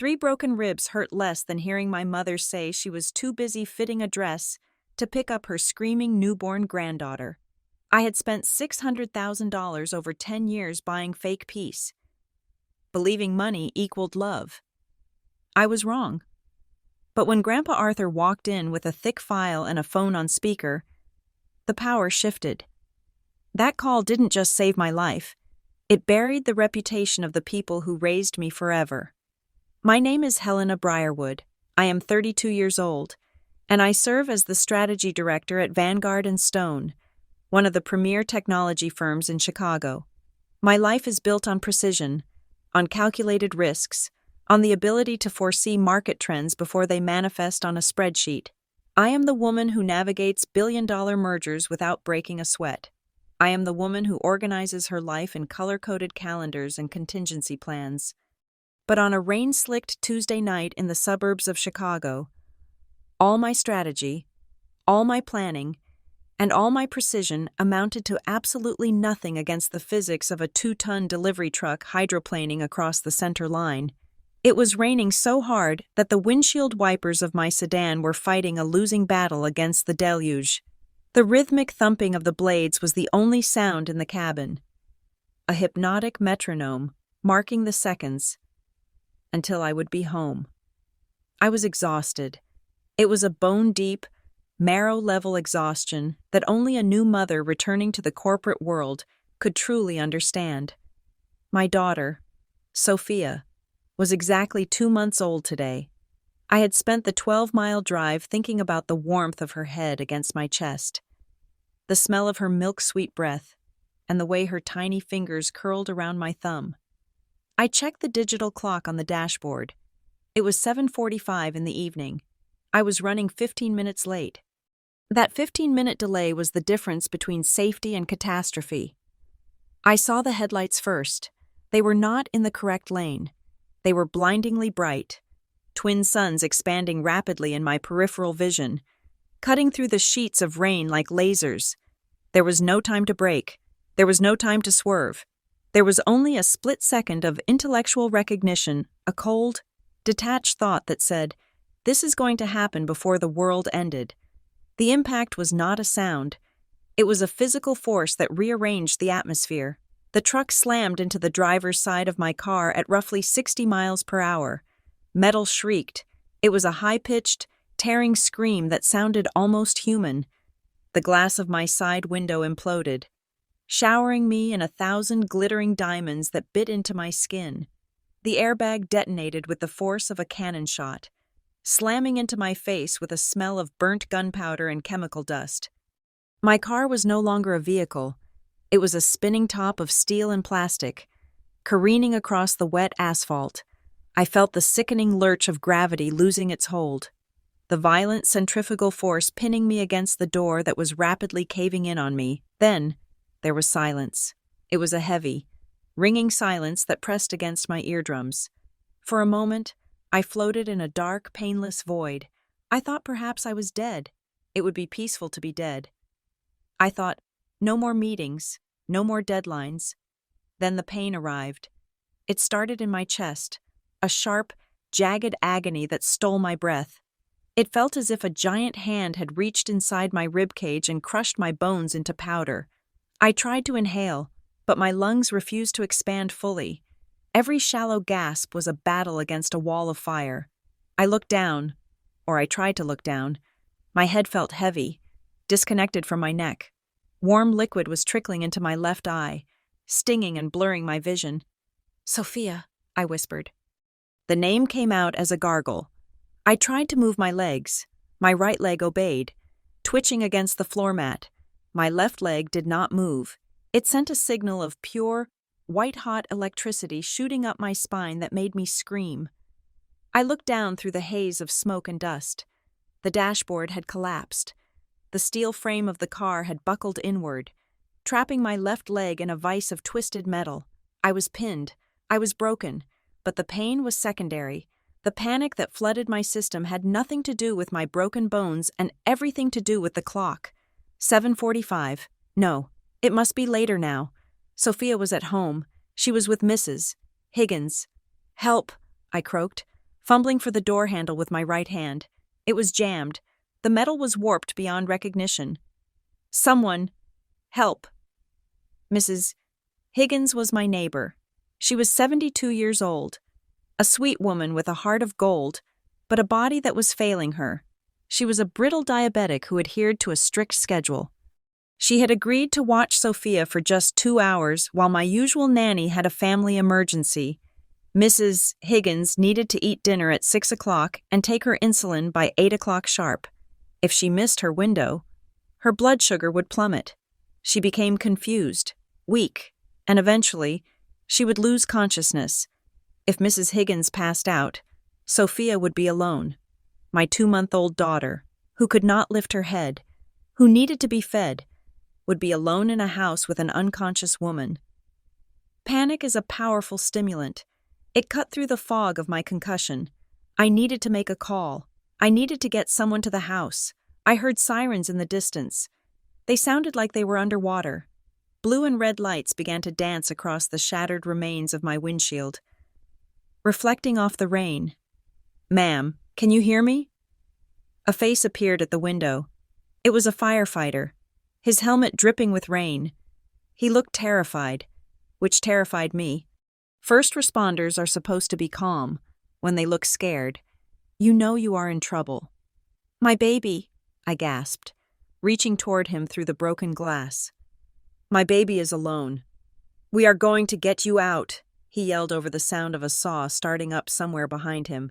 3 broken ribs hurt less than hearing my mother say she was too busy fitting a dress to pick up her screaming newborn granddaughter. I had spent $600,000 over 10 years buying fake peace, believing money equaled love. I was wrong. But when Grandpa Arthur walked in with a thick file and a phone on speaker, the power shifted. That call didn't just save my life, it buried the reputation of the people who raised me forever. My name is Helena Briarwood. I am 32 years old, and I serve as the strategy director at Vanguard & Stone, one of the premier technology firms in Chicago. My life is built on precision, on calculated risks, on the ability to foresee market trends before they manifest on a spreadsheet. I am the woman who navigates billion-dollar mergers without breaking a sweat. I am the woman who organizes her life in color-coded calendars and contingency plans. But on a rain-slicked Tuesday night in the suburbs of Chicago, all my strategy, all my planning, and all my precision amounted to absolutely nothing against the physics of a 2-ton delivery truck hydroplaning across the center line. It was raining so hard that the windshield wipers of my sedan were fighting a losing battle against the deluge. The rhythmic thumping of the blades was the only sound in the cabin, a hypnotic metronome marking the seconds until I would be home. I was exhausted. It was a bone-deep, marrow-level exhaustion that only a new mother returning to the corporate world could truly understand. My daughter, Sophia, was exactly 2 months old today. I had spent the 12-mile drive thinking about the warmth of her head against my chest, the smell of her milk-sweet breath, and the way her tiny fingers curled around my thumb. I checked the digital clock on the dashboard. It was 7:45 in the evening. I was running 15 minutes late. That 15-minute delay was the difference between safety and catastrophe. I saw the headlights first. They were not in the correct lane. They were blindingly bright, twin suns expanding rapidly in my peripheral vision, cutting through the sheets of rain like lasers. There was no time to brake. There was no time to swerve. There was only a split second of intellectual recognition, a cold, detached thought that said, "This is going to happen before the world ended." The impact was not a sound. It was a physical force that rearranged the atmosphere. The truck slammed into the driver's side of my car at roughly 60 miles per hour. Metal shrieked. It was a high-pitched, tearing scream that sounded almost human. The glass of my side window imploded, showering me in 1,000 glittering diamonds that bit into my skin. The airbag detonated with the force of a cannon shot, slamming into my face with a smell of burnt gunpowder and chemical dust. My car was no longer a vehicle. It was a spinning top of steel and plastic, careening across the wet asphalt. I felt the sickening lurch of gravity losing its hold, the violent centrifugal force pinning me against the door that was rapidly caving in on me. Then, there was silence. It was a heavy, ringing silence that pressed against my eardrums. For a moment, I floated in a dark, painless void. I thought perhaps I was dead. It would be peaceful to be dead. I thought, no more meetings, no more deadlines. Then the pain arrived. It started in my chest, a sharp, jagged agony that stole my breath. It felt as if a giant hand had reached inside my ribcage and crushed my bones into powder. I tried to inhale, but my lungs refused to expand fully. Every shallow gasp was a battle against a wall of fire. I looked down, or I tried to look down. My head felt heavy, disconnected from my neck. Warm liquid was trickling into my left eye, stinging and blurring my vision. "Sophia," I whispered. The name came out as a gargle. I tried to move my legs. My right leg obeyed, twitching against the floor mat. My left leg did not move. It sent a signal of pure, white-hot electricity shooting up my spine that made me scream. I looked down through the haze of smoke and dust. The dashboard had collapsed. The steel frame of the car had buckled inward, trapping my left leg in a vise of twisted metal. I was pinned. I was broken. But the pain was secondary. The panic that flooded my system had nothing to do with my broken bones and everything to do with the clock. 7:45. No, it must be later now. Sophia was at home. She was with Mrs. Higgins. "Help," I croaked. fumbling for the door handle with my right hand. It was jammed. The metal was warped beyond recognition. Someone, help. Mrs. Higgins was my neighbor. She was 72 years old, a sweet woman with a heart of gold, but a body that was failing her. She was a brittle diabetic who adhered to a strict schedule. She had agreed to watch Sophia for just 2 hours while my usual nanny had a family emergency. Mrs. Higgins needed to eat dinner at 6 o'clock and take her insulin by 8 o'clock sharp. If she missed her window, her blood sugar would plummet. She became confused, weak, and eventually, she would lose consciousness. If Mrs. Higgins passed out, Sophia would be alone. My 2-month-old daughter, who could not lift her head, who needed to be fed, would be alone in a house with an unconscious woman. Panic is a powerful stimulant. It cut through the fog of my concussion. I needed to make a call. I needed to get someone to the house. I heard sirens in the distance. They sounded like they were underwater. Blue and red lights began to dance across the shattered remains of my windshield. Reflecting off the rain. "Ma'am, can you hear me?" A face appeared at the window. It was a firefighter, his helmet dripping with rain. He looked terrified, which terrified me. First responders are supposed to be calm. When they look scared, you know you are in trouble. "My baby," I gasped, reaching toward him through the broken glass. "My baby is alone. We are going to get you out," he yelled over the sound of a saw starting up somewhere behind him.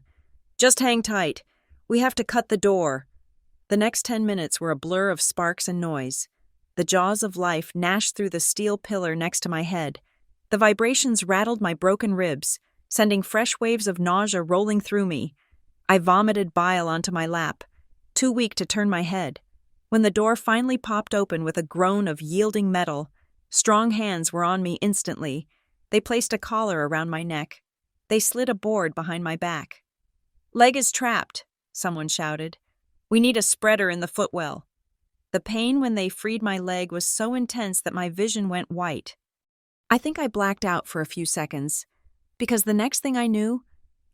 "Just hang tight. We have to cut the door." The next 10 minutes were a blur of sparks and noise. The jaws of life gnashed through the steel pillar next to my head. The vibrations rattled my broken ribs, sending fresh waves of nausea rolling through me. I vomited bile onto my lap, too weak to turn my head. When the door finally popped open with a groan of yielding metal, strong hands were on me instantly. They placed a collar around my neck. They slid a board behind my back. "Leg is trapped," someone shouted. "We need a spreader in the footwell." The pain when they freed my leg was so intense that my vision went white. I think I blacked out for a few seconds, because the next thing I knew,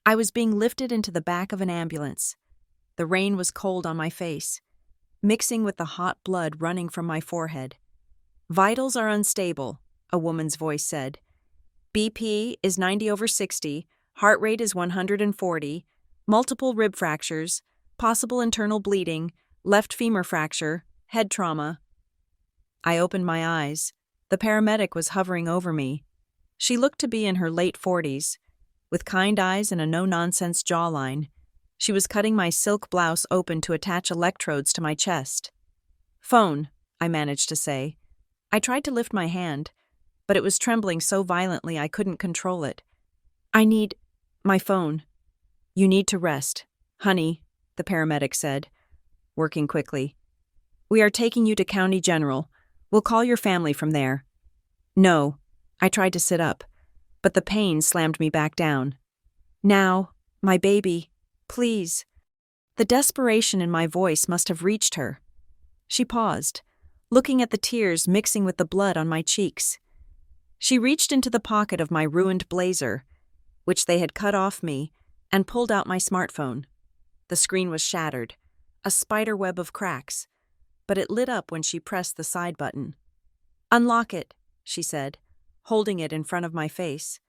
I was being lifted into the back of an ambulance. The rain was cold on my face, mixing with the hot blood running from my forehead. "Vitals are unstable," a woman's voice said. "BP is 90/60, heart rate is 140, multiple rib fractures, possible internal bleeding, left femur fracture, head trauma." I opened my eyes. The paramedic was hovering over me. She looked to be in her late 40s, with kind eyes and a no-nonsense jawline. She was cutting my silk blouse open to attach electrodes to my chest. "Phone," I managed to say. I tried to lift my hand, but it was trembling so violently I couldn't control it. "I need my phone." "You need to rest, honey," the paramedic said, working quickly. "We are taking you to County General. We'll call your family from there." "No." I tried to sit up, but the pain slammed me back down. "Now, my baby, please." The desperation in my voice must have reached her. She paused, looking at the tears mixing with the blood on my cheeks. She reached into the pocket of my ruined blazer, which they had cut off me, and pulled out my smartphone. The screen was shattered, a spider web of cracks, but it lit up when she pressed the side button. "Unlock it," she said, holding it in front of my face.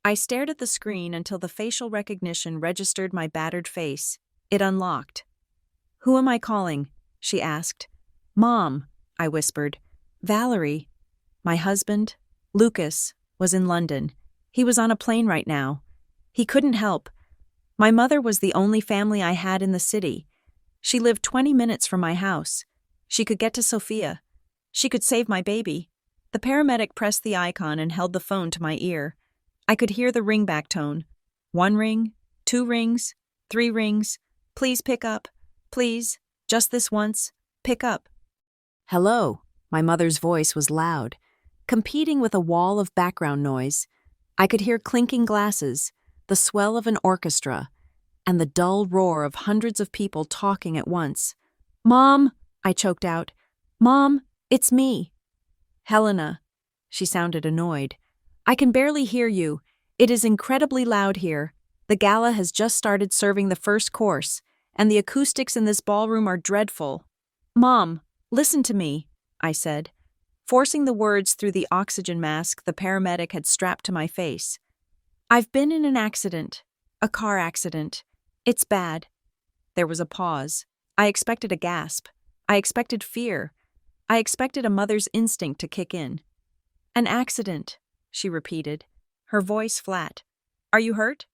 I stared at the screen until the facial recognition registered my battered face. It unlocked. "Who am I calling?" she asked. "Mom," I whispered. "Valerie." My husband, Lucas, was in London. He was on a plane right now. He couldn't help. My mother was the only family I had in the city. She lived 20 minutes from my house. She could get to Sophia. She could save my baby. The paramedic pressed the icon and held the phone to my ear. I could hear the ringback tone. 1 ring, 2 rings, 3 rings. "Please pick up. Please, just this once. Pick up." "Hello," my mother's voice was loud, competing with a wall of background noise. I could hear clinking glasses, the swell of an orchestra, and the dull roar of hundreds of people talking at once. "Mom," I choked out. "Mom, it's me." "Helena." She sounded annoyed. "I can barely hear you. It is incredibly loud here. The gala has just started serving the first course, and the acoustics in this ballroom are dreadful. Mom, listen to me, I said, forcing the words through the oxygen mask the paramedic had strapped to my face. I've been in an accident. A car accident. It's bad. There was a pause. I expected a gasp. I expected fear. I expected a mother's instinct to kick in. An accident, she repeated, her voice flat. Are you hurt?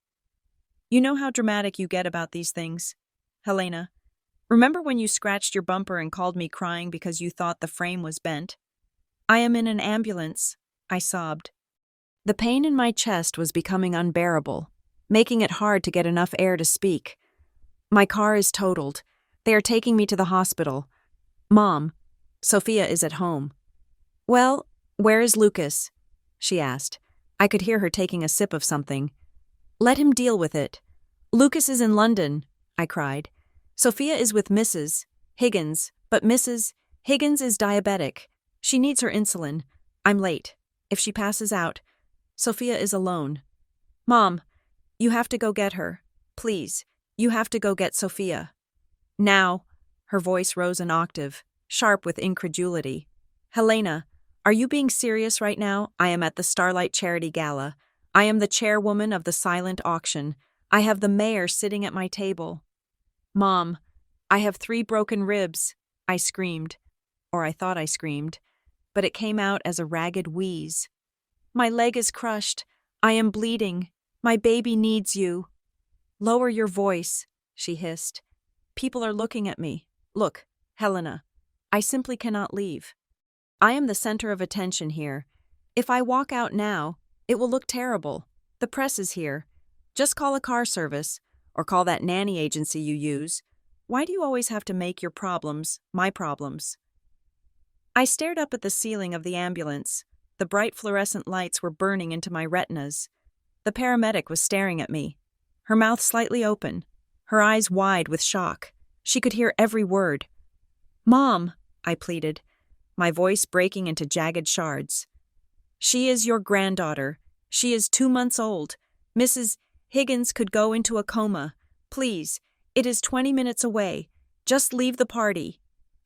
You know how dramatic you get about these things, Helena. Remember when you scratched your bumper and called me crying because you thought the frame was bent? I am in an ambulance, I sobbed. The pain in my chest was becoming unbearable, making it hard to get enough air to speak. My car is totaled. They are taking me to the hospital. Mom, Sophia is at home. Well, where is Lucas? She asked. I could hear her taking a sip of something. Let him deal with it. Lucas is in London, I cried. Sophia is with Mrs. Higgins, but Mrs. Higgins is diabetic. She needs her insulin. I'm late. If she passes out, Sophia is alone. Mom, you have to go get her. Please, you have to go get Sophia. Now, her voice rose an octave, sharp with incredulity. Helena, are you being serious right now? I am at the Starlight Charity Gala. I am the chairwoman of the silent auction. I have the mayor sitting at my table. Mom, I have 3 broken ribs, I screamed. Or I thought I screamed, but it came out as a ragged wheeze. My leg is crushed. I am bleeding. My baby needs you. Lower your voice, she hissed. People are looking at me. Look, Helena, I simply cannot leave. I am the center of attention here. If I walk out now, it will look terrible. The press is here. Just call a car service, or call that nanny agency you use. Why do you always have to make your problems my problems? I stared up at the ceiling of the ambulance. The bright fluorescent lights were burning into my retinas. The paramedic was staring at me, her mouth slightly open, her eyes wide with shock. She could hear every word. Mom, I pleaded, my voice breaking into jagged shards. She is your granddaughter. She is 2 months old. Mrs. Higgins could go into a coma. Please, it is 20 minutes away. Just leave the party.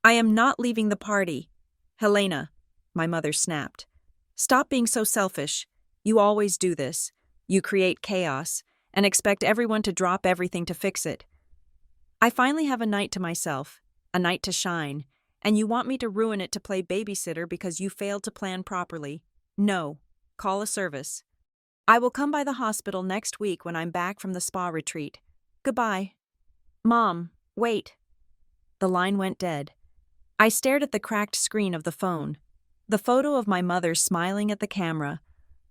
I am not leaving the party. Helena, my mother snapped. Stop being so selfish. You always do this. You create chaos and expect everyone to drop everything to fix it. I finally have a night to myself, a night to shine, and you want me to ruin it to play babysitter because you failed to plan properly. No, call a service. I will come by the hospital next week when I'm back from the spa retreat. Goodbye. Mom, wait. The line went dead. I stared at the cracked screen of the phone. The photo of my mother smiling at the camera,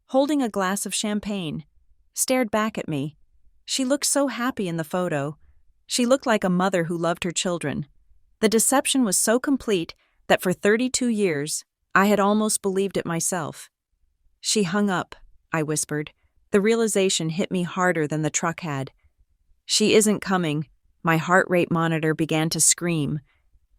holding a glass of champagne, stared back at me. She looked so happy in the photo. She looked like a mother who loved her children. The deception was so complete that for 32 years, I had almost believed it myself. She hung up, I whispered. The realization hit me harder than the truck had. She isn't coming. My heart rate monitor began to scream.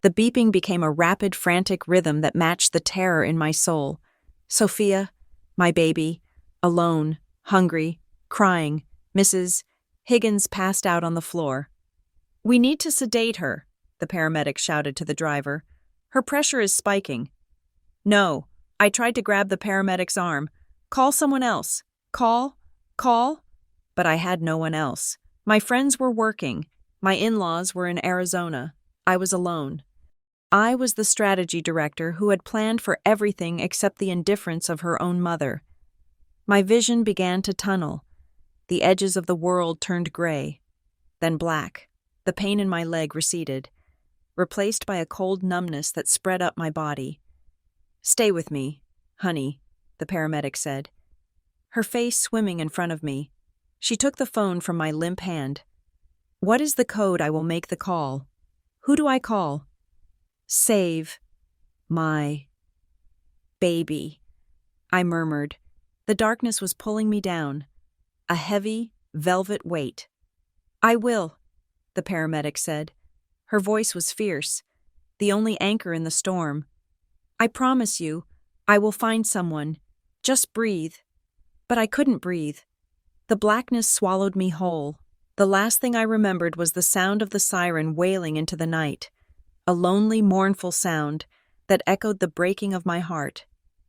The beeping became a rapid, frantic rhythm that matched the terror in my soul. Sophia, my baby, alone, hungry, crying. Mrs. Higgins passed out on the floor. We need to sedate her, the paramedic shouted to the driver. Her pressure is spiking. No, I tried to grab the paramedic's arm. Call someone else. Call. But I had no one else. My friends were working. My in-laws were in Arizona. I was alone. I was the strategy director who had planned for everything except the indifference of her own mother. My vision began to tunnel. The edges of the world turned gray, then black. The pain in my leg receded, replaced by a cold numbness that spread up my body. Stay with me, honey, the paramedic said, her face swimming in front of me. She took the phone from my limp hand. What is the code I will make the call? Who do I call? Save my baby, I murmured. The darkness was pulling me down, a heavy, velvet weight. I will, the paramedic said. Her voice was fierce, the only anchor in the storm. I promise you, I will find someone. Just breathe. But I couldn't breathe. The blackness swallowed me whole. The last thing I remembered was the sound of the siren wailing into the night, a lonely, mournful sound that echoed the breaking of my heart.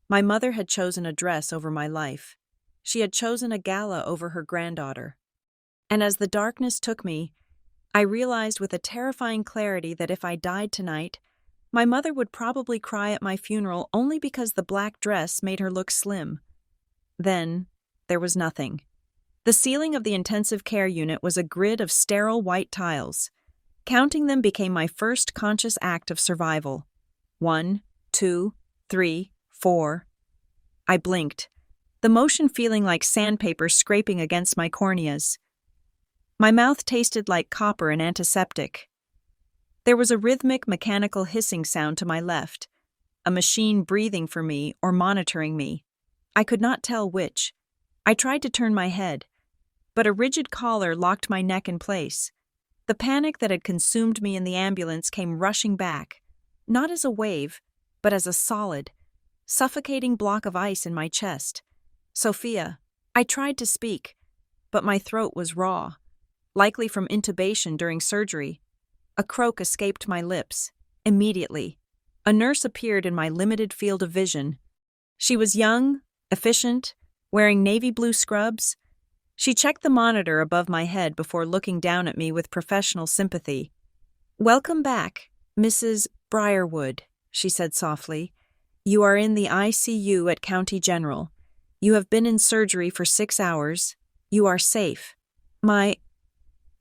My mother had chosen a dress over my life. She had chosen a gala over her granddaughter. And as the darkness took me, I realized with a terrifying clarity that if I died tonight, my mother would probably cry at my funeral only because the black dress made her look slim. Then, there was nothing. The ceiling of the intensive care unit was a grid of sterile white tiles. Counting them became my first conscious act of survival. 1, 2, 3, 4. I blinked, the motion feeling like sandpaper scraping against my corneas. My mouth tasted like copper and antiseptic. There was a rhythmic, mechanical hissing sound to my left, a machine breathing for me or monitoring me. I could not tell which. I tried to turn my head, but a rigid collar locked my neck in place. The panic that had consumed me in the ambulance came rushing back, not as a wave, but as a solid, suffocating block of ice in my chest. Sophia, I tried to speak, but my throat was raw, likely from intubation during surgery. A croak escaped my lips. Immediately, a nurse appeared in my limited field of vision. She was young, efficient, wearing navy blue scrubs. She checked the monitor above my head before looking down at me with professional sympathy. "Welcome back, Mrs. Briarwood," she said softly. "You are in the ICU at County General. You have been in surgery for 6 hours. You are safe." "My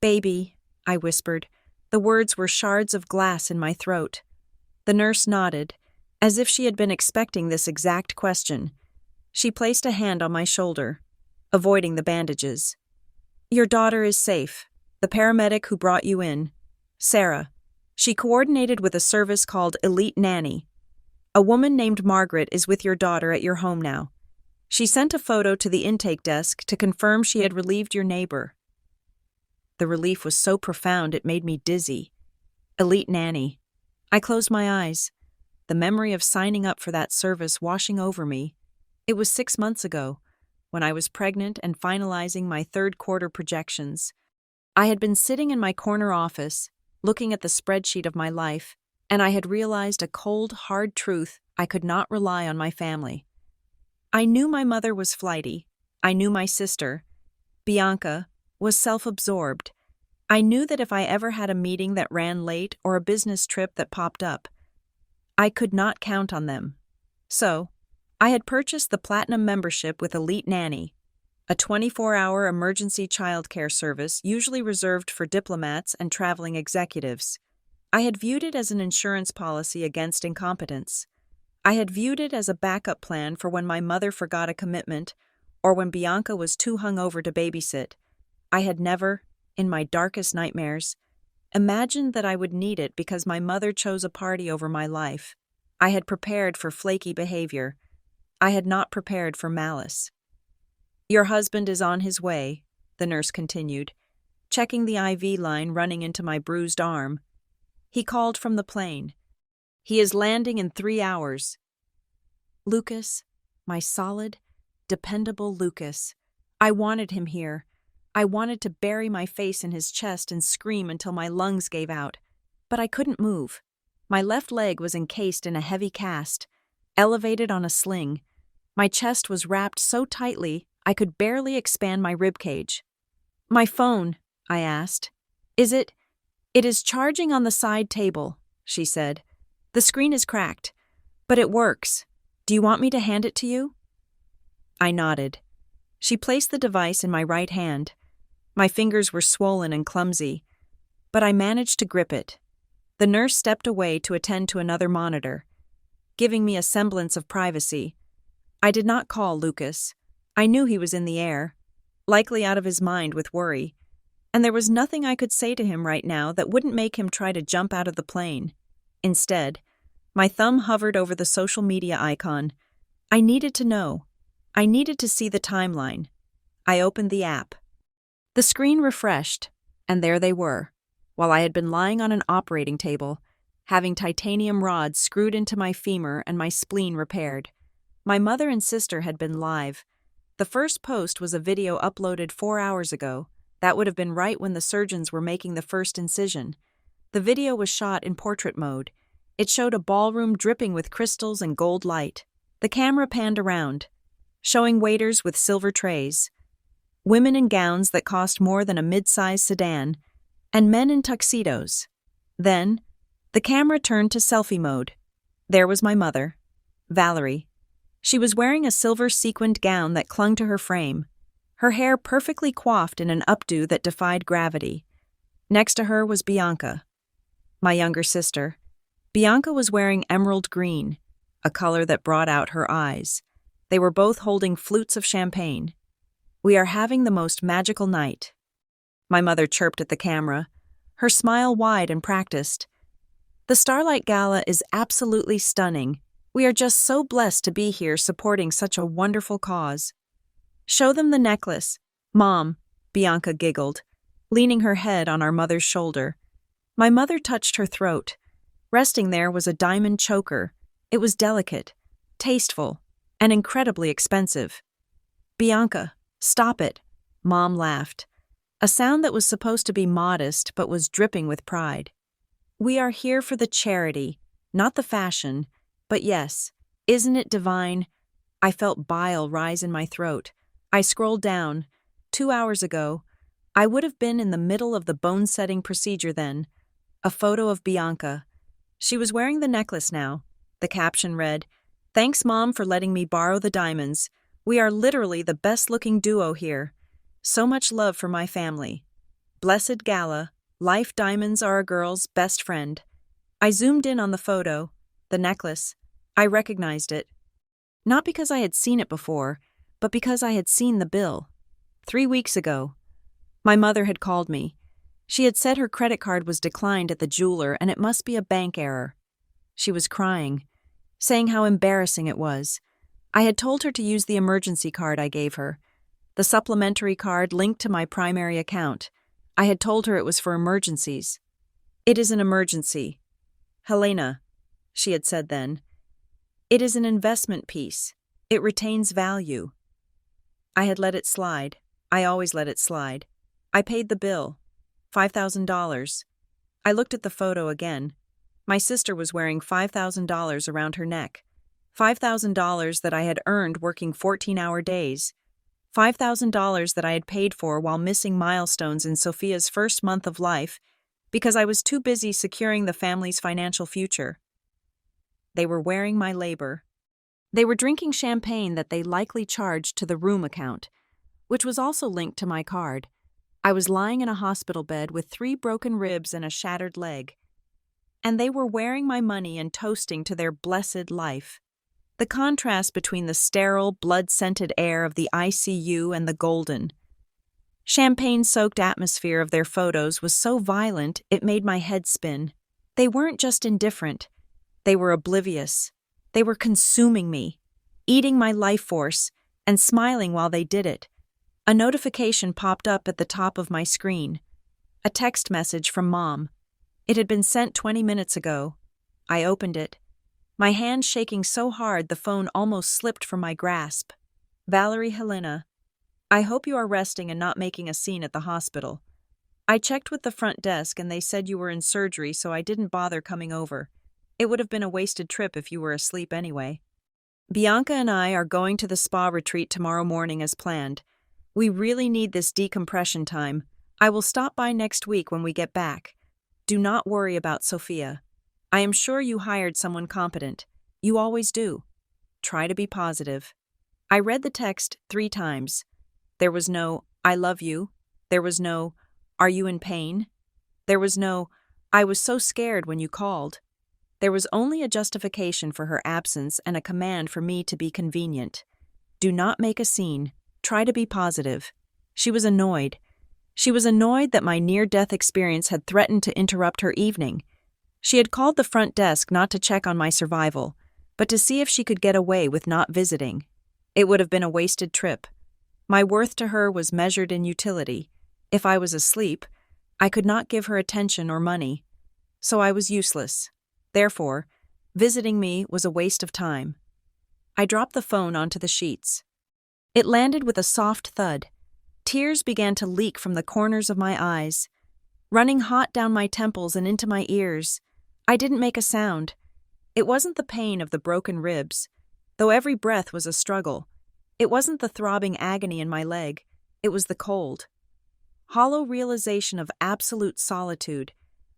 baby," I whispered. The words were shards of glass in my throat. The nurse nodded, as if she had been expecting this exact question. She placed a hand on my shoulder, avoiding the bandages. "Your daughter is safe. The paramedic who brought you in, Sarah. She coordinated with a service called Elite Nanny. A woman named Margaret is with your daughter at your home now. She sent a photo to the intake desk to confirm she had relieved your neighbor." The relief was so profound it made me dizzy. Elite Nanny. I closed my eyes, the memory of signing up for that service washing over me. It was 6 months ago, when I was pregnant and finalizing my third quarter projections. I had been sitting in my corner office, looking at the spreadsheet of my life, and I had realized a cold, hard truth: I could not rely on my family. I knew my mother was flighty. I knew my sister, Bianca, was self-absorbed. I knew that if I ever had a meeting that ran late or a business trip that popped up, I could not count on them. So, I had purchased the Platinum membership with Elite Nanny, a 24-hour emergency childcare service usually reserved for diplomats and traveling executives. I had viewed it as an insurance policy against incompetence. I had viewed it as a backup plan for when my mother forgot a commitment or when Bianca was too hungover to babysit. I had never, in my darkest nightmares, imagined that I would need it because my mother chose a party over my life. I had prepared for flaky behavior. I had not prepared for malice. "Your husband is on his way," the nurse continued, checking the IV line running into my bruised arm. "He called from the plane. He is landing in 3 hours." Lucas, my solid, dependable Lucas. I wanted him here. I wanted to bury my face in his chest and scream until my lungs gave out. But I couldn't move. My left leg was encased in a heavy cast, elevated on a sling. My chest was wrapped so tightly I could barely expand my ribcage. "My phone," I asked. It is charging on the side table," she said. "The screen is cracked, but it works. Do you want me to hand it to you?" I nodded. She placed the device in my right hand. My fingers were swollen and clumsy, but I managed to grip it. The nurse stepped away to attend to another monitor, giving me a semblance of privacy. I did not call Lucas. I knew he was in the air, likely out of his mind with worry, and there was nothing I could say to him right now that wouldn't make him try to jump out of the plane. Instead, my thumb hovered over the social media icon. I needed to know. I needed to see the timeline. I opened the app. The screen refreshed, and there they were, while I had been lying on an operating table, having titanium rods screwed into my femur and my spleen repaired. My mother and sister had been live, The first post was a video uploaded 4 hours ago. That would have been right when the surgeons were making the first incision. The video was shot in portrait mode. It showed a ballroom dripping with crystals and gold light. The camera panned around, showing waiters with silver trays, women in gowns that cost more than a mid-sized sedan, and men in tuxedos. Then, the camera turned to selfie mode. There was my mother, Valerie. She was wearing a silver sequined gown that clung to her frame, her hair perfectly coiffed in an updo that defied gravity. Next to her was Bianca, my younger sister. Bianca was wearing emerald green, a color that brought out her eyes. They were both holding flutes of champagne. "We are having the most magical night," my mother chirped at the camera, her smile wide and practiced. "The Starlight Gala is absolutely stunning. We are just so blessed to be here supporting such a wonderful cause." "Show them the necklace, Mom," Bianca giggled, leaning her head on our mother's shoulder. My mother touched her throat. Resting there was a diamond choker. It was delicate, tasteful, and incredibly expensive. "Bianca, stop it," Mom laughed, a sound that was supposed to be modest but was dripping with pride. "We are here for the charity, not the fashion, but yes, isn't it divine?" I felt bile rise in my throat. I scrolled down. 2 hours ago, I would have been in the middle of the bone-setting procedure then. A photo of Bianca. She was wearing the necklace now. The caption read, "Thanks, Mom, for letting me borrow the diamonds. We are literally the best-looking duo here. So much love for my family. Blessed Gala. Life diamonds are a girl's best friend." I zoomed in on the photo, the necklace. I recognized it. Not because I had seen it before, but because I had seen the bill. 3 weeks ago. My mother had called me. She had said her credit card was declined at the jeweler and it must be a bank error. She was crying, saying how embarrassing it was. I had told her to use the emergency card I gave her, the supplementary card linked to my primary account. I had told her it was for emergencies. "It is an emergency. Helena," she had said then. "It is an investment piece. It retains value." I had let it slide. I always let it slide. I paid the bill. $5,000. I looked at the photo again. My sister was wearing $5,000 around her neck. $5,000 that I had earned working 14-hour days. $5,000 that I had paid for while missing milestones in Sophia's first month of life because I was too busy securing the family's financial future. They were wearing my labor. They were drinking champagne that they likely charged to the room account, which was also linked to my card. I was lying in a hospital bed with 3 broken ribs and a shattered leg. And they were wearing my money and toasting to their blessed life. The contrast between the sterile, blood-scented air of the ICU and the golden, champagne-soaked atmosphere of their photos was so violent it made my head spin. They weren't just indifferent. They were oblivious. They were consuming me, eating my life force, and smiling while they did it. A notification popped up at the top of my screen. A text message from Mom. It had been sent 20 minutes ago. I opened it, my hand shaking so hard the phone almost slipped from my grasp. "Valerie, Helena, I hope you are resting and not making a scene at the hospital. I checked with the front desk and they said you were in surgery, so I didn't bother coming over. It would have been a wasted trip if you were asleep anyway. Bianca and I are going to the spa retreat tomorrow morning as planned. We really need this decompression time. I will stop by next week when we get back. Do not worry about Sophia. I am sure you hired someone competent. You always do. Try to be positive." I read the text 3 times. There was no, "I love you." There was no, "Are you in pain?" There was no, "I was so scared when you called." There was only a justification for her absence and a command for me to be convenient. Do not make a scene. Try to be positive. She was annoyed. She was annoyed that my near-death experience had threatened to interrupt her evening. She had called the front desk not to check on my survival, but to see if she could get away with not visiting. It would have been a wasted trip. My worth to her was measured in utility. If I was asleep, I could not give her attention or money. So I was useless. Therefore, visiting me was a waste of time. I dropped the phone onto the sheets. It landed with a soft thud. Tears began to leak from the corners of my eyes, running hot down my temples and into my ears. I didn't make a sound. It wasn't the pain of the broken ribs, though every breath was a struggle. It wasn't the throbbing agony in my leg. It was the cold, hollow realization of absolute solitude.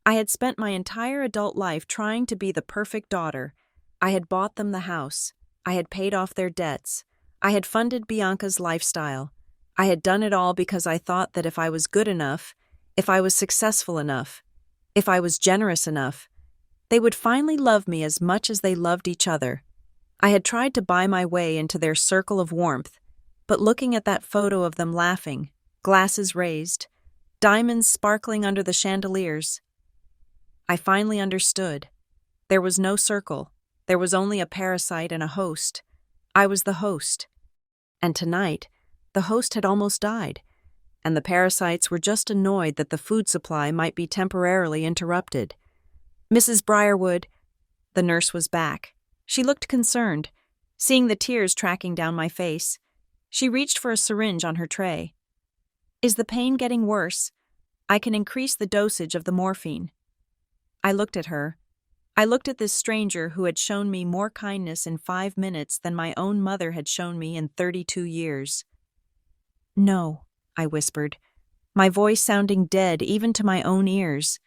I had spent my entire adult life trying to be the perfect daughter. I had bought them the house. I had paid off their debts. I had funded Bianca's lifestyle. I had done it all because I thought that if I was good enough, if I was successful enough, if I was generous enough, they would finally love me as much as they loved each other. I had tried to buy my way into their circle of warmth, but looking at that photo of them laughing, glasses raised, diamonds sparkling under the chandeliers, I finally understood. There was no circle. There was only a parasite and a host. I was the host. And tonight, the host had almost died, and the parasites were just annoyed that the food supply might be temporarily interrupted. Mrs. Briarwood, the nurse was back. She looked concerned, seeing the tears tracking down my face. She reached for a syringe on her tray. Is the pain getting worse? I can increase the dosage of the morphine. I looked at her. I looked at this stranger who had shown me more kindness in 5 minutes than my own mother had shown me in 32 years. No, I whispered, my voice sounding dead even to my own ears.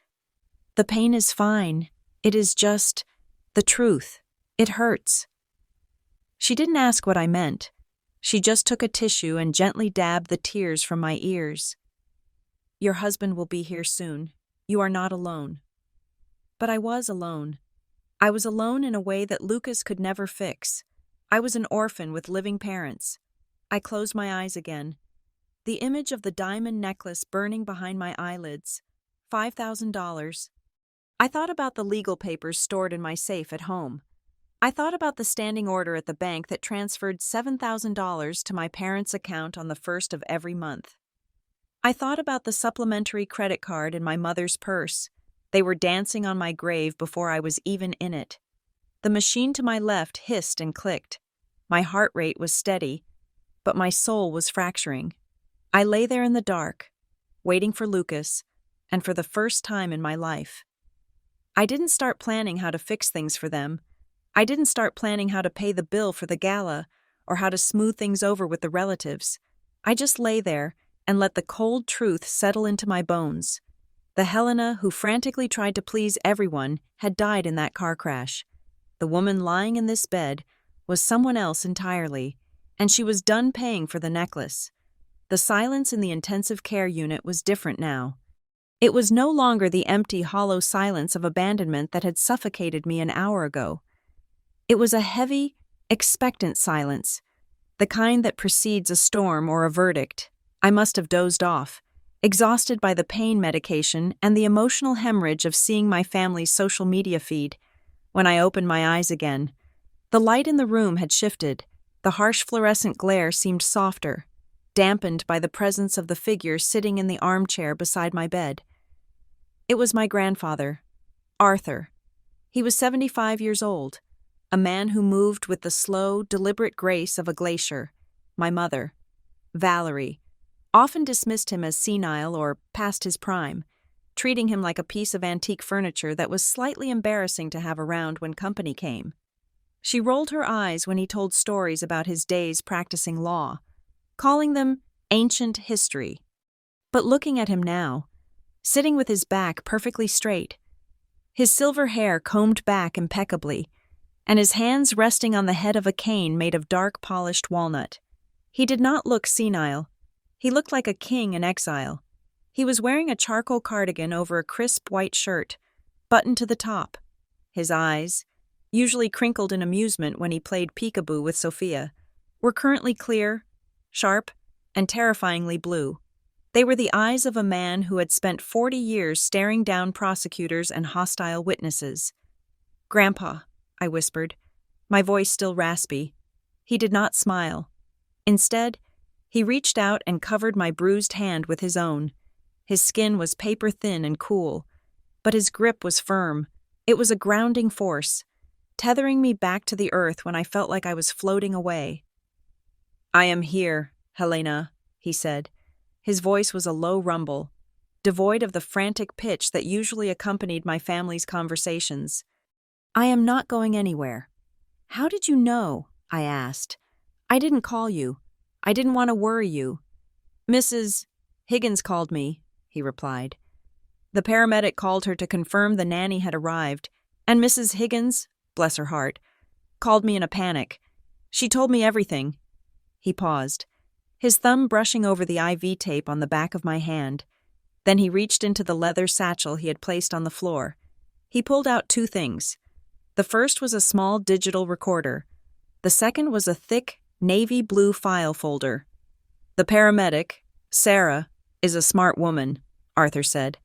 The pain is fine. It is just the truth. It hurts. She didn't ask what I meant. She just took a tissue and gently dabbed the tears from my ears. Your husband will be here soon. You are not alone. But I was alone. I was alone in a way that Lucas could never fix. I was an orphan with living parents. I closed my eyes again. The image of the diamond necklace burning behind my eyelids. $5,000. I thought about the legal papers stored in my safe at home. I thought about the standing order at the bank that transferred $7,000 to my parents' account on the first of every month. I thought about the supplementary credit card in my mother's purse. They were dancing on my grave before I was even in it. The machine to my left hissed and clicked. My heart rate was steady, but my soul was fracturing. I lay there in the dark, waiting for Lucas, and for the first time in my life. I didn't start planning how to fix things for them. I didn't start planning how to pay the bill for the gala or how to smooth things over with the relatives. I just lay there and let the cold truth settle into my bones. The Helena who frantically tried to please everyone had died in that car crash. The woman lying in this bed was someone else entirely, and she was done paying for the necklace. The silence in the intensive care unit was different now. It was no longer the empty, hollow silence of abandonment that had suffocated me an hour ago. It was a heavy, expectant silence, the kind that precedes a storm or a verdict. I must have dozed off, exhausted by the pain medication and the emotional hemorrhage of seeing my family's social media feed. When I opened my eyes again, the light in the room had shifted. The harsh fluorescent glare seemed softer, dampened by the presence of the figure sitting in the armchair beside my bed. It was my grandfather, Arthur. He was 75 years old, a man who moved with the slow, deliberate grace of a glacier. My mother, Valerie, often dismissed him as senile or past his prime, treating him like a piece of antique furniture that was slightly embarrassing to have around when company came. She rolled her eyes when he told stories about his days practicing law, calling them ancient history. But looking at him now, sitting with his back perfectly straight, his silver hair combed back impeccably, and his hands resting on the head of a cane made of dark polished walnut, he did not look senile. He looked like a king in exile. He was wearing a charcoal cardigan over a crisp white shirt, buttoned to the top. His eyes, usually crinkled in amusement when he played peekaboo with Sophia, were currently clear, sharp, and terrifyingly blue. They were the eyes of a man who had spent 40 years staring down prosecutors and hostile witnesses. "Grandpa," I whispered, my voice still raspy. He did not smile. Instead, he reached out and covered my bruised hand with his own. His skin was paper-thin and cool, but his grip was firm. It was a grounding force, tethering me back to the earth when I felt like I was floating away. I am here, Helena, he said. His voice was a low rumble, devoid of the frantic pitch that usually accompanied my family's conversations. I am not going anywhere. How did you know? I asked. I didn't call you. I didn't want to worry you. Mrs. Higgins called me, he replied. The paramedic called her to confirm the nanny had arrived, and Mrs. Higgins, bless her heart, called me in a panic. She told me everything. He paused, his thumb brushing over the IV tape on the back of my hand. Then he reached into the leather satchel he had placed on the floor. He pulled out two things. The first was a small digital recorder. The second was a thick, navy blue file folder. The paramedic, Sarah, is a smart woman, Arthur said,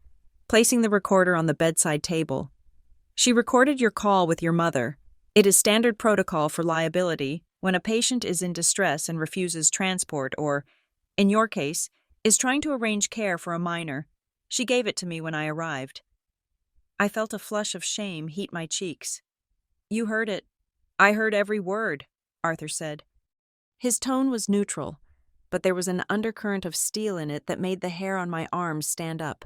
placing the recorder on the bedside table. She recorded your call with your mother. It is standard protocol for liability when a patient is in distress and refuses transport or, in your case, is trying to arrange care for a minor. She gave it to me when I arrived. I felt a flush of shame heat my cheeks. You heard it. I heard every word, Arthur said. His tone was neutral, but there was an undercurrent of steel in it that made the hair on my arms stand up.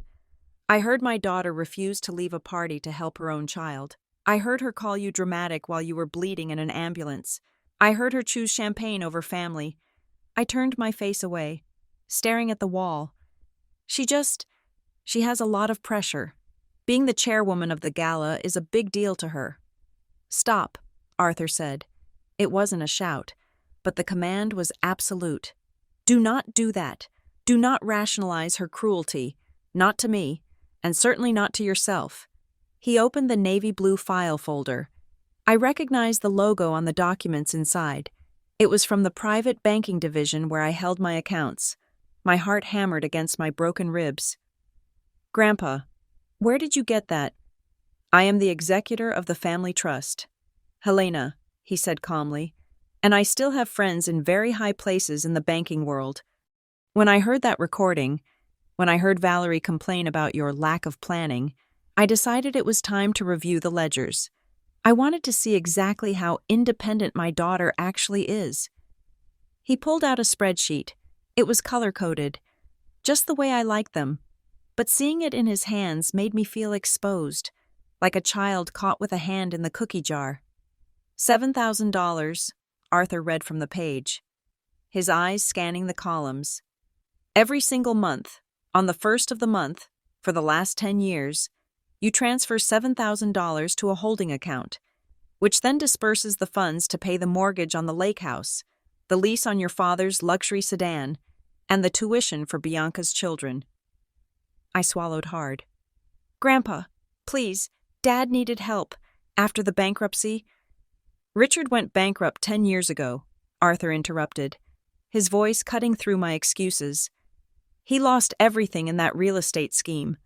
I heard my daughter refuse to leave a party to help her own child. I heard her call you dramatic while you were bleeding in an ambulance. I heard her choose champagne over family. I turned my face away, staring at the wall. She has a lot of pressure. Being the chairwoman of the gala is a big deal to her. Stop, Arthur said. It wasn't a shout, but the command was absolute. Do not do that. Do not rationalize her cruelty, not to me, and certainly not to yourself. He opened the navy blue file folder. I recognized the logo on the documents inside. It was from the private banking division where I held my accounts. My heart hammered against my broken ribs. Grandpa, where did you get that? I am the executor of the family trust. Helena, he said calmly, and I still have friends in very high places in the banking world. When I heard that recording, when I heard Valerie complain about your lack of planning, I decided it was time to review the ledgers. I wanted to see exactly how independent my daughter actually is. He pulled out a spreadsheet. It was color-coded, just the way I liked them, but seeing it in his hands made me feel exposed, like a child caught with a hand in the cookie jar. $7,000, Arthur read from the page, his eyes scanning the columns. Every single month, on the first of the month, for the last 10 years, you transfer $7,000 to a holding account, which then disperses the funds to pay the mortgage on the lake house, the lease on your father's luxury sedan, and the tuition for Bianca's children. I swallowed hard. Grandpa, please, Dad needed help. After the bankruptcy. Richard went bankrupt 10 years ago, Arthur interrupted, his voice cutting through my excuses. He lost everything in that real estate scheme.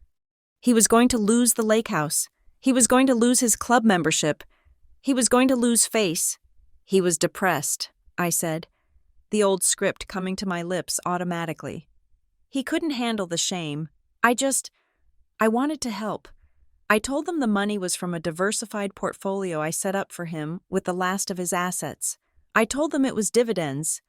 He was going to lose the lake house. He was going to lose his club membership. He was going to lose face. He was depressed, I said, the old script coming to my lips automatically. He couldn't handle the shame. I wanted to help. I told them the money was from a diversified portfolio I set up for him with the last of his assets. I told them it was dividends.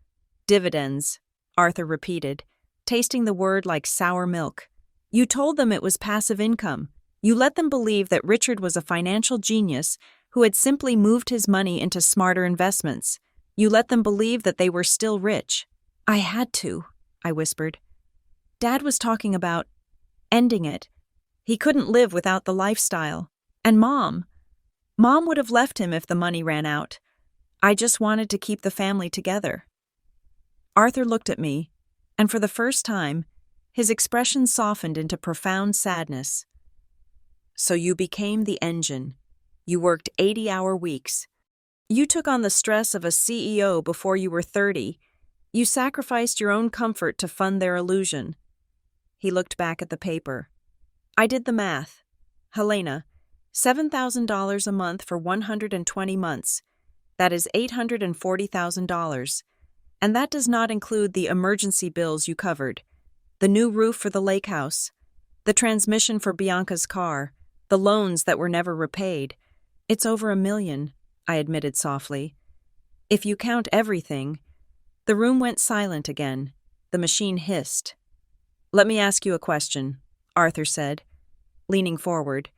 Dividends, Arthur repeated, tasting the word like sour milk. You told them it was passive income. You let them believe that Richard was a financial genius who had simply moved his money into smarter investments. You let them believe that they were still rich. I had to, I whispered. Dad was talking about ending it. He couldn't live without the lifestyle. And Mom would have left him if the money ran out. I just wanted to keep the family together. Arthur looked at me, and for the first time, his expression softened into profound sadness. So you became the engine. You worked 80-hour weeks. You took on the stress of a CEO before you were 30. You sacrificed your own comfort to fund their illusion. He looked back at the paper. I did the math. Helena, $7,000 a month for 120 months. That is $840,000. And that does not include the emergency bills you covered, the new roof for the lake house, the transmission for Bianca's car, the loans that were never repaid. It's over $1 million, I admitted softly. If you count everything, The room went silent again. The machine hissed. "Let me ask you a question," Arthur said, leaning forward.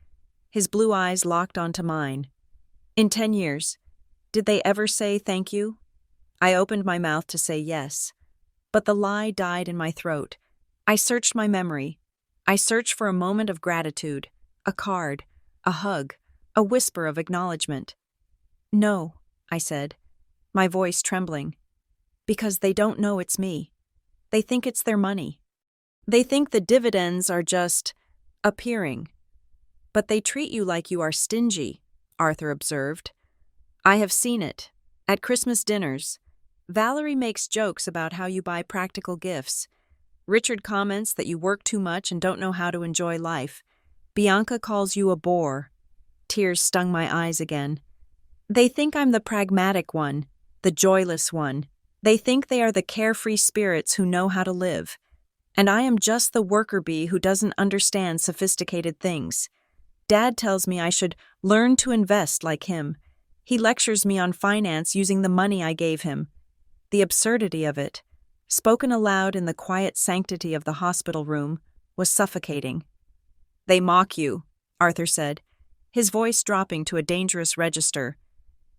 His blue eyes locked onto mine. "In 10 years, did they ever say thank you?" I opened my mouth to say yes, but the lie died in my throat. I searched my memory. I searched for a moment of gratitude, a card, a hug, a whisper of acknowledgement. "No," I said, my voice trembling, "because they don't know it's me. They think it's their money. They think the dividends are just appearing. But they treat you like you are stingy," Arthur observed. "I have seen it. At Christmas dinners, Valerie makes jokes about how you buy practical gifts. Richard comments that you work too much and don't know how to enjoy life. Bianca calls you a bore." Tears stung my eyes again. "They think I'm the pragmatic one, the joyless one. They think they are the carefree spirits who know how to live. And I am just the worker bee who doesn't understand sophisticated things. Dad tells me I should learn to invest like him. He lectures me on finance using the money I gave him. The absurdity of it, spoken aloud in the quiet sanctity of the hospital room, was suffocating. "They mock you," Arthur said, his voice dropping to a dangerous register.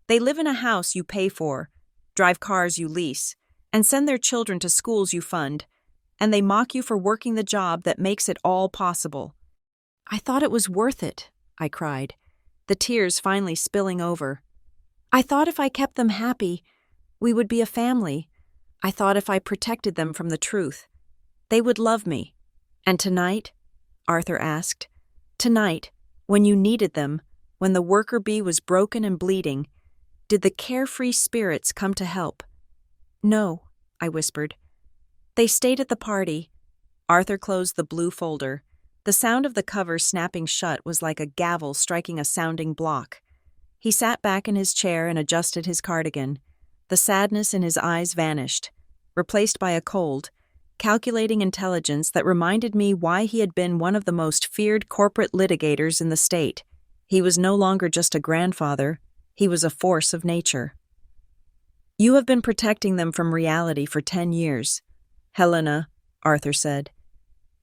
"They live in a house you pay for, drive cars you lease, and send their children to schools you fund, and they mock you for working the job that makes it all possible." "I thought it was worth it," I cried, the tears finally spilling over. "I thought if I kept them happy, we would be a family. I thought if I protected them from the truth, they would love me. And tonight?" Arthur asked. "Tonight, when you needed them, when the worker bee was broken and bleeding, did the carefree spirits come to help?" "No," I whispered. "They stayed at the party." Arthur closed the blue folder. The sound of the cover snapping shut was like a gavel striking a sounding block. He sat back in his chair and adjusted his cardigan. The sadness in his eyes vanished, replaced by a cold, calculating intelligence that reminded me why he had been one of the most feared corporate litigators in the state. He was no longer just a grandfather, he was a force of nature. "You have been protecting them from reality for 10 years. Helena," Arthur said.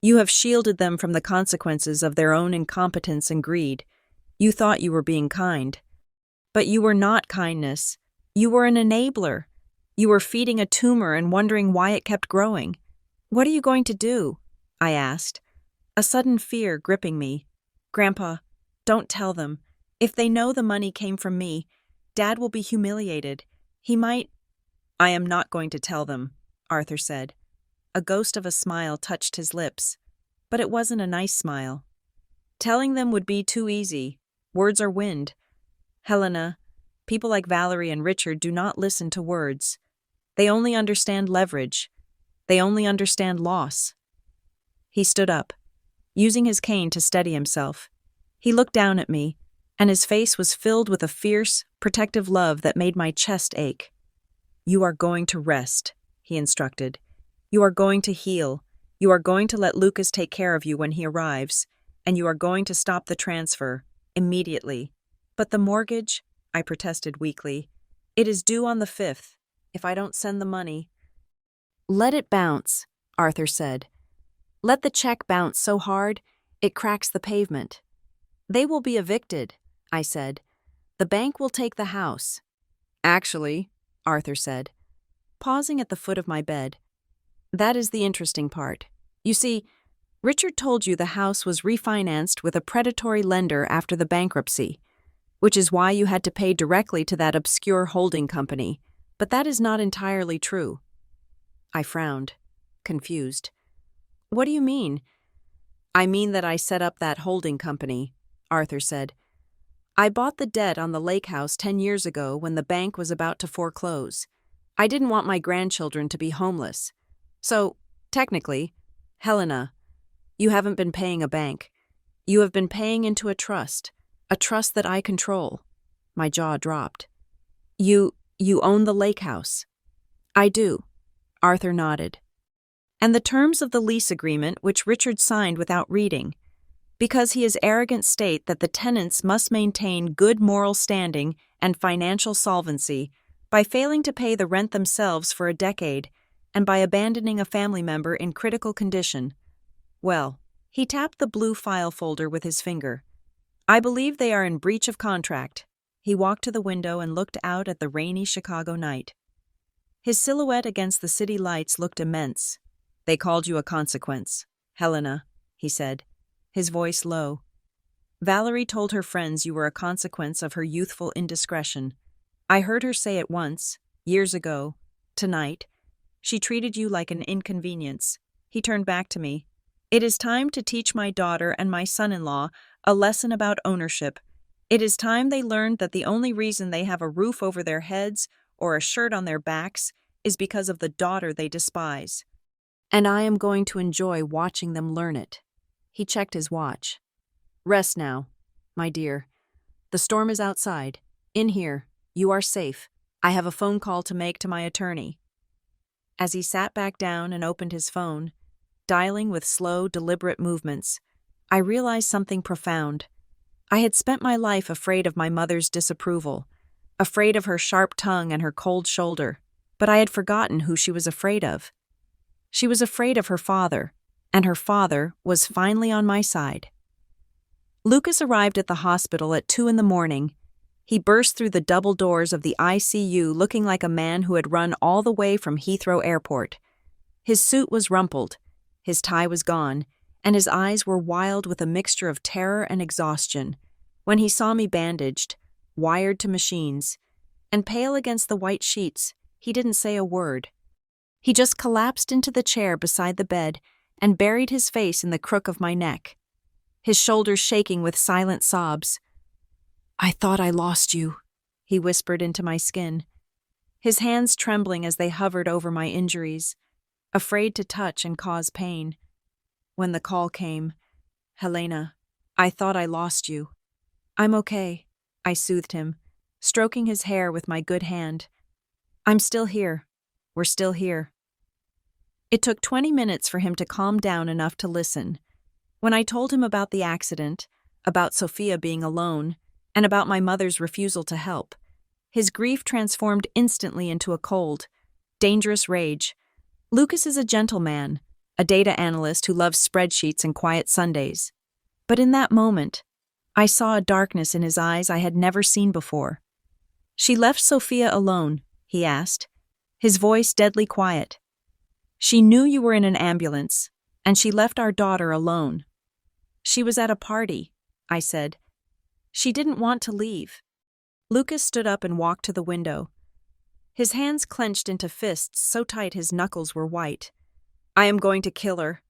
"You have shielded them from the consequences of their own incompetence and greed. You thought you were being kind. But you were not kindness. You were an enabler. You were feeding a tumor and wondering why it kept growing. What are you going to do?" I asked, a sudden fear gripping me. "Grandpa, don't tell them. If they know the money came from me, Dad will be humiliated. He might—" "I am not going to tell them," Arthur said. A ghost of a smile touched his lips, but it wasn't a nice smile. "Telling them would be too easy. Words are wind. Helena, people like Valerie and Richard do not listen to words. They only understand leverage. They only understand loss." He stood up, using his cane to steady himself. He looked down at me, and his face was filled with a fierce, protective love that made my chest ache. "You are going to rest," he instructed. "You are going to heal. You are going to let Lucas take care of you when he arrives, and you are going to stop the transfer, immediately." "But the mortgage," I protested weakly. "It is due on the 5th. If I don't send the money—" "Let it bounce," Arthur said. "Let the check bounce so hard, it cracks the pavement." "They will be evicted," I said. "The bank will take the house." "Actually," Arthur said, pausing at the foot of my bed, "that is the interesting part. You see, Richard told you the house was refinanced with a predatory lender after the bankruptcy, which is why you had to pay directly to that obscure holding company, but that is not entirely true." I frowned, confused. "What do you mean?" "I mean that I set up that holding company," Arthur said. "I bought the debt on the lake house 10 years ago when the bank was about to foreclose. I didn't want my grandchildren to be homeless. So, technically, Helena, you haven't been paying a bank. You have been paying into a trust that I control." My jaw dropped. You own the lake house." "I do," Arthur nodded. "And the terms of the lease agreement which Richard signed without reading, because he is arrogant state that the tenants must maintain good moral standing and financial solvency by failing to pay the rent themselves for a decade, and by abandoning a family member in critical condition. Well, he tapped the blue file folder with his finger. I believe they are in breach of contract. He walked to the window and looked out at the rainy Chicago night. His silhouette against the city lights looked immense. They called you a consequence, Helena, he said, his voice low. Valerie told her friends you were a consequence of her youthful indiscretion. I heard her say it once, years ago. Tonight, she treated you like an inconvenience. He turned back to me. It is time to teach my daughter and my son-in-law a lesson about ownership. It is time they learned that the only reason they have a roof over their heads or a shirt on their backs is because of the daughter they despise. And I am going to enjoy watching them learn it. He checked his watch. Rest now, my dear. The storm is outside. In here, you are safe. I have a phone call to make to my attorney. As he sat back down and opened his phone, dialing with slow, deliberate movements, I realized something profound. I had spent my life afraid of my mother's disapproval, afraid of her sharp tongue and her cold shoulder, but I had forgotten who she was afraid of. She was afraid of her father, and her father was finally on my side. Lucas arrived at the hospital at 2 a.m. He burst through the double doors of the ICU looking like a man who had run all the way from Heathrow Airport. His suit was rumpled, his tie was gone, and his eyes were wild with a mixture of terror and exhaustion. When he saw me bandaged, wired to machines, and pale against the white sheets, he didn't say a word. He just collapsed into the chair beside the bed and buried his face in the crook of my neck, his shoulders shaking with silent sobs. I thought I lost you, he whispered into my skin, his hands trembling as they hovered over my injuries, afraid to touch and cause pain. When the call came, Helena, I thought I lost you. I'm okay, I soothed him, stroking his hair with my good hand. I'm still here. We're still here. It took 20 minutes for him to calm down enough to listen. When I told him about the accident, about Sophia being alone, and about my mother's refusal to help, his grief transformed instantly into a cold, dangerous rage. Lucas is a gentleman, a data analyst who loves spreadsheets and quiet Sundays. But in that moment, I saw a darkness in his eyes I had never seen before. She left Sophia alone, he asked, his voice deadly quiet. She knew you were in an ambulance, and she left our daughter alone. She was at a party, I said. She didn't want to leave. Lucas stood up and walked to the window. His hands clenched into fists so tight his knuckles were white. I am going to kill her.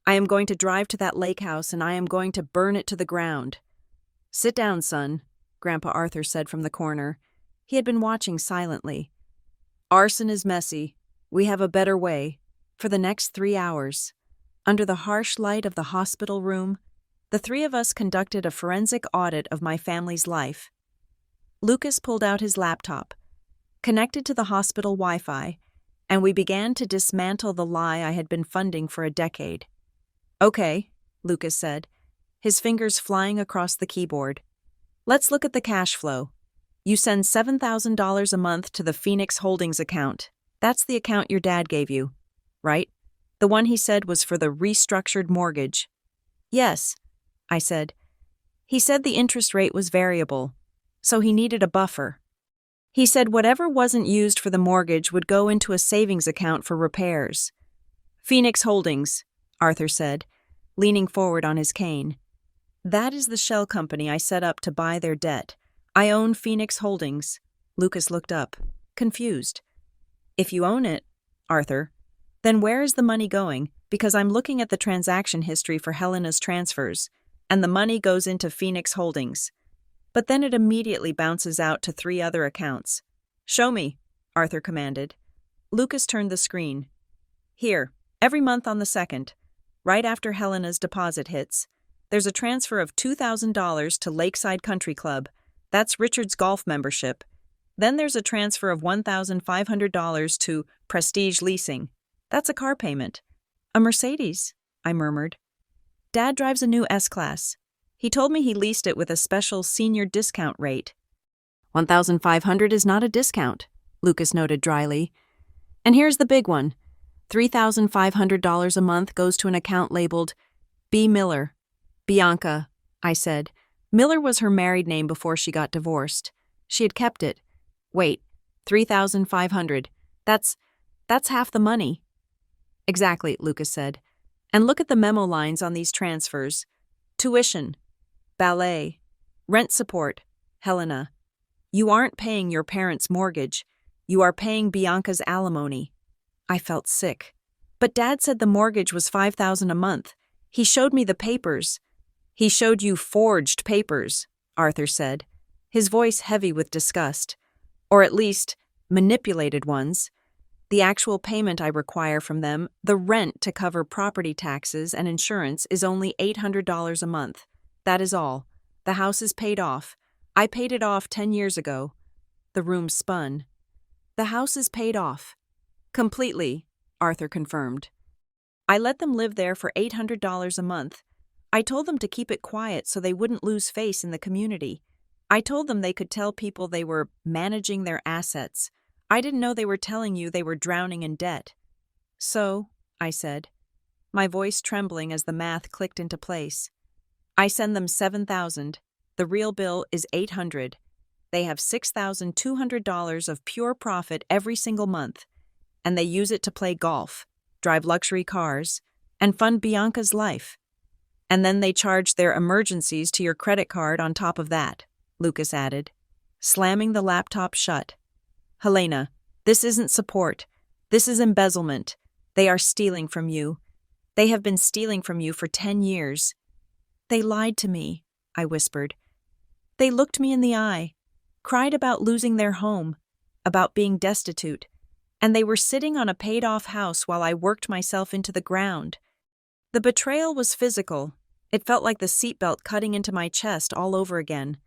I am going to drive to that lake house and I am going to burn it to the ground. Sit down, son, Grandpa Arthur said from the corner. He had been watching silently. Arson is messy. We have a better way. For the next 3 hours, under the harsh light of the hospital room, the three of us conducted a forensic audit of my family's life. Lucas pulled out his laptop, connected to the hospital Wi-Fi, and we began to dismantle the lie I had been funding for a decade. Okay, Lucas said, his fingers flying across the keyboard. Let's look at the cash flow. You send $7,000 a month to the Phoenix Holdings account. That's the account your dad gave you, right? The one he said was for the restructured mortgage. Yes, I said. He said the interest rate was variable, so he needed a buffer. He said whatever wasn't used for the mortgage would go into a savings account for repairs. Phoenix Holdings, Arthur said, leaning forward on his cane. That is the shell company I set up to buy their debt. I own Phoenix Holdings. Lucas looked up, confused. If you own it, Arthur, then where is the money going? Because I'm looking at the transaction history for Helena's transfers, and the money goes into Phoenix Holdings. But then it immediately bounces out to 3 other accounts. Show me, Arthur commanded. Lucas turned the screen. Here, every month on the 2nd, right after Helena's deposit hits, there's a transfer of $2,000 to Lakeside Country Club. That's Richard's golf membership. Then there's a transfer of $1,500 to Prestige Leasing. That's a car payment. A Mercedes, I murmured. Dad drives a new S-Class. He told me he leased it with a special senior discount rate. $1,500 is not a discount, Lucas noted dryly. And here's the big one. $3,500 a month goes to an account labeled B. Miller. Bianca, I said. Miller was her married name before she got divorced. She had kept it. Wait, 3,500. That's half the money. Exactly, Lucas said. And look at the memo lines on these transfers. Tuition, ballet, rent support, Helena. You aren't paying your parents' mortgage. You are paying Bianca's alimony. I felt sick. But Dad said the mortgage was $5,000 a month. He showed me the papers. He showed you forged papers, Arthur said, his voice heavy with disgust. Or at least, manipulated ones. The actual payment I require from them, the rent to cover property taxes and insurance, is only $800 a month. That is all. The house is paid off. I paid it off 10 years ago. The room spun. The house is paid off. Completely, Arthur confirmed. I let them live there for $800 a month. I told them to keep it quiet so they wouldn't lose face in the community. I told them they could tell people they were managing their assets. I didn't know they were telling you they were drowning in debt. So, I said, my voice trembling as the math clicked into place. I send them $7,000. The real bill is $800. They have $6,200 of pure profit every single month, and they use it to play golf, drive luxury cars, and fund Bianca's life. And then they charge their emergencies to your credit card on top of that, Lucas added, slamming the laptop shut. Helena, this isn't support. This is embezzlement. They are stealing from you. They have been stealing from you for 10 years. They lied to me, I whispered. They looked me in the eye, cried about losing their home, about being destitute, and they were sitting on a paid-off house while I worked myself into the ground. The betrayal was physical. It felt like the seatbelt cutting into my chest all over again.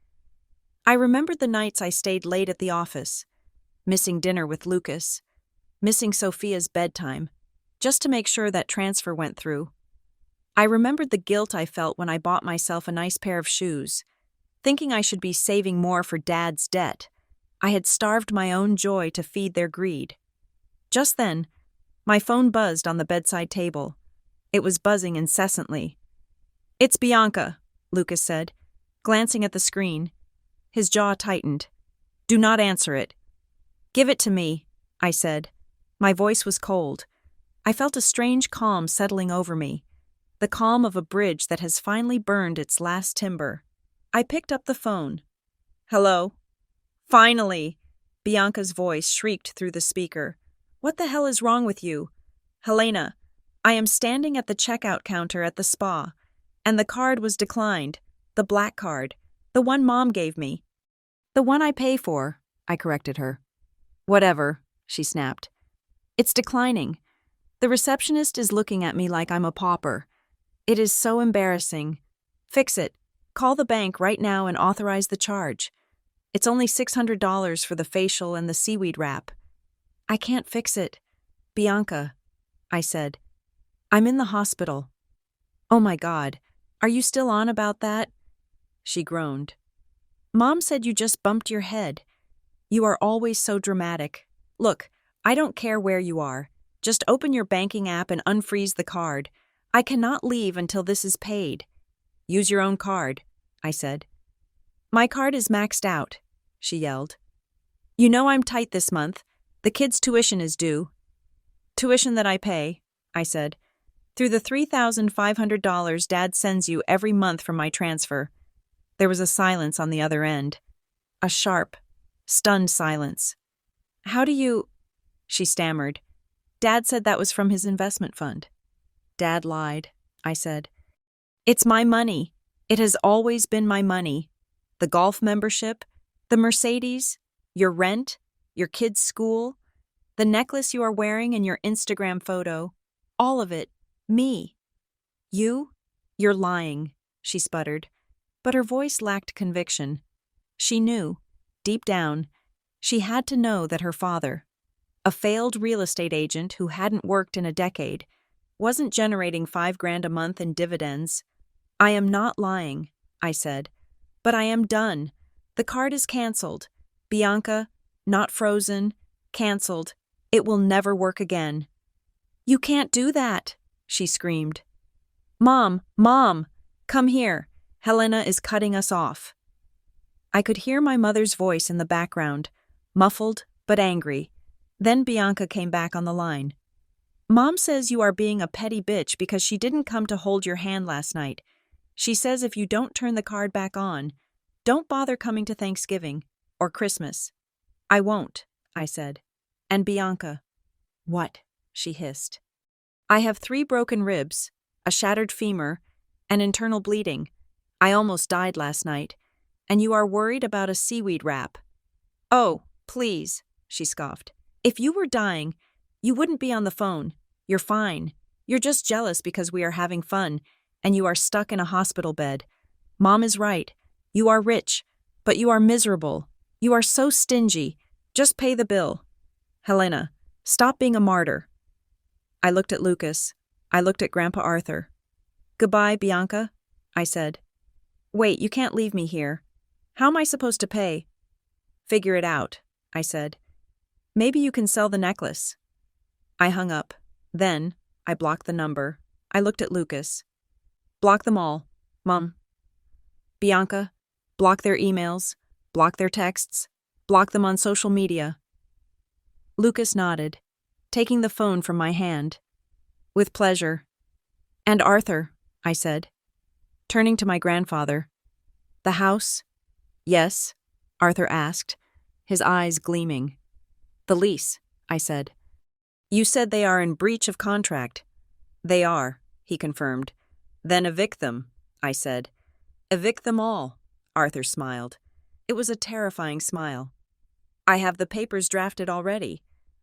I remembered the nights I stayed late at the office, missing dinner with Lucas, missing Sophia's bedtime, just to make sure that transfer went through. I remembered the guilt I felt when I bought myself a nice pair of shoes, thinking I should be saving more for Dad's debt. I had starved my own joy to feed their greed. Just then, my phone buzzed on the bedside table. It was buzzing incessantly. It's Bianca, Lucas said, glancing at the screen. His jaw tightened. Do not answer it. Give it to me, I said. My voice was cold. I felt a strange calm settling over me, the calm of a bridge that has finally burned its last timber. I picked up the phone. Hello? Finally! Bianca's voice shrieked through the speaker. What the hell is wrong with you? Helena, I am standing at the checkout counter at the spa, and the card was declined. The black card. The one Mom gave me. The one I pay for, I corrected her. Whatever, she snapped. It's declining. The receptionist is looking at me like I'm a pauper. It is so embarrassing. Fix it. Call the bank right now and authorize the charge. It's only $600 for the facial and the seaweed wrap. I can't fix it. Bianca, I said. I'm in the hospital. Oh my God, are you still on about that? She groaned. Mom said you just bumped your head. You are always so dramatic. Look, I don't care where you are. Just open your banking app and unfreeze the card. I cannot leave until this is paid. Use your own card, I said. My card is maxed out, she yelled. You know I'm tight this month. The kids' tuition is due. Tuition that I pay, I said. Through the $3,500 Dad sends you every month from my transfer. There was a silence on the other end. A sharp, stunned silence. How do you... She stammered. Dad said that was from his investment fund. Dad lied, I said. It's my money. It has always been my money. The golf membership, the Mercedes, your rent, your kids' school, the necklace you are wearing in your Instagram photo, all of it, me. You're lying, she sputtered, but her voice lacked conviction. She knew, deep down, she had to know that her father, a failed real estate agent who hadn't worked in a decade, wasn't generating $5,000 a month in dividends. I am not lying, I said, but I am done. The card is canceled. Bianca, not frozen. Cancelled. It will never work again. You can't do that, she screamed. Mom, come here. Helena is cutting us off. I could hear my mother's voice in the background, muffled but angry. Then Bianca came back on the line. Mom says you are being a petty bitch because she didn't come to hold your hand last night. She says if you don't turn the card back on, don't bother coming to Thanksgiving or Christmas. I won't, I said. And Bianca. What? She hissed. I have 3 broken ribs, a shattered femur, and internal bleeding. I almost died last night, and you are worried about a seaweed wrap. Oh, please, she scoffed. If you were dying, you wouldn't be on the phone. You're fine. You're just jealous because we are having fun, and you are stuck in a hospital bed. Mom is right. You are rich, but you are miserable. You are so stingy. Just pay the bill. Helena, stop being a martyr. I looked at Lucas. I looked at Grandpa Arthur. Goodbye, Bianca, I said. Wait, you can't leave me here. How am I supposed to pay? Figure it out, I said. Maybe you can sell the necklace. I hung up. Then, I blocked the number. I looked at Lucas. Block them all, Mom. Bianca, block their emails, block their texts, block them on social media. Lucas nodded, taking the phone from my hand. With pleasure. And Arthur, I said, turning to my grandfather. The house? Yes, Arthur asked, his eyes gleaming. The lease, I said. You said they are in breach of contract. They are, he confirmed. Then evict them, I said. Evict them all, Arthur smiled. It was a terrifying smile. I have the papers drafted already.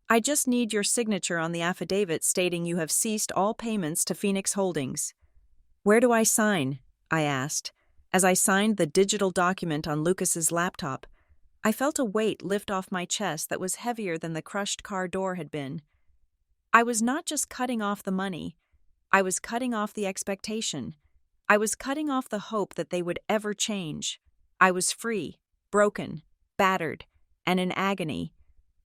I just need your signature on the affidavit stating you have ceased all payments to Phoenix Holdings. Where do I sign? I asked. As I signed the digital document on Lucas's laptop, I felt a weight lift off my chest that was heavier than the crushed car door had been. I was not just cutting off the money. I was cutting off the expectation. I was cutting off the hope that they would ever change. I was free, broken, battered, and in agony.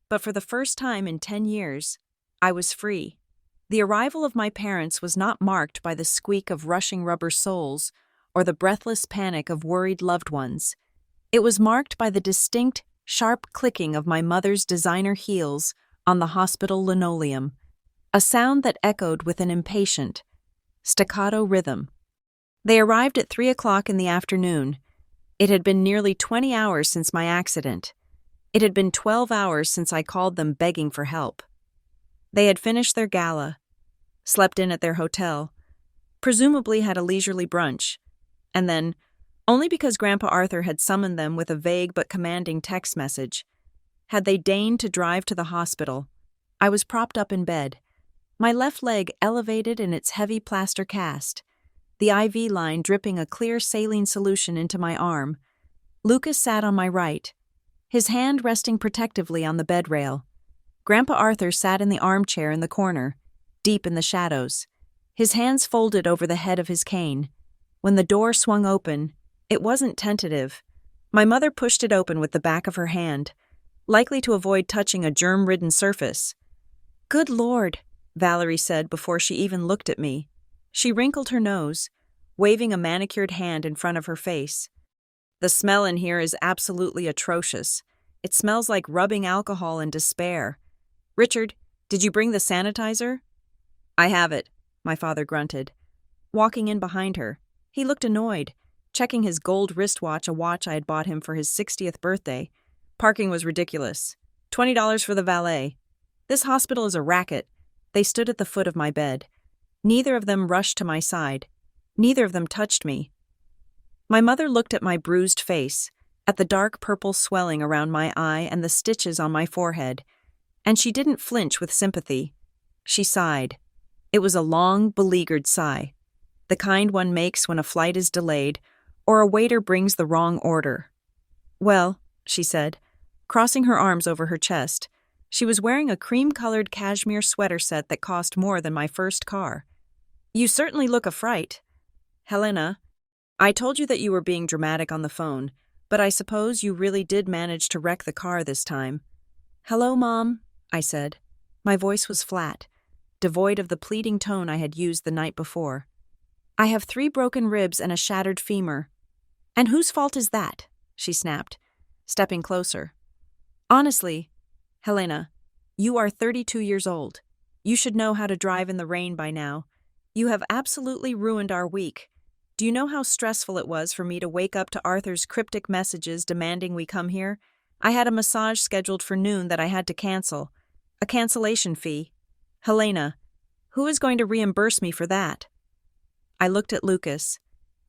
But for the first time in 10 years, I was free. The arrival of my parents was not marked by the squeak of rushing rubber soles or the breathless panic of worried loved ones. It was marked by the distinct, sharp clicking of my mother's designer heels on the hospital linoleum, a sound that echoed with an impatient, staccato rhythm. They arrived at 3 o'clock in the afternoon. It had been nearly 20 hours since my accident. It had been 12 hours since I called them begging for help. They had finished their gala, slept in at their hotel, presumably had a leisurely brunch, and then, only because Grandpa Arthur had summoned them with a vague but commanding text message, had they deigned to drive to the hospital. I was propped up in bed, my left leg elevated in its heavy plaster cast, the IV line dripping a clear saline solution into my arm. Lucas sat on my right, his hand resting protectively on the bed rail. Grandpa Arthur sat in the armchair in the corner, deep in the shadows, his hands folded over the head of his cane. When the door swung open, it wasn't tentative. My mother pushed it open with the back of her hand, likely to avoid touching a germ-ridden surface. "Good Lord," Valerie said before she even looked at me. She wrinkled her nose, waving a manicured hand in front of her face. "The smell in here is absolutely atrocious. It smells like rubbing alcohol and despair. Richard, did you bring the sanitizer?" "I have it," my father grunted. Walking in behind her, he looked annoyed, checking his gold wristwatch, a watch I had bought him for his 60th birthday. Parking was ridiculous. $20 for the valet. This hospital is a racket. They stood at the foot of my bed. Neither of them rushed to my side. Neither of them touched me. My mother looked at my bruised face, at the dark purple swelling around my eye and the stitches on my forehead, and she didn't flinch with sympathy. She sighed. It was a long, beleaguered sigh, the kind one makes when a flight is delayed or a waiter brings the wrong order. "Well," she said, crossing her arms over her chest. She was wearing a cream-colored cashmere sweater set that cost more than my first car. "You certainly look a fright. Helena, I told you that you were being dramatic on the phone, but I suppose you really did manage to wreck the car this time." "Hello, Mom," I said. My voice was flat, devoid of the pleading tone I had used the night before. I have 3 broken ribs and a shattered femur. And whose fault is that? She snapped, stepping closer. Honestly, Helena, you are 32 years old. You should know how to drive in the rain by now. You have absolutely ruined our week. Do you know how stressful it was for me to wake up to Arthur's cryptic messages demanding we come here? I had a massage scheduled for noon that I had to cancel. A cancellation fee. Helena, who is going to reimburse me for that? I looked at Lucas.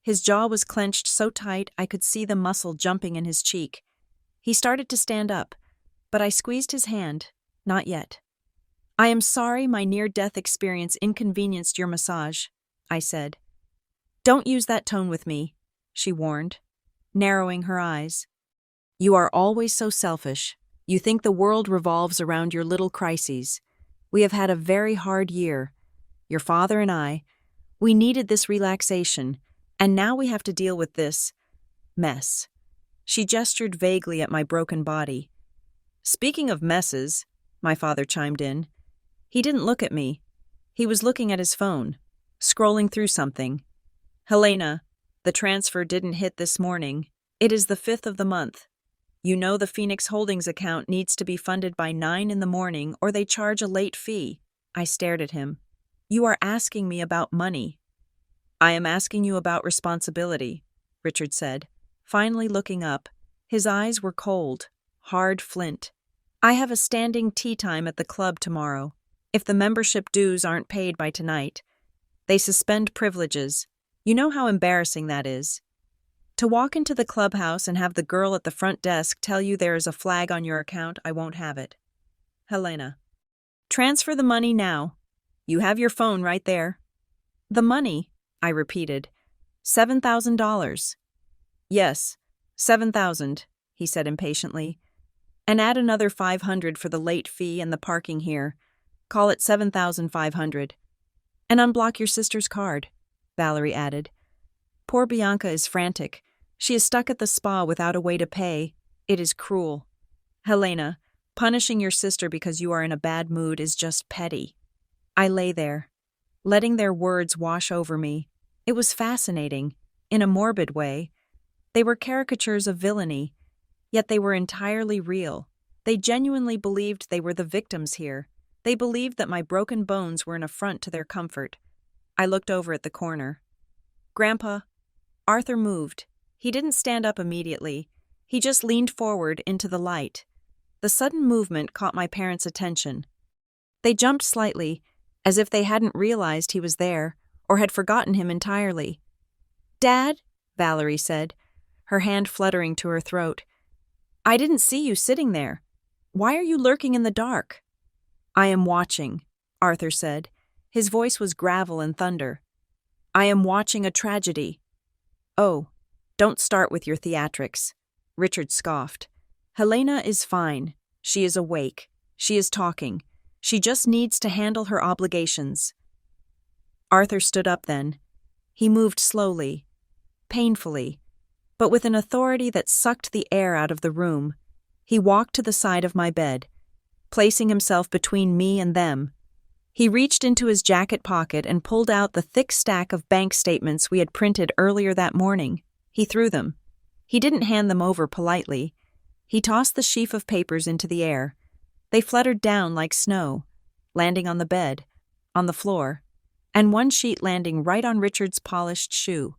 His jaw was clenched so tight I could see the muscle jumping in his cheek. He started to stand up, but I squeezed his hand. Not yet. I am sorry my near-death experience inconvenienced your massage, I said. Don't use that tone with me, she warned, narrowing her eyes. You are always so selfish. You think the world revolves around your little crises. We have had a very hard year. Your father and I, we needed this relaxation, and now we have to deal with this mess. She gestured vaguely at my broken body. Speaking of messes, my father chimed in. He didn't look at me. He was looking at his phone, scrolling through something. Helena, the transfer didn't hit this morning. It is the 5th of the month. You know the Phoenix Holdings account needs to be funded by 9 in the morning or they charge a late fee. I stared at him. You are asking me about money. I am asking you about responsibility, Richard said, finally looking up. His eyes were cold, hard flint. I have a standing tea time at the club tomorrow. If the membership dues aren't paid by tonight, they suspend privileges. You know how embarrassing that is. To walk into the clubhouse and have the girl at the front desk tell you there is a flag on your account, I won't have it. Helena. Transfer the money now. You have your phone right there. The money, I repeated. $7,000. Yes, 7,000, he said impatiently. And add another 500 for the late fee and the parking here. Call it 7,500. And unblock your sister's card, Valerie added. Poor Bianca is frantic. She is stuck at the spa without a way to pay. It is cruel. Helena, punishing your sister because you are in a bad mood is just petty. I lay there, letting their words wash over me. It was fascinating, in a morbid way. They were caricatures of villainy, yet they were entirely real. They genuinely believed they were the victims here. They believed that my broken bones were an affront to their comfort. I looked over at the corner. Grandpa, Arthur moved. He didn't stand up immediately. He just leaned forward into the light. The sudden movement caught my parents' attention. They jumped slightly, as if they hadn't realized he was there, or had forgotten him entirely. Dad, Valerie said, her hand fluttering to her throat. I didn't see you sitting there. Why are you lurking in the dark? I am watching, Arthur said. His voice was gravel and thunder. I am watching a tragedy. Oh, don't start with your theatrics, Richard scoffed. Helena is fine. She is awake. She is talking. She just needs to handle her obligations. Arthur stood up then. He moved slowly, painfully, but with an authority that sucked the air out of the room. He walked to the side of my bed, placing himself between me and them. He reached into his jacket pocket and pulled out the thick stack of bank statements we had printed earlier that morning. He threw them. He didn't hand them over politely. He tossed the sheaf of papers into the air. They fluttered down like snow, landing on the bed, on the floor, and one sheet landing right on Richard's polished shoe.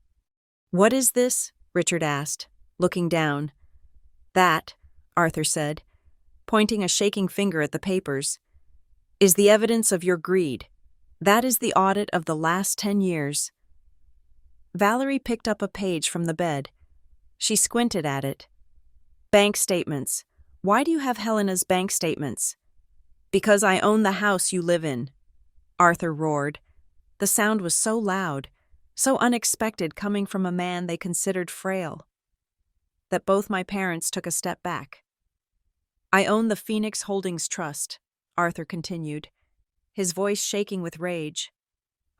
What is this? Richard asked, looking down. That, Arthur said, pointing a shaking finger at the papers, is the evidence of your greed. That is the audit of the last 10 years. Valerie picked up a page from the bed. She squinted at it. Bank statements. Why do you have Helena's bank statements? Because I own the house you live in, Arthur roared. The sound was so loud, so unexpected coming from a man they considered frail, that both my parents took a step back. I own the Phoenix Holdings Trust, Arthur continued, his voice shaking with rage.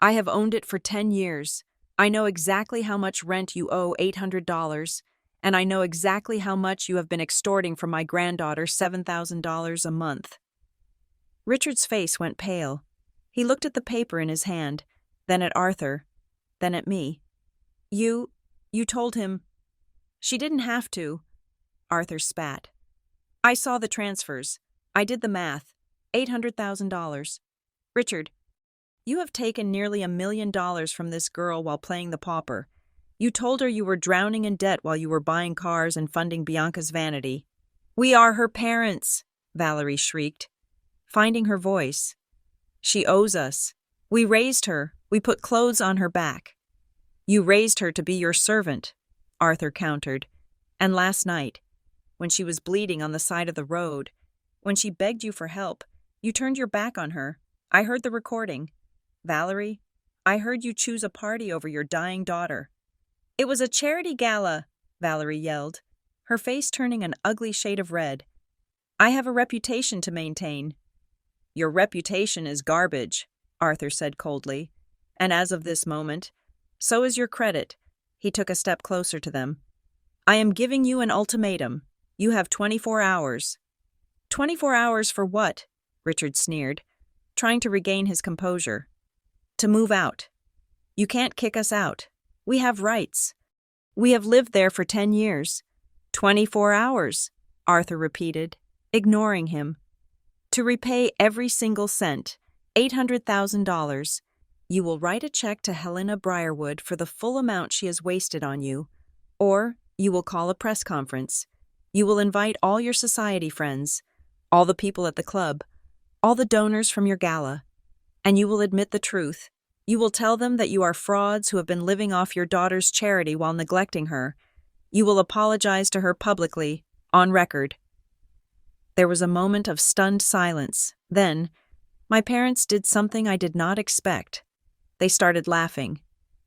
I have owned it for 10 years. I know exactly how much rent you owe, $800, and I know exactly how much you have been extorting from my granddaughter, $7,000 a month. Richard's face went pale. He looked at the paper in his hand, then at Arthur, then at me. You told him. She didn't have to. Arthur spat. I saw the transfers. I did the math. $800,000. Richard, you have taken nearly $1 million from this girl while playing the pauper. You told her you were drowning in debt while you were buying cars and funding Bianca's vanity. We are her parents, Valerie shrieked, finding her voice. She owes us. We raised her. We put clothes on her back. You raised her to be your servant, Arthur countered. And last night, when she was bleeding on the side of the road, when she begged you for help, you turned your back on her. I heard the recording. Valerie, I heard you choose a party over your dying daughter. It was a charity gala, Valerie yelled, her face turning an ugly shade of red. I have a reputation to maintain. Your reputation is garbage, Arthur said coldly. And as of this moment, so is your credit. He took a step closer to them. I am giving you an ultimatum. You have 24 hours. 24 hours for what? Richard sneered, trying to regain his composure. To move out. You can't kick us out. We have rights. We have lived there for 10 years. 24 hours, Arthur repeated, ignoring him. To repay every single cent, $800,000, you will write a check to Helena Briarwood for the full amount she has wasted on you, or you will call a press conference. You will invite all your society friends, all the people at the club, all the donors from your gala, and you will admit the truth. You will tell them that you are frauds who have been living off your daughter's charity while neglecting her. You will apologize to her publicly, on record. There was a moment of stunned silence. Then, my parents did something I did not expect. They started laughing.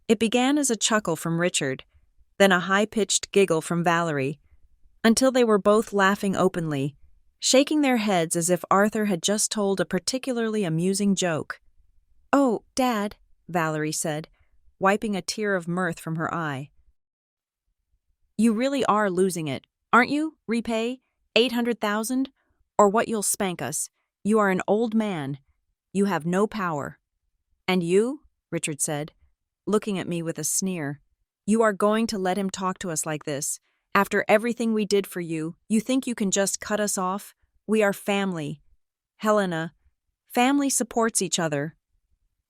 It began as a chuckle from Richard, then a high-pitched giggle from Valerie, until they were both laughing openly, shaking their heads as if Arthur had just told a particularly amusing joke. Oh, Dad, Valerie said, wiping a tear of mirth from her eye. You really are losing it, aren't you? Repay $800,000, or what you'll spank us. You are an old man. You have no power. And you, Richard said, looking at me with a sneer, you are going to let him talk to us like this? After everything we did for you, you think you can just cut us off? We are family. Helena, family supports each other.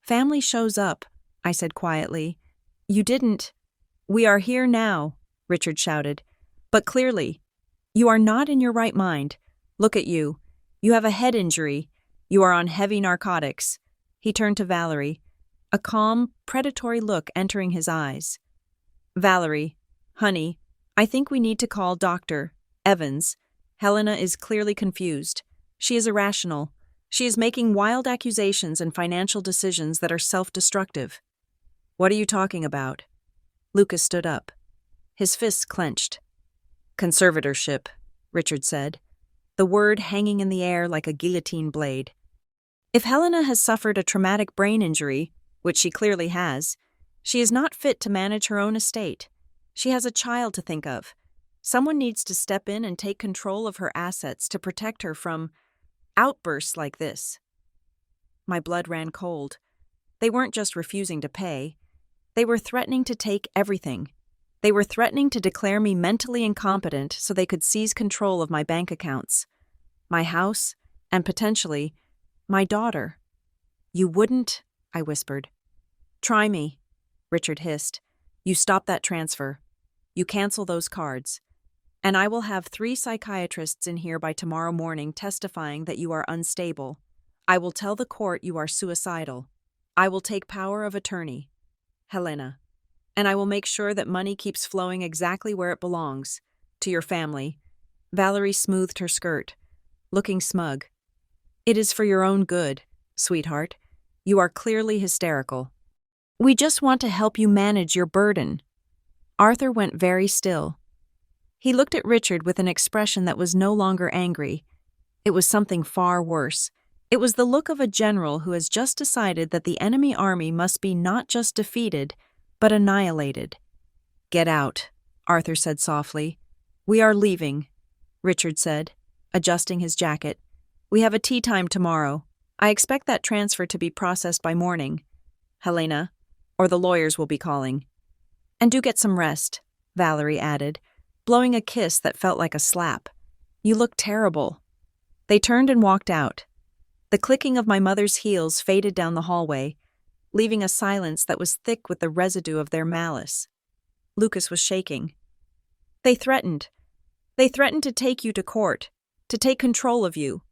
Family shows up, I said quietly. You didn't. We are here now, Richard shouted. But clearly, you are not in your right mind. Look at you. You have a head injury. You are on heavy narcotics. He turned to Valerie, a calm, predatory look entering his eyes. Valerie, honey, I think we need to call Dr. Evans. Helena is clearly confused. She is irrational. She is making wild accusations and financial decisions that are self-destructive. What are you talking about? Lucas stood up. His fists clenched. Conservatorship, Richard said, the word hanging in the air like a guillotine blade. If Helena has suffered a traumatic brain injury, which she clearly has, she is not fit to manage her own estate. She has a child to think of. Someone needs to step in and take control of her assets to protect her from outbursts like this. My blood ran cold. They weren't just refusing to pay. They were threatening to take everything. They were threatening to declare me mentally incompetent so they could seize control of my bank accounts, my house, and potentially, my daughter. You wouldn't, I whispered. Try me, Richard hissed. You stop that transfer. You cancel those cards. And I will have 3 psychiatrists in here by tomorrow morning testifying that you are unstable. I will tell the court you are suicidal. I will take power of attorney. Helena. And I will make sure that money keeps flowing exactly where it belongs, to your family. Valerie smoothed her skirt, looking smug. It is for your own good, sweetheart. You are clearly hysterical. We just want to help you manage your burden. Arthur went very still. He looked at Richard with an expression that was no longer angry. It was something far worse. It was the look of a general who has just decided that the enemy army must be not just defeated, but annihilated. Get out, Arthur said softly. We are leaving, Richard said, adjusting his jacket. We have a tea time tomorrow. I expect that transfer to be processed by morning, Helena, or the lawyers will be calling. And do get some rest, Valerie added, blowing a kiss that felt like a slap. You look terrible. They turned and walked out. The clicking of my mother's heels faded down the hallway, leaving a silence that was thick with the residue of their malice. Lucas was shaking. They threatened. They threatened to take you to court, to take control of you.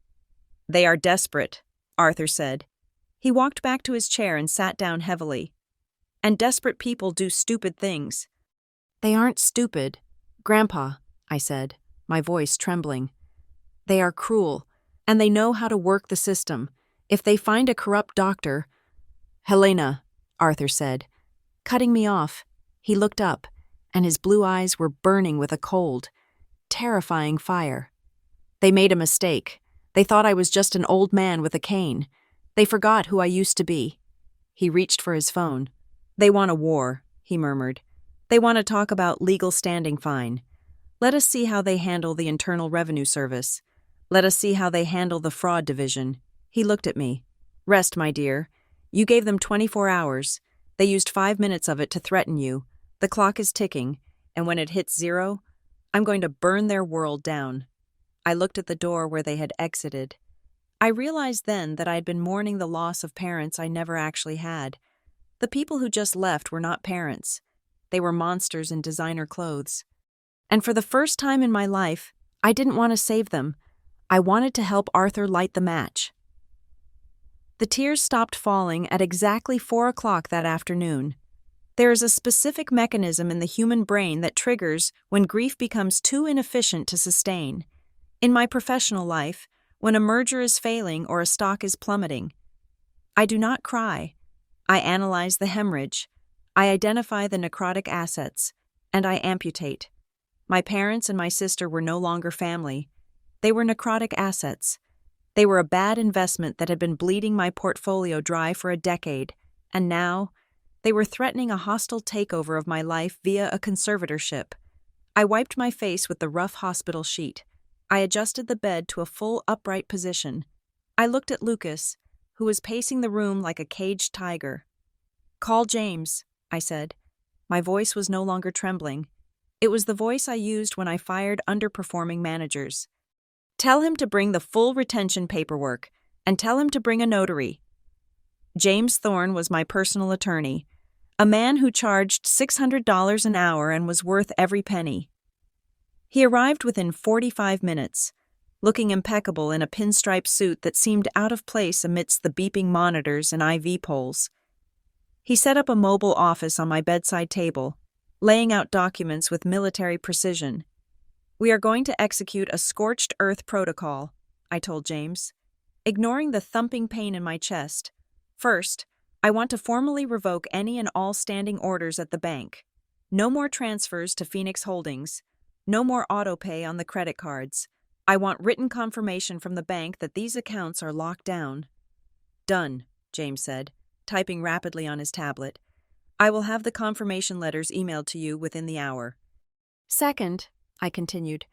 They are desperate, Arthur said. He walked back to his chair and sat down heavily. And desperate people do stupid things. They aren't stupid, Grandpa, I said, my voice trembling. They are cruel, and they know how to work the system. If they find a corrupt doctor— Helena, Arthur said. Cutting me off, he looked up, and his blue eyes were burning with a cold, terrifying fire. They made a mistake. They thought I was just an old man with a cane. They forgot who I used to be. He reached for his phone. They want a war, he murmured. They want to talk about legal standing fine. Let us see how they handle the Internal Revenue Service. Let us see how they handle the fraud division. He looked at me. Rest, my dear. You gave them 24 hours. They used 5 minutes of it to threaten you. The clock is ticking, and when it hits 0, I'm going to burn their world down. I looked at the door where they had exited. I realized then that I had been mourning the loss of parents I never actually had. The people who just left were not parents. They were monsters in designer clothes. And for the first time in my life, I didn't want to save them. I wanted to help Arthur light the match. The tears stopped falling at exactly 4 o'clock that afternoon. There is a specific mechanism in the human brain that triggers when grief becomes too inefficient to sustain. In my professional life, when a merger is failing or a stock is plummeting, I do not cry. I analyze the hemorrhage. I identify the necrotic assets, and I amputate. My parents and my sister were no longer family. They were necrotic assets. They were a bad investment that had been bleeding my portfolio dry for a decade, and now they were threatening a hostile takeover of my life via a conservatorship. I wiped my face with the rough hospital sheet. I adjusted the bed to a full upright position. I looked at Lucas, who was pacing the room like a caged tiger. Call James, I said. My voice was no longer trembling. It was the voice I used when I fired underperforming managers. Tell him to bring the full retention paperwork, and tell him to bring a notary. James Thorne was my personal attorney, a man who charged $600 an hour and was worth every penny. He arrived within 45 minutes, looking impeccable in a pinstripe suit that seemed out of place amidst the beeping monitors and IV poles. He set up a mobile office on my bedside table, laying out documents with military precision. We are going to execute a scorched earth protocol, I told James, ignoring the thumping pain in my chest. First, I want to formally revoke any and all standing orders at the bank. No more transfers to Phoenix Holdings. No more auto pay on the credit cards. I want written confirmation from the bank that these accounts are locked down. Done, James said, typing rapidly on his tablet. I will have the confirmation letters emailed to you within the hour. Second, I continued,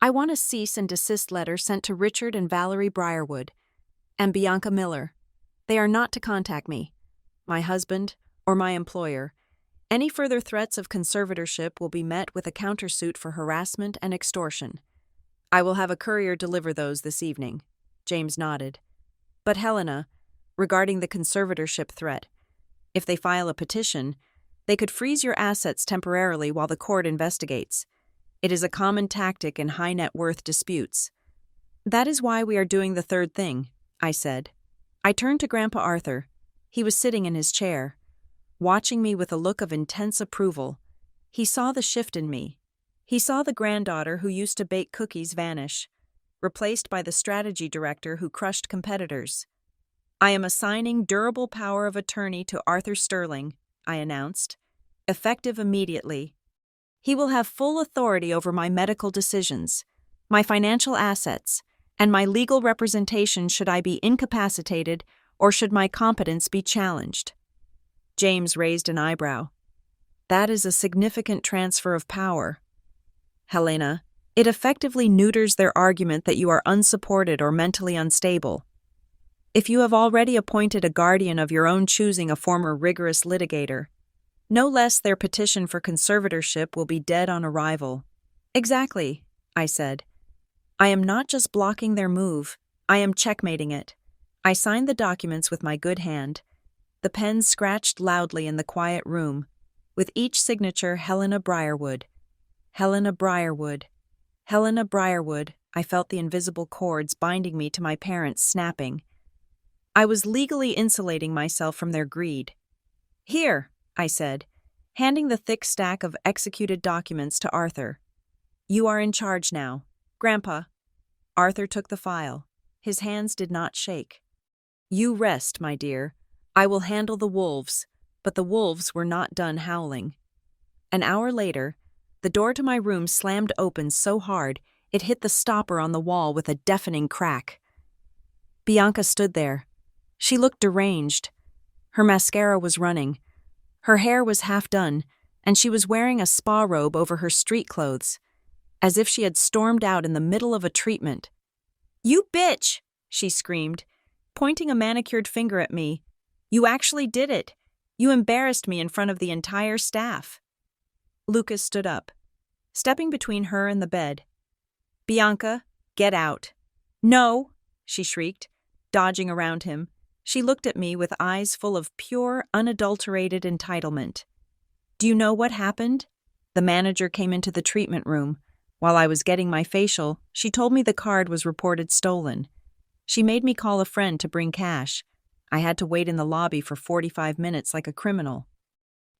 I want a cease and desist letter sent to Richard and Valerie Briarwood and Bianca Miller. They are not to contact me, my husband, or my employer. Any further threats of conservatorship will be met with a countersuit for harassment and extortion. I will have a courier deliver those this evening. James nodded. But Helena, regarding the conservatorship threat, if they file a petition, they could freeze your assets temporarily while the court investigates. It is a common tactic in high net worth disputes. That is why we are doing the third thing, I said. I turned to Grandpa Arthur. He was sitting in his chair, watching me with a look of intense approval. He saw the shift in me. He saw the granddaughter who used to bake cookies vanish, replaced by the strategy director who crushed competitors. I am assigning durable power of attorney to Arthur Sterling, I announced, effective immediately. He will have full authority over my medical decisions, my financial assets, and my legal representation should I be incapacitated or should my competence be challenged. James raised an eyebrow. That is a significant transfer of power. Helena, it effectively neuters their argument that you are unsupported or mentally unstable. If you have already appointed a guardian of your own choosing, a former rigorous litigator, no less their petition for conservatorship will be dead on arrival. Exactly, I said. I am not just blocking their move, I am checkmating it. I signed the documents with my good hand. The pen scratched loudly in the quiet room. With each signature, Helena Briarwood. Helena Briarwood. Helena Briarwood. I felt the invisible cords binding me to my parents snapping. I was legally insulating myself from their greed. Here, I said, handing the thick stack of executed documents to Arthur. You are in charge now. Grandpa. Arthur took the file. His hands did not shake. You rest, my dear. I will handle the wolves. But the wolves were not done howling. An hour later, the door to my room slammed open so hard it hit the stopper on the wall with a deafening crack. Bianca stood there. She looked deranged. Her mascara was running. Her hair was half done, and she was wearing a spa robe over her street clothes, as if she had stormed out in the middle of a treatment. You bitch, she screamed, pointing a manicured finger at me. You actually did it. You embarrassed me in front of the entire staff. Lucas stood up, stepping between her and the bed. Bianca, get out. No, she shrieked, dodging around him. She looked at me with eyes full of pure, unadulterated entitlement. Do you know what happened? The manager came into the treatment room. While I was getting my facial, she told me the card was reported stolen. She made me call a friend to bring cash. I had to wait in the lobby for 45 minutes like a criminal.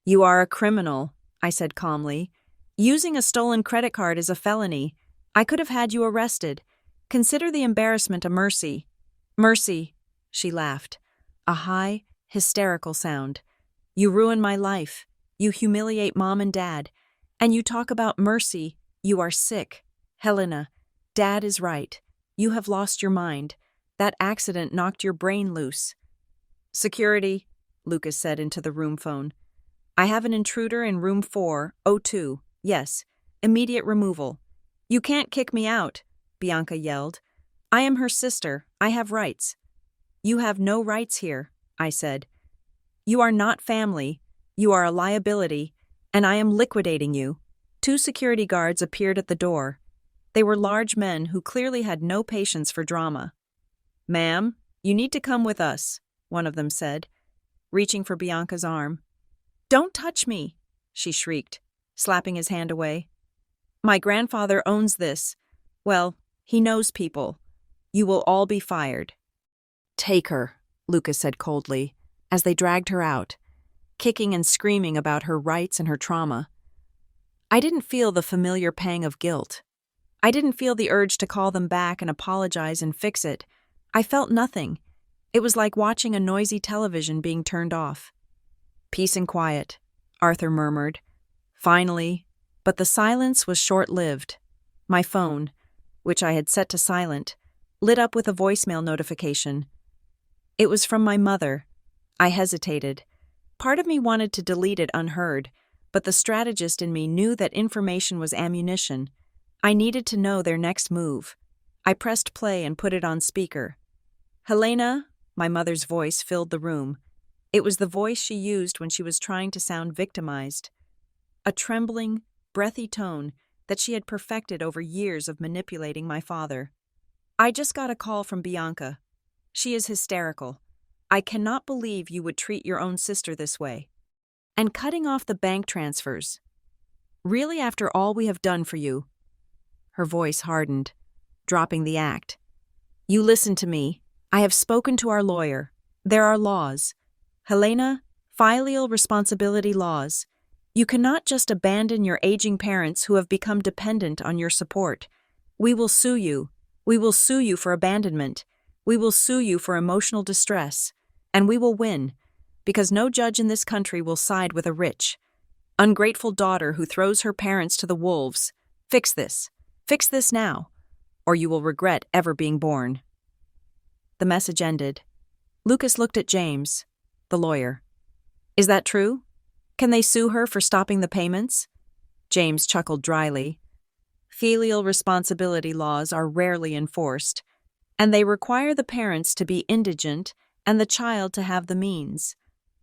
You are a criminal, I said calmly. Using a stolen credit card is a felony. I could have had you arrested. Consider the embarrassment a mercy. Mercy, she laughed. A high, hysterical sound. You ruin my life. You humiliate Mom and Dad. And you talk about mercy. You are sick. Helena, Dad is right. You have lost your mind. That accident knocked your brain loose. Security, Lucas said into the room phone. I have an intruder in room 402. Yes, immediate removal. You can't kick me out, Bianca yelled. I am her sister. I have rights. You have no rights here, I said. You are not family. You are a liability, and I am liquidating you. 2 security guards appeared at the door. They were large men who clearly had no patience for drama. Ma'am, you need to come with us, one of them said, reaching for Bianca's arm. Don't touch me, she shrieked, slapping his hand away. My grandfather owns this. Well, he knows people. You will all be fired. Take her, Lucas said coldly, as they dragged her out, kicking and screaming about her rights and her trauma. I didn't feel the familiar pang of guilt. I didn't feel the urge to call them back and apologize and fix it. I felt nothing. It was like watching a noisy television being turned off. Peace and quiet, Arthur murmured. Finally, but the silence was short-lived. My phone, which I had set to silent, lit up with a voicemail notification. It was from my mother. I hesitated. Part of me wanted to delete it unheard, but the strategist in me knew that information was ammunition. I needed to know their next move. I pressed play and put it on speaker. Helena, my mother's voice filled the room. It was the voice she used when she was trying to sound victimized. A trembling, breathy tone that she had perfected over years of manipulating my father. I just got a call from Bianca. She is hysterical. I cannot believe you would treat your own sister this way. And cutting off the bank transfers. Really, after all we have done for you? Her voice hardened, dropping the act. You listen to me. I have spoken to our lawyer. There are laws. Helena, filial responsibility laws. You cannot just abandon your aging parents who have become dependent on your support. We will sue you. We will sue you for abandonment. We will sue you for emotional distress. And we will win, because no judge in this country will side with a rich, ungrateful daughter who throws her parents to the wolves. Fix this. Fix this now, or you will regret ever being born. The message ended. Lucas looked at James, the lawyer. Is that true? Can they sue her for stopping the payments? James chuckled dryly. Filial responsibility laws are rarely enforced. And they require the parents to be indigent and the child to have the means.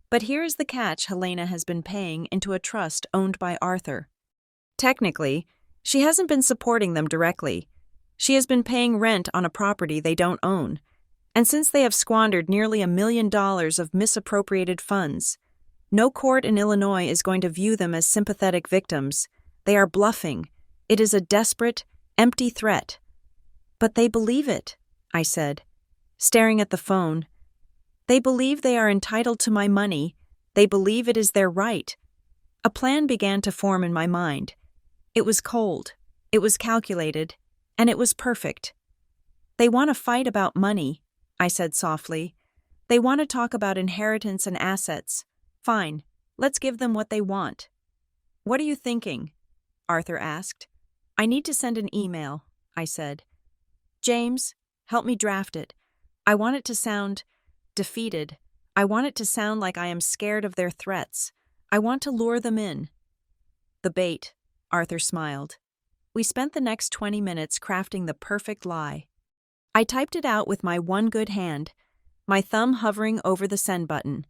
But here is the catch: Helena has been paying into a trust owned by Arthur. Technically, she hasn't been supporting them directly. She has been paying rent on a property they don't own. And since they have squandered nearly $1 million of misappropriated funds, no court in Illinois is going to view them as sympathetic victims. They are bluffing. It is a desperate, empty threat. But they believe it, I said, staring at the phone. They believe they are entitled to my money. They believe it is their right. A plan began to form in my mind. It was cold, it was calculated, and it was perfect. They want to fight about money, I said softly. They want to talk about inheritance and assets. Fine, let's give them what they want. What are you thinking? Arthur asked. I need to send an email, I said. James, help me draft it. I want it to sound defeated. I want it to sound like I am scared of their threats. I want to lure them in. The bait, Arthur smiled. We spent the next 20 minutes crafting the perfect lie. I typed it out with my one good hand, my thumb hovering over the send button.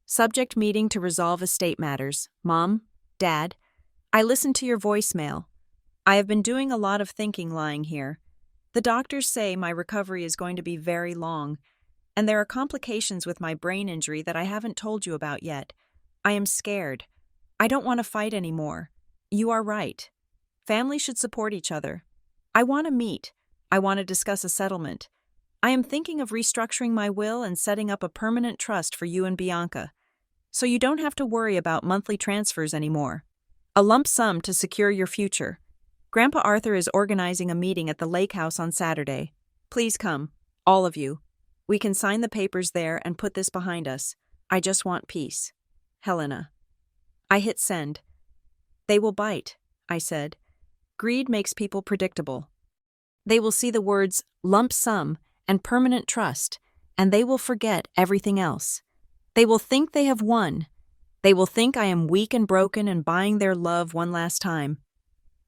Subject: meeting to resolve estate matters. Mom, Dad, I listened to your voicemail. I have been doing a lot of thinking lying here. The doctors say my recovery is going to be very long, and there are complications with my brain injury that I haven't told you about yet. I am scared. I don't want to fight anymore. You are right. Families should support each other. I want to meet. I want to discuss a settlement. I am thinking of restructuring my will and setting up a permanent trust for you and Bianca, so you don't have to worry about monthly transfers anymore. A lump sum to secure your future. Grandpa Arthur is organizing a meeting at the lake house on Saturday. Please come, all of you. We can sign the papers there and put this behind us. I just want peace. Helena. I hit send. They will bite, I said. Greed makes people predictable. They will see the words lump sum and permanent trust, and they will forget everything else. They will think they have won. They will think I am weak and broken and buying their love one last time.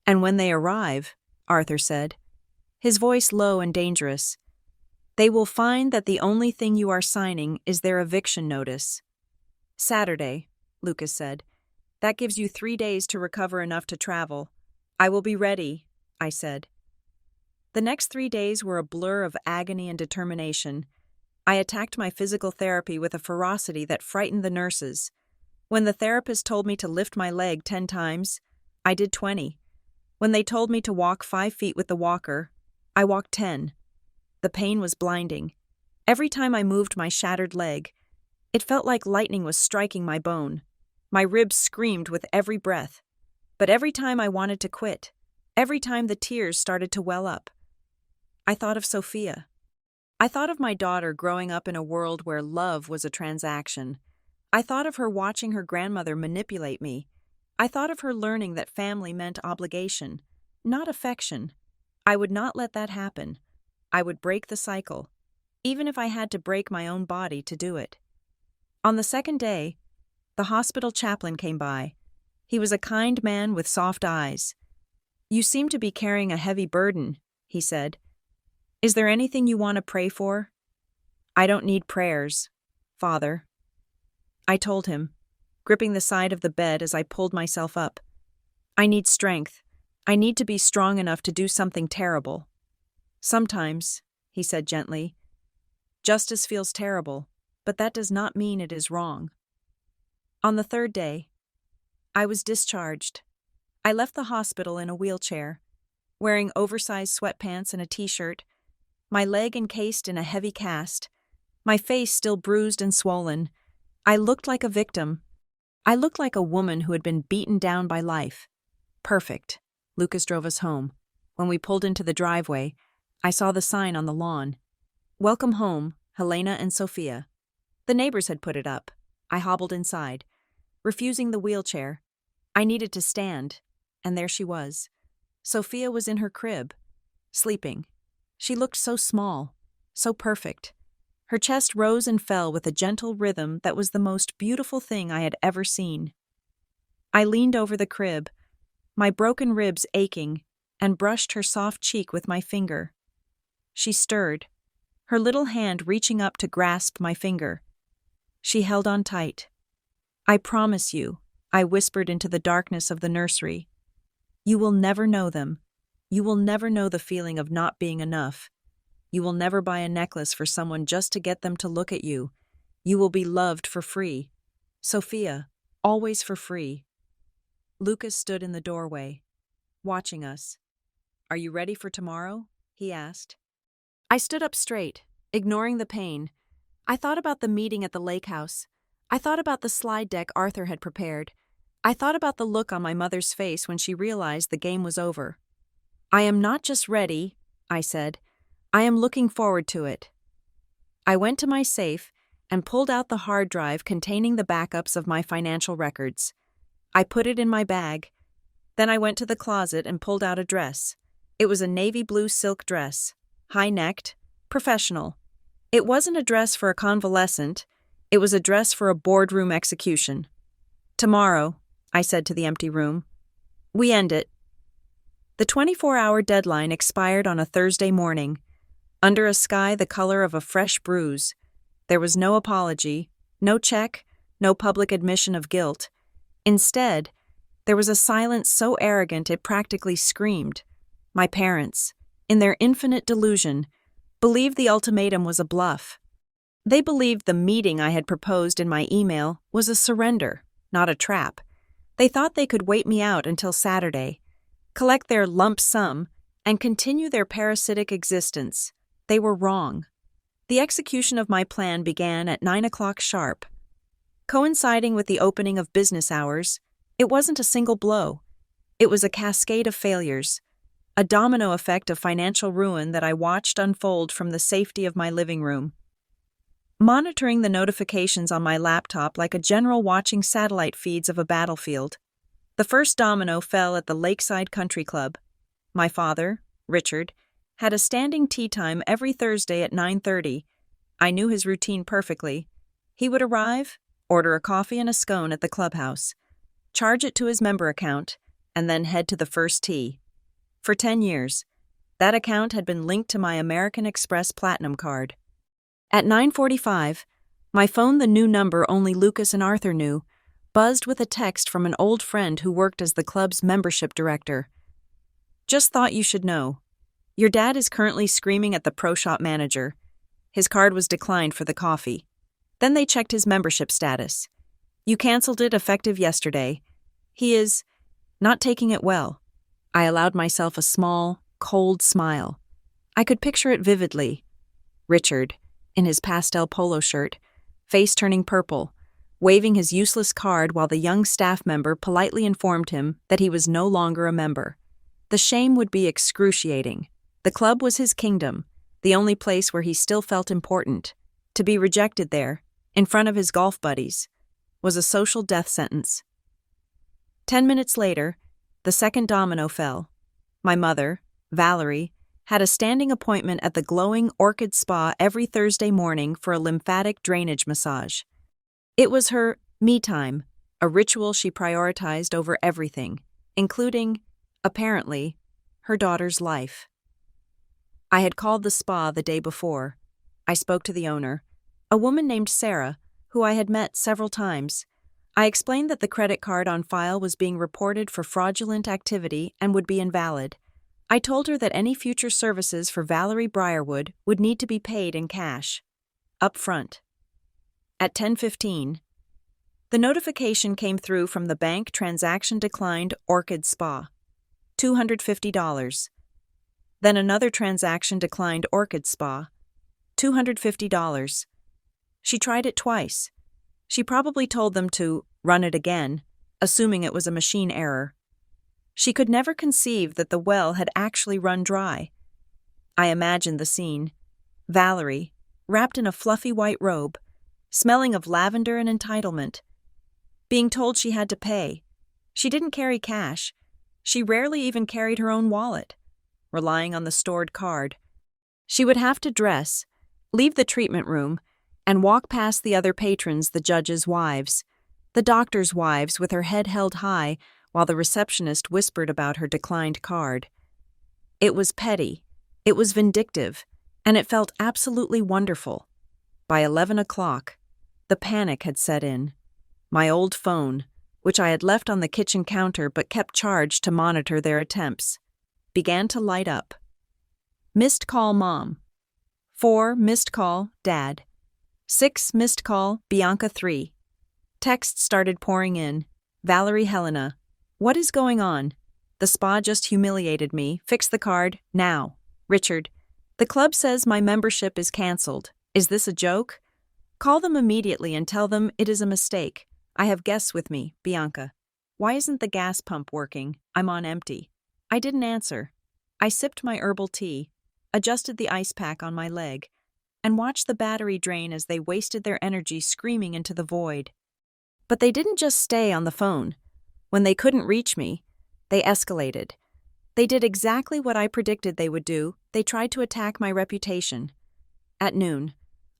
And when they arrive, Arthur said, his voice low and dangerous, they will find that the only thing you are signing is their eviction notice. Saturday, Lucas said. That gives you 3 days to recover enough to travel. I will be ready, I said. The next 3 days were a blur of agony and determination. I attacked my physical therapy with a ferocity that frightened the nurses. When the therapist told me to lift my leg 10 times, I did 20. When they told me to walk 5 feet with the walker, I walked 10. The pain was blinding. Every time I moved my shattered leg, it felt like lightning was striking my bone. My ribs screamed with every breath. But every time I wanted to quit, every time the tears started to well up, I thought of Sophia. I thought of my daughter growing up in a world where love was a transaction. I thought of her watching her grandmother manipulate me. I thought of her learning that family meant obligation, not affection. I would not let that happen. I would break the cycle, even if I had to break my own body to do it. On the second day, the hospital chaplain came by. He was a kind man with soft eyes. You seem to be carrying a heavy burden, he said. Is there anything you want to pray for? I don't need prayers, Father. I told him, gripping the side of the bed as I pulled myself up. I need strength. I need to be strong enough to do something terrible. Sometimes, he said gently, justice feels terrible, but that does not mean it is wrong. On the third day, I was discharged. I left the hospital in a wheelchair, wearing oversized sweatpants and a t-shirt, my leg encased in a heavy cast, my face still bruised and swollen. I looked like a victim. I looked like a woman who had been beaten down by life. Perfect. Lucas drove us home. When we pulled into the driveway, I saw the sign on the lawn. Welcome home, Helena and Sophia. The neighbors had put it up. I hobbled inside, refusing the wheelchair. I needed to stand, and there she was. Sophia was in her crib, sleeping. She looked so small, so perfect. Her chest rose and fell with a gentle rhythm that was the most beautiful thing I had ever seen. I leaned over the crib, my broken ribs aching, and brushed her soft cheek with my finger. She stirred, her little hand reaching up to grasp my finger. She held on tight. "I promise you," I whispered into the darkness of the nursery. "You will never know them. You will never know the feeling of not being enough. You will never buy a necklace for someone just to get them to look at you. You will be loved for free. Sophia, always for free." Lucas stood in the doorway, watching us. "Are you ready for tomorrow?" he asked. I stood up straight, ignoring the pain. I thought about the meeting at the lake house. I thought about the slide deck Arthur had prepared. I thought about the look on my mother's face when she realized the game was over. "I am not just ready," I said. "I am looking forward to it." I went to my safe and pulled out the hard drive containing the backups of my financial records. I put it in my bag. Then I went to the closet and pulled out a dress. It was a navy blue silk dress, high-necked, professional. It wasn't a dress for a convalescent. It was a dress for a boardroom execution. "Tomorrow," I said to the empty room. "We end it." The 24-hour deadline expired on a Thursday morning, under a sky the color of a fresh bruise. There was no apology, no check, no public admission of guilt. Instead, there was a silence so arrogant it practically screamed. My parents, in their infinite delusion, believed the ultimatum was a bluff. They believed the meeting I had proposed in my email was a surrender, not a trap. They thought they could wait me out until Saturday, collect their lump sum, and continue their parasitic existence. They were wrong. The execution of my plan began at 9 o'clock sharp. Coinciding with the opening of business hours, it wasn't a single blow. It was a cascade of failures, a domino effect of financial ruin that I watched unfold from the safety of my living room. Monitoring the notifications on my laptop like a general watching satellite feeds of a battlefield, the first domino fell at the Lakeside Country Club. My father, Richard, had a standing tea time every Thursday at 9:30. I knew his routine perfectly. He would arrive, order a coffee and a scone at the clubhouse, charge it to his member account, and then head to the first tee. For 10 years, that account had been linked to my American Express Platinum card. At 9:45, my phone, the new number only Lucas and Arthur knew, buzzed with a text from an old friend who worked as the club's membership director. "Just thought you should know. Your dad is currently screaming at the pro shop manager. His card was declined for the coffee." Then they checked his membership status. "You canceled it effective yesterday. He is not taking it well." I allowed myself a small, cold smile. I could picture it vividly. Richard, in his pastel polo shirt, face turning purple, waving his useless card while the young staff member politely informed him that he was no longer a member. The shame would be excruciating. The club was his kingdom, the only place where he still felt important. To be rejected there, in front of his golf buddies, was a social death sentence. 10 minutes later, the second domino fell. My mother, Valerie, had a standing appointment at the glowing Orchid Spa every Thursday morning for a lymphatic drainage massage. It was her me time, a ritual she prioritized over everything, including, apparently, her daughter's life. I had called the spa the day before. I spoke to the owner, a woman named Sarah, who I had met several times. I explained that the credit card on file was being reported for fraudulent activity and would be invalid. I told her that any future services for Valerie Briarwood would need to be paid in cash, up front. At 10:15, the notification came through from the bank transaction declined Orchid Spa, $250. Then another transaction declined Orchid Spa, $250. She tried it twice. She probably told them to run it again, assuming it was a machine error. She could never conceive that the well had actually run dry. I imagined the scene. Valerie, wrapped in a fluffy white robe, smelling of lavender and entitlement, being told she had to pay. She didn't carry cash. She rarely even carried her own wallet, relying on the stored card. She would have to dress, leave the treatment room, and walk past the other patrons, the judges' wives, the doctors' wives, with her head held high while the receptionist whispered about her declined card. It was petty. It was vindictive. And it felt absolutely wonderful. By 11 o'clock, the panic had set in. My old phone, which I had left on the kitchen counter but kept charged to monitor their attempts, began to light up. Missed call Mom. 4 missed call Dad. 6 missed call Bianca 3. Texts started pouring in. Valerie Helena. What is going on? The spa just humiliated me. Fix the card, now. Richard. The club says my membership is cancelled. Is this a joke? Call them immediately and tell them it is a mistake. I have guests with me, Bianca. Why isn't the gas pump working? I'm on empty. I didn't answer. I sipped my herbal tea, adjusted the ice pack on my leg, and watched the battery drain as they wasted their energy screaming into the void. But they didn't just stay on the phone. When they couldn't reach me, they escalated. They did exactly what I predicted they would do. They tried to attack my reputation. At noon,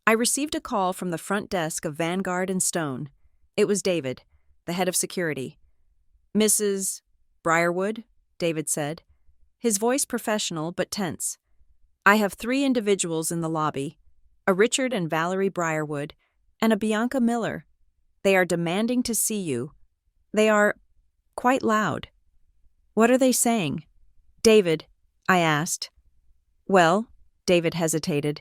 I received a call from the front desk of Vanguard and Stone. It was David, the head of security. Mrs. Briarwood, David said, his voice professional but tense. I have 3 individuals in the lobby, a Richard and Valerie Briarwood, and a Bianca Miller. They are demanding to see you. They are quite loud. What are they saying? David, I asked. Well, David hesitated.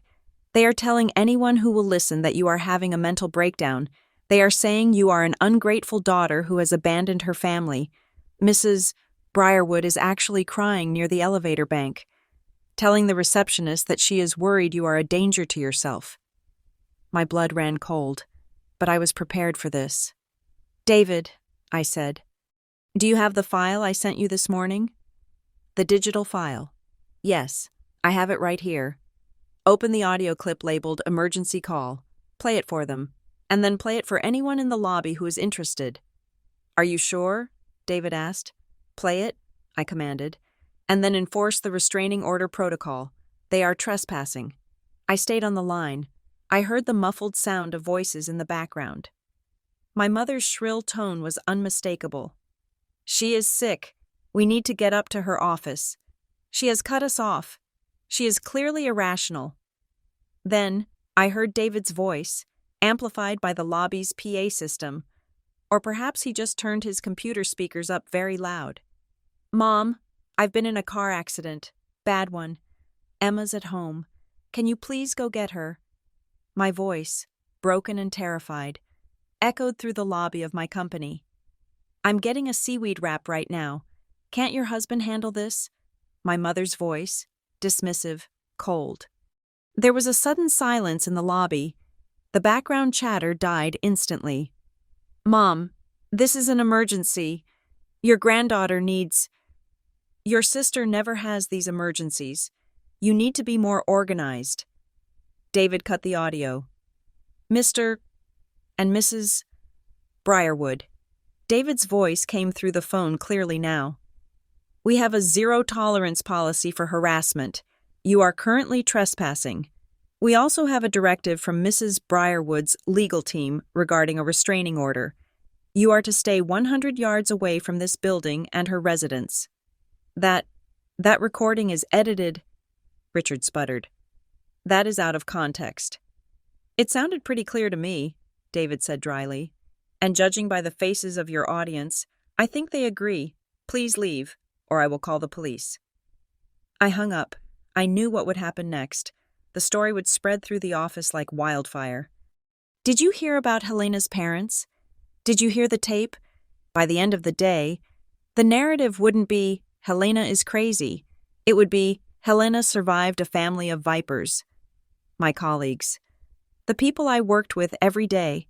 They are telling anyone who will listen that you are having a mental breakdown. They are saying you are an ungrateful daughter who has abandoned her family. Mrs. Briarwood is actually crying near the elevator bank, telling the receptionist that she is worried you are a danger to yourself. My blood ran cold, but I was prepared for this. David, I said, do you have the file I sent you this morning? The digital file. Yes, I have it right here. Open the audio clip labeled Emergency Call. Play it for them, and then play it for anyone in the lobby who is interested. Are you sure? David asked. Play it, I commanded, and then enforce the restraining order protocol. They are trespassing. I stayed on the line. I heard the muffled sound of voices in the background. My mother's shrill tone was unmistakable. She is sick. We need to get up to her office. She has cut us off. She is clearly irrational. Then I heard David's voice, amplified by the lobby's PA system, or perhaps he just turned his computer speakers up very loud. Mom, I've been in a car accident. Bad one. Emma's at home. Can you please go get her? My voice, broken and terrified, echoed through the lobby of my company. I'm getting a seaweed wrap right now. Can't your husband handle this? My mother's voice, dismissive, cold. There was a sudden silence in the lobby. The background chatter died instantly. Mom, this is an emergency. Your granddaughter needs... Your sister never has these emergencies. You need to be more organized. David cut the audio. Mr. and Mrs. Briarwood. David's voice came through the phone clearly now. We have a zero-tolerance policy for harassment. You are currently trespassing. We also have a directive from Mrs. Briarwood's legal team regarding a restraining order. You are to stay 100 yards away from this building and her residence. That recording is edited, Richard sputtered. That is out of context. It sounded pretty clear to me, David said dryly. And judging by the faces of your audience, I think they agree. Please leave, or I will call the police. I hung up. I knew what would happen next. The story would spread through the office like wildfire. Did you hear about Helena's parents? Did you hear the tape? By the end of the day, the narrative wouldn't be, Helena is crazy. It would be, Helena survived a family of vipers. My colleagues, the people I worked with every day,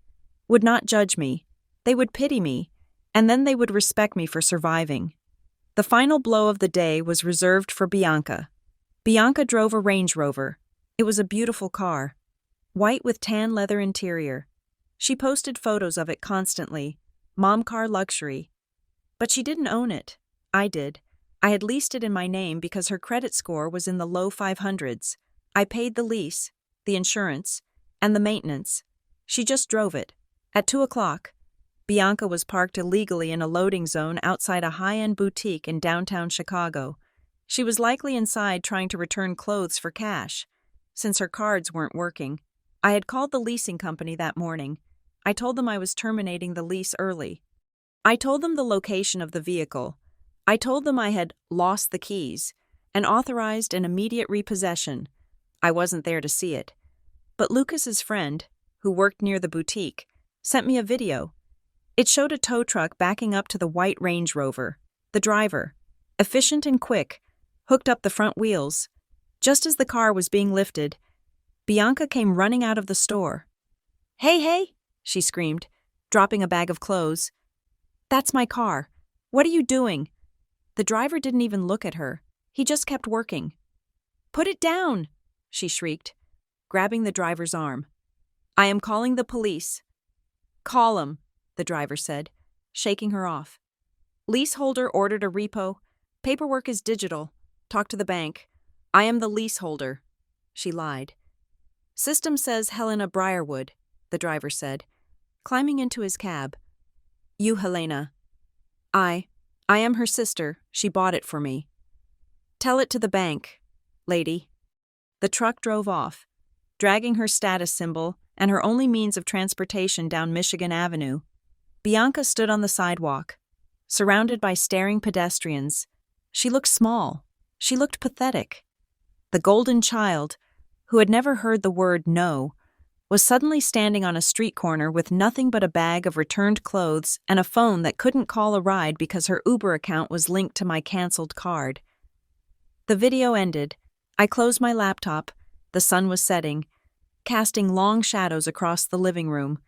would not judge me. They would pity me, and then they would respect me for surviving. The final blow of the day was reserved for Bianca. Bianca drove a Range Rover. It was a beautiful car, white with tan leather interior. She posted photos of it constantly, mom car luxury. But she didn't own it. I did. I had leased it in my name because her credit score was in the low 500s. I paid the lease, the insurance, and the maintenance. She just drove it. At 2 o'clock, Bianca was parked illegally in a loading zone outside a high-end boutique in downtown Chicago. She was likely inside trying to return clothes for cash. since her cards weren't working. I had called the leasing company that morning. I told them I was terminating the lease early. I told them the location of the vehicle. I told them I had lost the keys and authorized an immediate repossession. I wasn't there to see it. But Lucas's friend, who worked near the boutique, sent me a video. It showed a tow truck backing up to the white Range Rover. The driver, efficient and quick, hooked up the front wheels. Just as the car was being lifted, Bianca came running out of the store. "Hey, hey!" she screamed, dropping a bag of clothes. "That's my car. What are you doing?" The driver didn't even look at her. He just kept working. "Put it down!" she shrieked, grabbing the driver's arm. "I am calling the police." "Call 'em," the driver said, shaking her off. "Leaseholder ordered a repo. Paperwork is digital. Talk to the bank. I am the leaseholder." She lied. "System says Helena Briarwood," the driver said, climbing into his cab. "You, Helena." I am her sister. She bought it for me." "Tell it to the bank, lady." The truck drove off, dragging her status symbol and her only means of transportation down Michigan Avenue. Bianca stood on the sidewalk, surrounded by staring pedestrians. She looked small. She looked pathetic. The golden child, who had never heard the word no, was suddenly standing on a street corner with nothing but a bag of returned clothes and a phone that couldn't call a ride because her Uber account was linked to my canceled card. The video ended. I closed my laptop. The sun was setting, casting long shadows across the living room.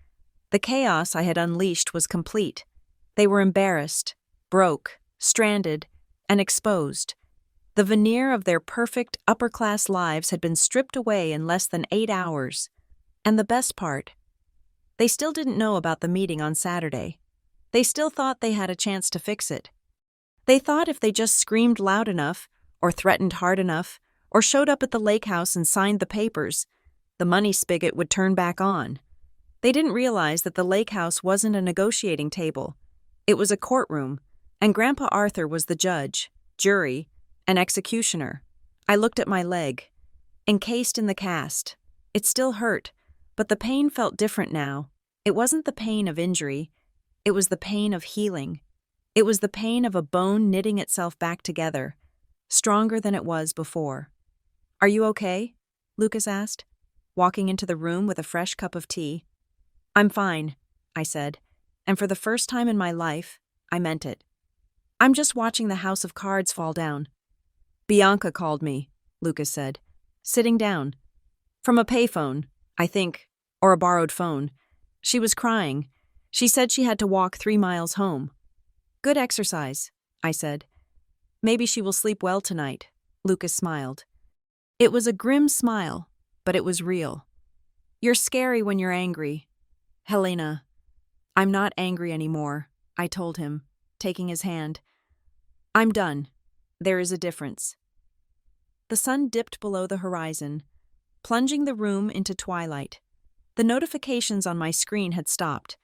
The chaos I had unleashed was complete. They were embarrassed, broke, stranded, and exposed. The veneer of their perfect, upper-class lives had been stripped away in less than 8 hours. And the best part, they still didn't know about the meeting on Saturday. They still thought they had a chance to fix it. They thought if they just screamed loud enough, or threatened hard enough, or showed up at the lake house and signed the papers, the money spigot would turn back on. They didn't realize that the lake house wasn't a negotiating table. It was a courtroom, and Grandpa Arthur was the judge, jury, and executioner. I looked at my leg, encased in the cast. It still hurt, but the pain felt different now. It wasn't the pain of injury. It was the pain of healing. It was the pain of a bone knitting itself back together, stronger than it was before. "Are you okay?" Lucas asked, walking into the room with a fresh cup of tea. "I'm fine," I said, and for the first time in my life, I meant it. "I'm just watching the house of cards fall down." "Bianca called me," Lucas said, sitting down. "From a payphone, I think, or a borrowed phone. She was crying. She said she had to walk 3 miles home." "Good exercise," I said. "Maybe she will sleep well tonight." Lucas smiled. It was a grim smile, but it was real. "You're scary when you're angry." "Helena." "I'm not angry anymore," I told him, taking his hand. "I'm done. There is a difference." The sun dipped below the horizon, plunging the room into twilight. The notifications on my screen had stopped.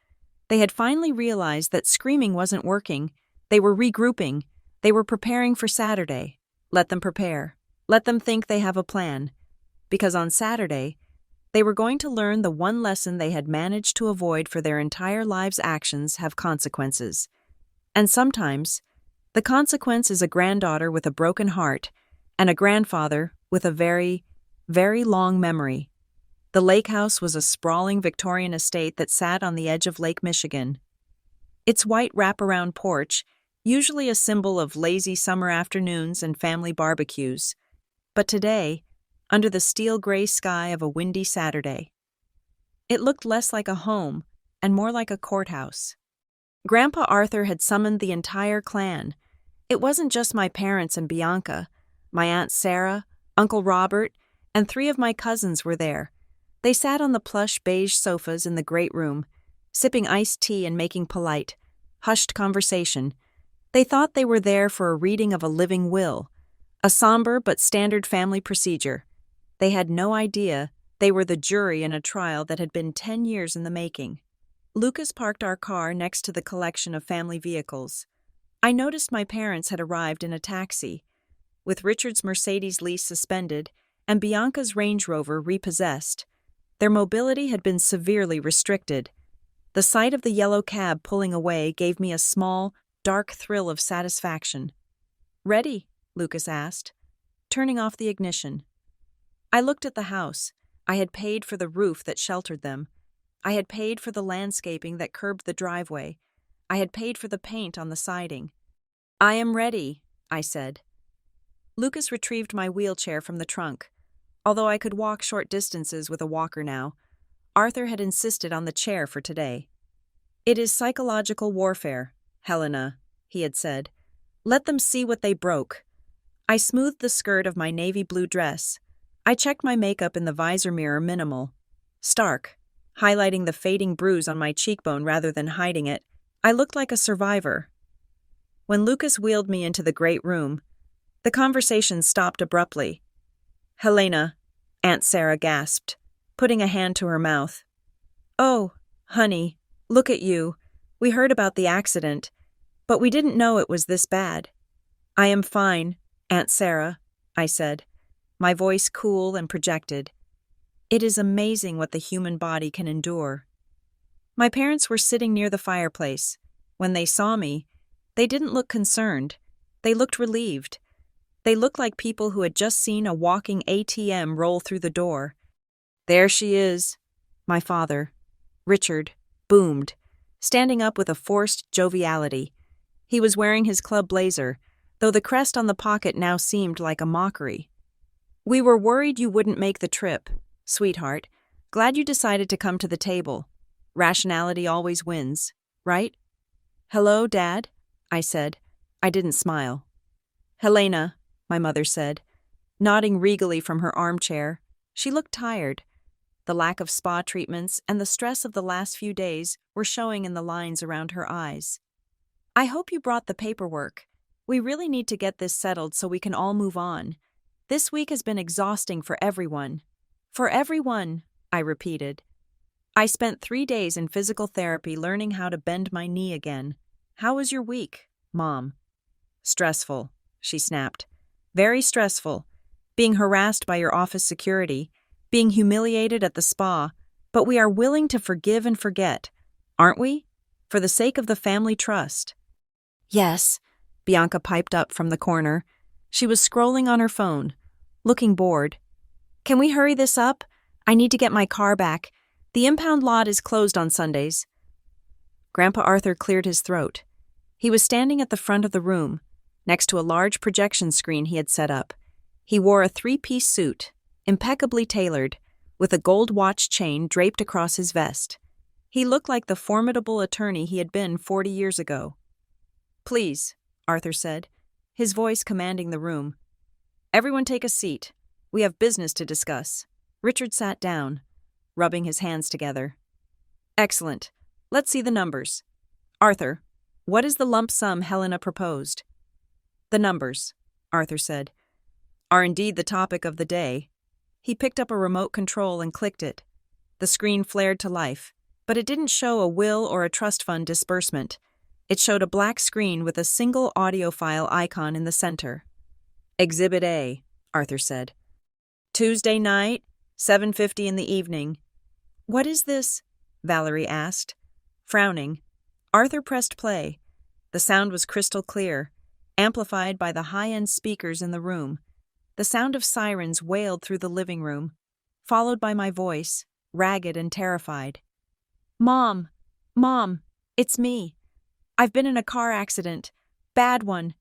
They had finally realized that screaming wasn't working. They were regrouping. They were preparing for Saturday. Let them prepare. Let them think they have a plan. Because on Saturday, they were going to learn the one lesson they had managed to avoid for their entire lives' actions have consequences. And sometimes, the consequence is a granddaughter with a broken heart and a grandfather with a very, very long memory. The lake house was a sprawling Victorian estate that sat on the edge of Lake Michigan. Its white wraparound porch, usually a symbol of lazy summer afternoons and family barbecues. But today, under the steel-gray sky of a windy Saturday, it looked less like a home and more like a courthouse. Grandpa Arthur had summoned the entire clan. It wasn't just my parents and Bianca. My Aunt Sarah, Uncle Robert, and 3 of my cousins were there. They sat on the plush beige sofas in the great room, sipping iced tea and making polite, hushed conversation. They thought they were there for a reading of a living will, a somber but standard family procedure. They had no idea they were the jury in a trial that had been 10 years in the making. Lucas parked our car next to the collection of family vehicles. I noticed my parents had arrived in a taxi, with Richard's Mercedes lease suspended and Bianca's Range Rover repossessed. Their mobility had been severely restricted. The sight of the yellow cab pulling away gave me a small, dark thrill of satisfaction. "Ready?" Lucas asked, turning off the ignition. I looked at the house. I had paid for the roof that sheltered them. I had paid for the landscaping that curbed the driveway. I had paid for the paint on the siding. "I am ready," I said. Lucas retrieved my wheelchair from the trunk. Although I could walk short distances with a walker now, Arthur had insisted on the chair for today. "It is psychological warfare, Helena," he had said. "Let them see what they broke." I smoothed the skirt of my navy blue dress. I checked my makeup in the visor mirror minimal. Stark, highlighting the fading bruise on my cheekbone rather than hiding it. I looked like a survivor. When Lucas wheeled me into the great room, the conversation stopped abruptly. "Helena," Aunt Sarah gasped, putting a hand to her mouth. "Oh, honey, look at you. We heard about the accident, but we didn't know it was this bad." "I am fine, Aunt Sarah," I said, my voice cool and projected. It is amazing what the human body can endure. My parents were sitting near the fireplace. When they saw me, they didn't look concerned. They looked relieved. They looked like people who had just seen a walking ATM roll through the door. "There she is," my father, Richard, boomed, standing up with a forced joviality. He was wearing his club blazer, though the crest on the pocket now seemed like a mockery. "We were worried you wouldn't make the trip, sweetheart. Glad you decided to come to the table. Rationality always wins, right?" "Hello, Dad," I said. I didn't smile. "Helena," my mother said, nodding regally from her armchair. She looked tired. The lack of spa treatments and the stress of the last few days were showing in the lines around her eyes. "I hope you brought the paperwork. We really need to get this settled so we can all move on. This week has been exhausting for everyone." "For everyone," I repeated. "I spent 3 days in physical therapy learning how to bend my knee again. How was your week, Mom?" "Stressful," she snapped. "Very stressful. Being harassed by your office security, being humiliated at the spa, but we are willing to forgive and forget, aren't we? For the sake of the family trust." "Yes," Bianca piped up from the corner. She was scrolling on her phone, looking bored. "Can we hurry this up? I need to get my car back. The impound lot is closed on Sundays." Grandpa Arthur cleared his throat. He was standing at the front of the room, next to a large projection screen he had set up. He wore a 3-piece suit, impeccably tailored, with a gold watch chain draped across his vest. He looked like the formidable attorney he had been 40 years ago. "Please," Arthur said, his voice commanding the room. "Everyone take a seat. We have business to discuss." Richard sat down, rubbing his hands together. "Excellent. Let's see the numbers. Arthur, what is the lump sum Helena proposed?" "The numbers," Arthur said, "are indeed the topic of the day." He picked up a remote control and clicked it. The screen flared to life, but it didn't show a will or a trust fund disbursement. It showed a black screen with a single audio file icon in the center. "Exhibit A," Arthur said. "Tuesday night, 7:50 in the evening." "What is this?" Valerie asked. Frowning, Arthur pressed play. The sound was crystal clear, amplified by the high-end speakers in the room. The sound of sirens wailed through the living room, followed by my voice, ragged and terrified. Mom, it's me. I've been in a car accident. Bad one."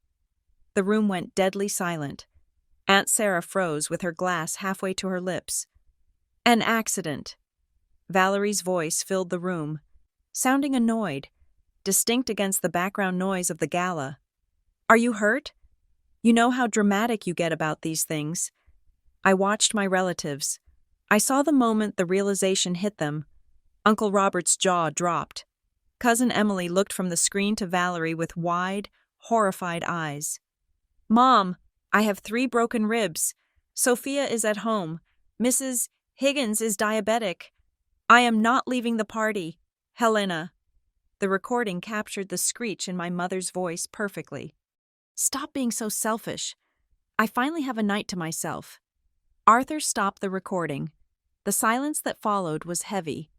The room went deadly silent. Aunt Sarah froze with her glass halfway to her lips. "An accident." Valerie's voice filled the room, sounding annoyed, distinct against the background noise of the gala. "Are you hurt? You know how dramatic you get about these things." I watched my relatives. I saw the moment the realization hit them. Uncle Robert's jaw dropped. Cousin Emily looked from the screen to Valerie with wide, horrified eyes. "Mom, I have 3 broken ribs. Sophia is at home. Mrs. Higgins is diabetic. I am not leaving the party. Helena." The recording captured the screech in my mother's voice perfectly. "Stop being so selfish. I finally have a night to myself." Arthur stopped the recording. The silence that followed was heavy,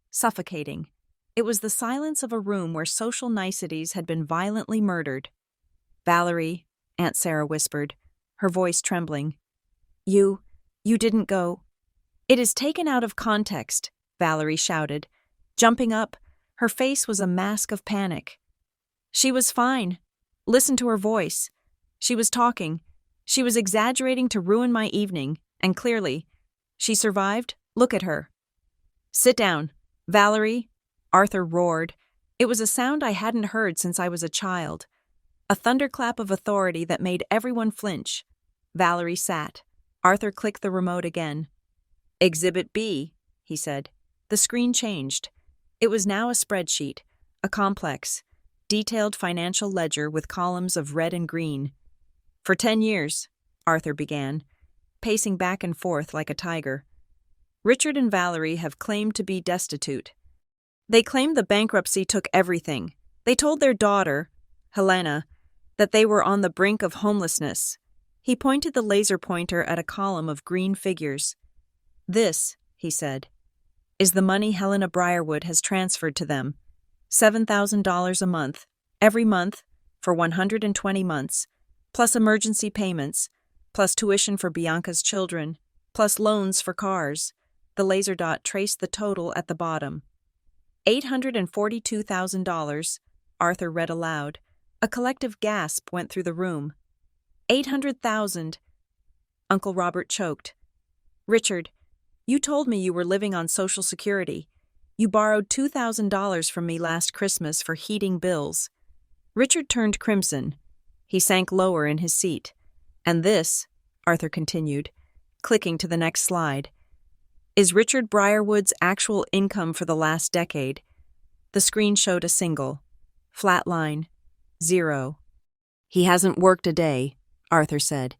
suffocating. It was the silence of a room where social niceties had been violently murdered. "Valerie," Aunt Sarah whispered, her voice trembling. You didn't go." "It is taken out of context," Valerie shouted. Jumping up, her face was a mask of panic. "She was fine. Listen to her voice. She was talking. She was exaggerating to ruin my evening, and clearly, she survived. Look at her." "Sit down, Valerie," Arthur roared. It was a sound I hadn't heard since I was a child. A thunderclap of authority that made everyone flinch. Valerie sat. Arthur clicked the remote again. "Exhibit B," he said. The screen changed. It was now a spreadsheet, a complex, detailed financial ledger with columns of red and green. "For 10 years, Arthur began, pacing back and forth like a tiger. "Richard and Valerie have claimed to be destitute. They claimed the bankruptcy took everything. They told their daughter, Helena, that they were on the brink of homelessness." He pointed the laser pointer at a column of green figures. "This," he said, "is the money Helena Briarwood has transferred to them. $7,000 a month, every month, for 120 months, plus emergency payments, plus tuition for Bianca's children, plus loans for cars." The laser dot traced the total at the bottom. $842,000, Arthur read aloud. A collective gasp went through the room. 800,000. Uncle Robert choked. "Richard, you told me you were living on Social Security. You borrowed $2,000 from me last Christmas for heating bills." Richard turned crimson. He sank lower in his seat. "And this," Arthur continued, clicking to the next slide, "is Richard Briarwood's actual income for the last decade." The screen showed a single, flat line, 0. "He hasn't worked a day," Arthur said.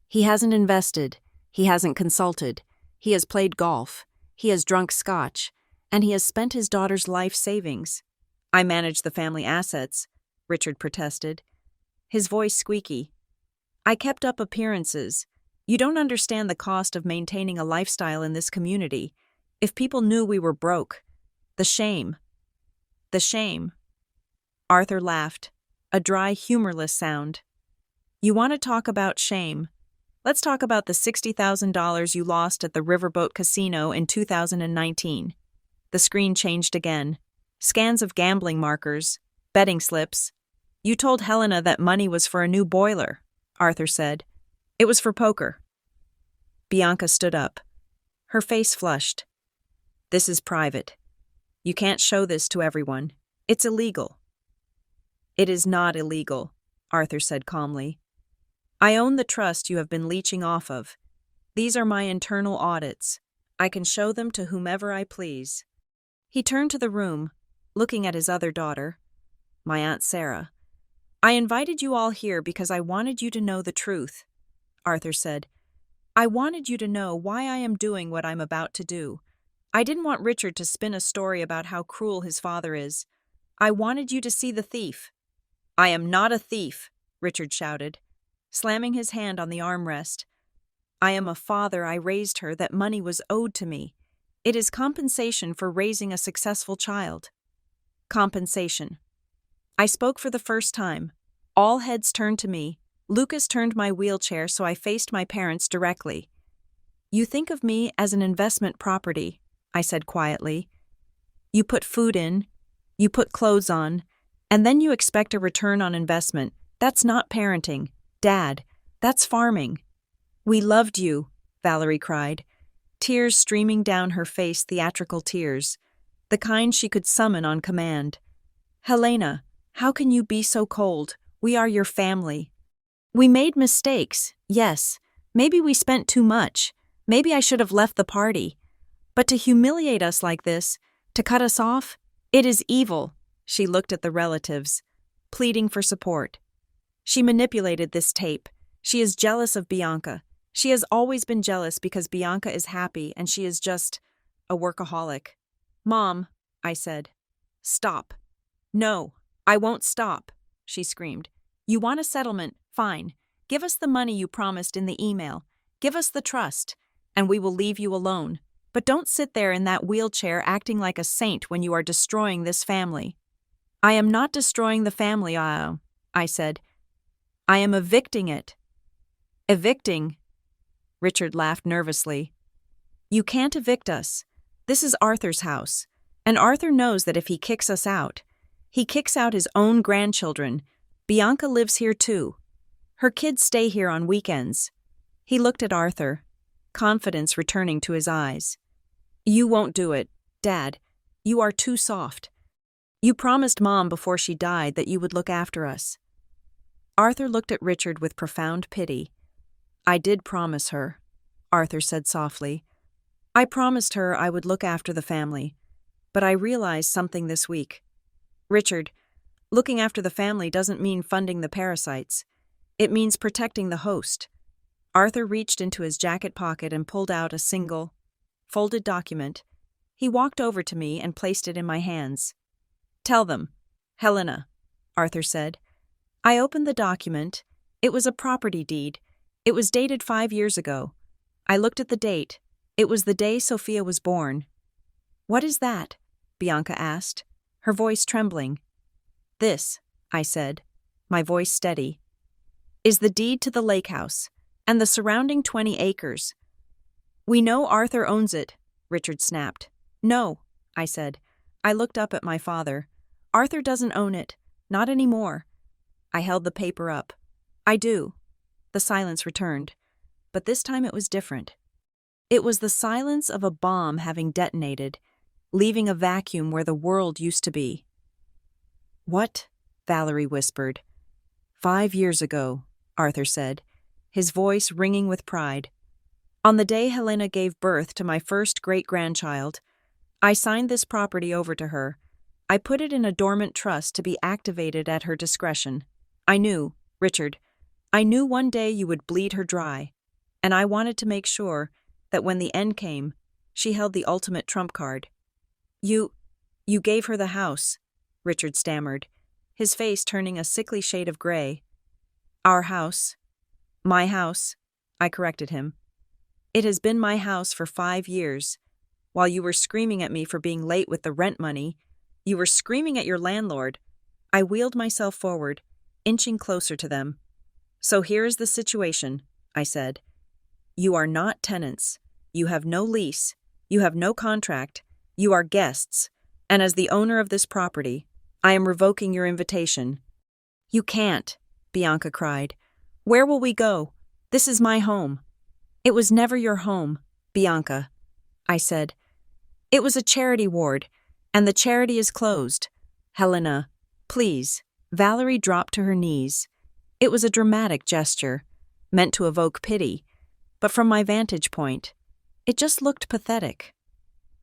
"He hasn't invested. He hasn't consulted. He has played golf. He has drunk scotch. And he has spent his daughter's life savings." "I manage the family assets," Richard protested, his voice squeaky. "I kept up appearances. You don't understand the cost of maintaining a lifestyle in this community. If people knew we were broke. The shame." "The shame." Arthur laughed, a dry, humorless sound. "You want to talk about shame? Let's talk about the $60,000 you lost at the Riverboat Casino in 2019. The screen changed again. Scans of gambling markers, betting slips. "You told Helena that money was for a new boiler," Arthur said. "It was for poker." Bianca stood up. Her face flushed. "This is private. You can't show this to everyone. It's illegal." "It is not illegal," Arthur said calmly. "I own the trust you have been leeching off of. These are my internal audits. I can show them to whomever I please." He turned to the room, looking at his other daughter, my Aunt Sarah. "I invited you all here because I wanted you to know the truth," Arthur said. "I wanted you to know why I am doing what I'm about to do. I didn't want Richard to spin a story about how cruel his father is. I wanted you to see the thief." "I am not a thief," Richard shouted, slamming his hand on the armrest. "I am a father. I raised her. That money was owed to me. It is compensation for raising a successful child." Compensation. I spoke for the first time. All heads turned to me. Lucas turned my wheelchair so I faced my parents directly. "You think of me as an investment property," I said quietly. "You put food in, you put clothes on, and then you expect a return on investment. That's not parenting, Dad. That's farming." "We loved you," Valerie cried, tears streaming down her face, theatrical tears, the kind she could summon on command. "Helena, how can you be so cold? We are your family. We made mistakes, yes. Maybe we spent too much. Maybe I should have left the party. But to humiliate us like this, to cut us off, it is evil." She looked at the relatives, pleading for support. "She manipulated this tape. She is jealous of Bianca. She has always been jealous because Bianca is happy and she is just a workaholic." "Mom," I said. "Stop." "No, I won't stop," she screamed. "You want a settlement? Fine. Give us the money you promised in the email. Give us the trust. and we will leave you alone. But don't sit there in that wheelchair acting like a saint when you are destroying this family." "I am not destroying the family, I said. "I am evicting it." "Evicting?" Richard laughed nervously. "You can't evict us. This is Arthur's house, and Arthur knows that if he kicks us out, he kicks out his own grandchildren. Bianca lives here too. Her kids stay here on weekends." He looked at Arthur, confidence returning to his eyes. "You won't do it, Dad. You are too soft. You promised Mom before she died that you would look after us." Arthur looked at Richard with profound pity. "I did promise her," Arthur said softly. "I promised her I would look after the family, but I realized something this week. Richard, looking after the family doesn't mean funding the parasites. It means protecting the host." Arthur reached into his jacket pocket and pulled out a single, folded document. He walked over to me and placed it in my hands. "Tell them, Helena," Arthur said. I opened the document. It was a property deed. It was dated 5 years ago. I looked at the date. It was the day Sophia was born. "What is that?" Bianca asked, her voice trembling. "This," I said, my voice steady, "is the deed to the lake house and the surrounding 20 acres. We know Arthur owns it," Richard snapped. "No," I said. I looked up at my father. "Arthur doesn't own it. Not anymore." I held the paper up. "I do." The silence returned, but this time it was different. It was the silence of a bomb having detonated, leaving a vacuum where the world used to be. "What?" Valerie whispered. 5 years ago, Arthur said, his voice ringing with pride. "On the day Helena gave birth to my first great-grandchild, I signed this property over to her. I put it in a dormant trust to be activated at her discretion. I knew, Richard, I knew one day you would bleed her dry, and I wanted to make sure that when the end came, she held the ultimate trump card." You gave her the house," Richard stammered, his face turning a sickly shade of gray. "Our house. My house," I corrected him. "It has been my house for 5 years. While you were screaming at me for being late with the rent money, you were screaming at your landlord." I wheeled myself forward, inching closer to them. "So here is the situation," I said. "You are not tenants. You have no lease. You have no contract. You are guests. And as the owner of this property, I am revoking your invitation." "You can't," Bianca cried. "Where will we go? This is my home." "It was never your home, Bianca," I said. "It was a charity ward, and the charity is closed. Helena, please." Valerie dropped to her knees. It was a dramatic gesture, meant to evoke pity, but from my vantage point, it just looked pathetic.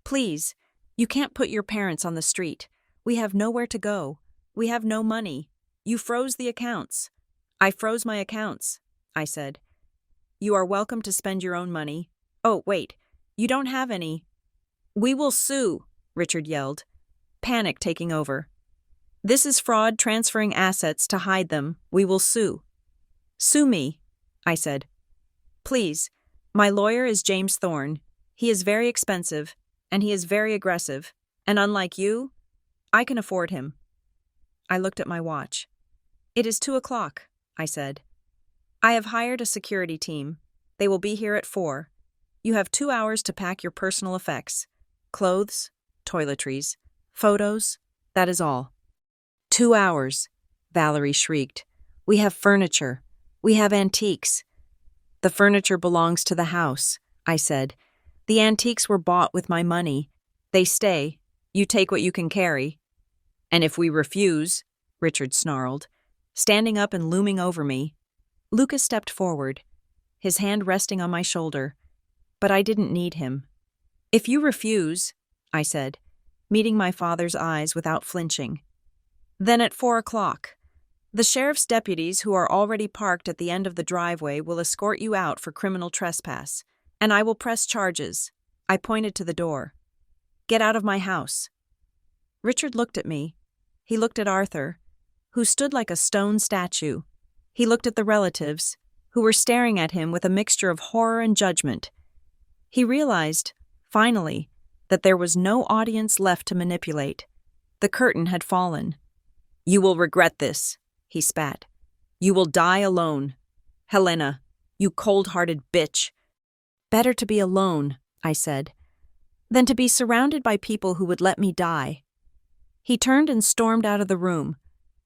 "Please, you can't put your parents on the street. We have nowhere to go. We have no money. You froze the accounts." "I froze my accounts," I said. "You are welcome to spend your own money." "Oh, wait, you don't have any." "We will sue," Richard yelled, panic taking over. "This is fraud transferring assets to hide them. We will sue." "Sue me," I said. "Please. My lawyer is James Thorne. He is very expensive, and he is very aggressive, and unlike you, I can afford him." I looked at my watch. "It is 2:00, I said. "I have hired a security team. They will be here at 4. You have 2 hours to pack your personal effects. Clothes, toiletries, photos, that is all." 2 hours, Valerie shrieked. "We have furniture. We have antiques." "The furniture belongs to the house," I said. "The antiques were bought with my money. They stay. You take what you can carry." "And if we refuse," Richard snarled, standing up and looming over me. Lucas stepped forward, his hand resting on my shoulder, but I didn't need him. "If you refuse," I said, meeting my father's eyes without flinching, "then at 4:00, the sheriff's deputies who are already parked at the end of the driveway will escort you out for criminal trespass, and I will press charges." I pointed to the door. "Get out of my house." Richard looked at me. He looked at Arthur, who stood like a stone statue. He looked at the relatives, who were staring at him with a mixture of horror and judgment. He realized, finally, that there was no audience left to manipulate. The curtain had fallen. "You will regret this," he spat. "You will die alone. Helena, you cold-hearted bitch." "Better to be alone," I said, "than to be surrounded by people who would let me die." He turned and stormed out of the room.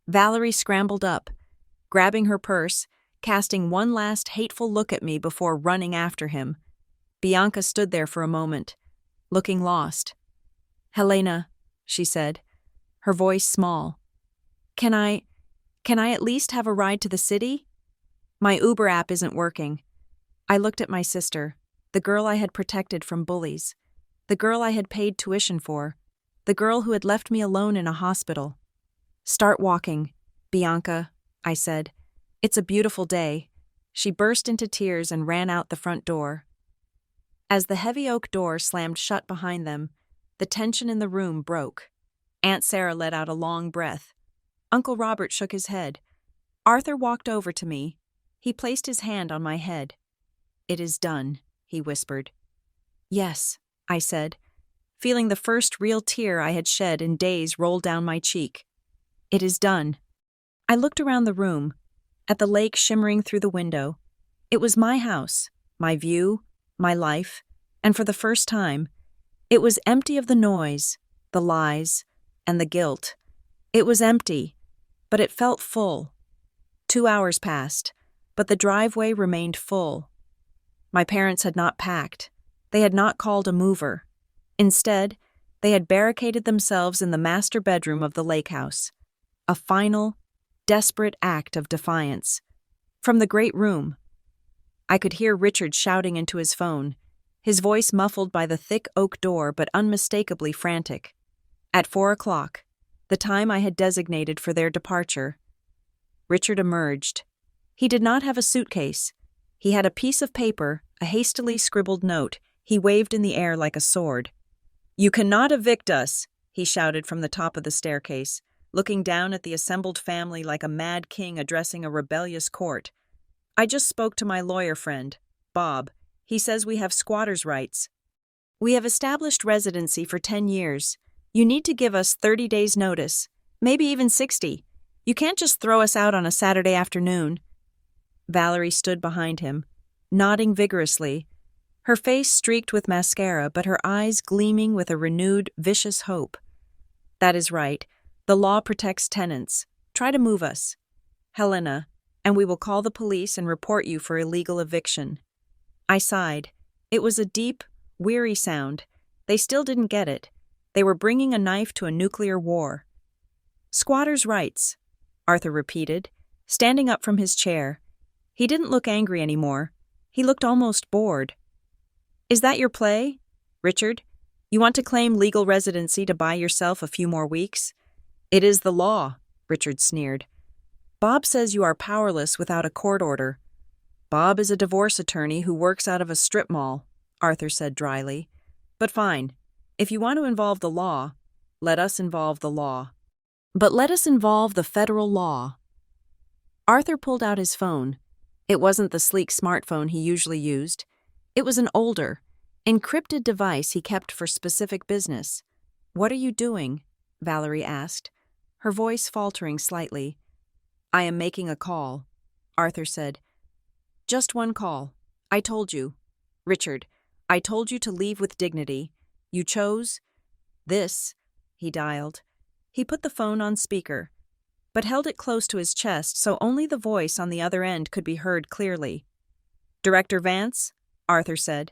Valerie scrambled up, grabbing her purse, casting one last hateful look at me before running after him. Bianca stood there for a moment, looking lost. "Helena," she said, her voice small. Can I at least have a ride to the city? My Uber app isn't working." I looked at my sister, the girl I had protected from bullies, the girl I had paid tuition for, the girl who had left me alone in a hospital. "Start walking, Bianca," I said. "It's a beautiful day." She burst into tears and ran out the front door. As the heavy oak door slammed shut behind them, the tension in the room broke. Aunt Sarah let out a long breath. Uncle Robert shook his head. Arthur walked over to me. He placed his hand on my head. "It is done," he whispered. "Yes," I said, feeling the first real tear I had shed in days roll down my cheek. "It is done." I looked around the room, at the lake shimmering through the window. It was my house, my view, my life, and for the first time, it was empty of the noise, the lies, and the guilt. It was empty, but it felt full. 2 hours passed, but the driveway remained full. My parents had not packed. They had not called a mover. Instead, they had barricaded themselves in the master bedroom of the lake house. A final, desperate act of defiance. From the great room, I could hear Richard shouting into his phone, his voice muffled by the thick oak door but unmistakably frantic. At 4 o'clock, the time I had designated for their departure, Richard emerged. He did not have a suitcase. He had a piece of paper, a hastily scribbled note. He waved in the air like a sword. "You cannot evict us," he shouted from the top of the staircase, looking down at the assembled family like a mad king addressing a rebellious court. "I just spoke to my lawyer friend, Bob. He says we have squatters' rights. We have established residency for 10 years. You need to give us 30 days' notice, maybe even 60. You can't just throw us out on a Saturday afternoon." Valerie stood behind him, nodding vigorously, her face streaked with mascara but her eyes gleaming with a renewed, vicious hope. "That is right. The law protects tenants. Try to move us, Helena, and we will call the police and report you for illegal eviction." I sighed. It was a deep, weary sound. They still didn't get it. They were bringing a knife to a nuclear war. "Squatters' rights," Arthur repeated, standing up from his chair. He didn't look angry anymore. He looked almost bored. "Is that your play, Richard? You want to claim legal residency to buy yourself a few more weeks?" "It is the law," Richard sneered. "Bob says you are powerless without a court order." "Bob is a divorce attorney who works out of a strip mall," Arthur said dryly. "But fine. If you want to involve the law, let us involve the law. But let us involve the federal law." Arthur pulled out his phone. It wasn't the sleek smartphone he usually used. It was an older, encrypted device he kept for specific business. "What are you doing?" Valerie asked, her voice faltering slightly. "I am making a call," Arthur said. "Just one call. I told you. Richard, I told you to leave with dignity. You chose this," he dialed. He put the phone on speaker, but held it close to his chest so only the voice on the other end could be heard clearly. "Director Vance?" Arthur said.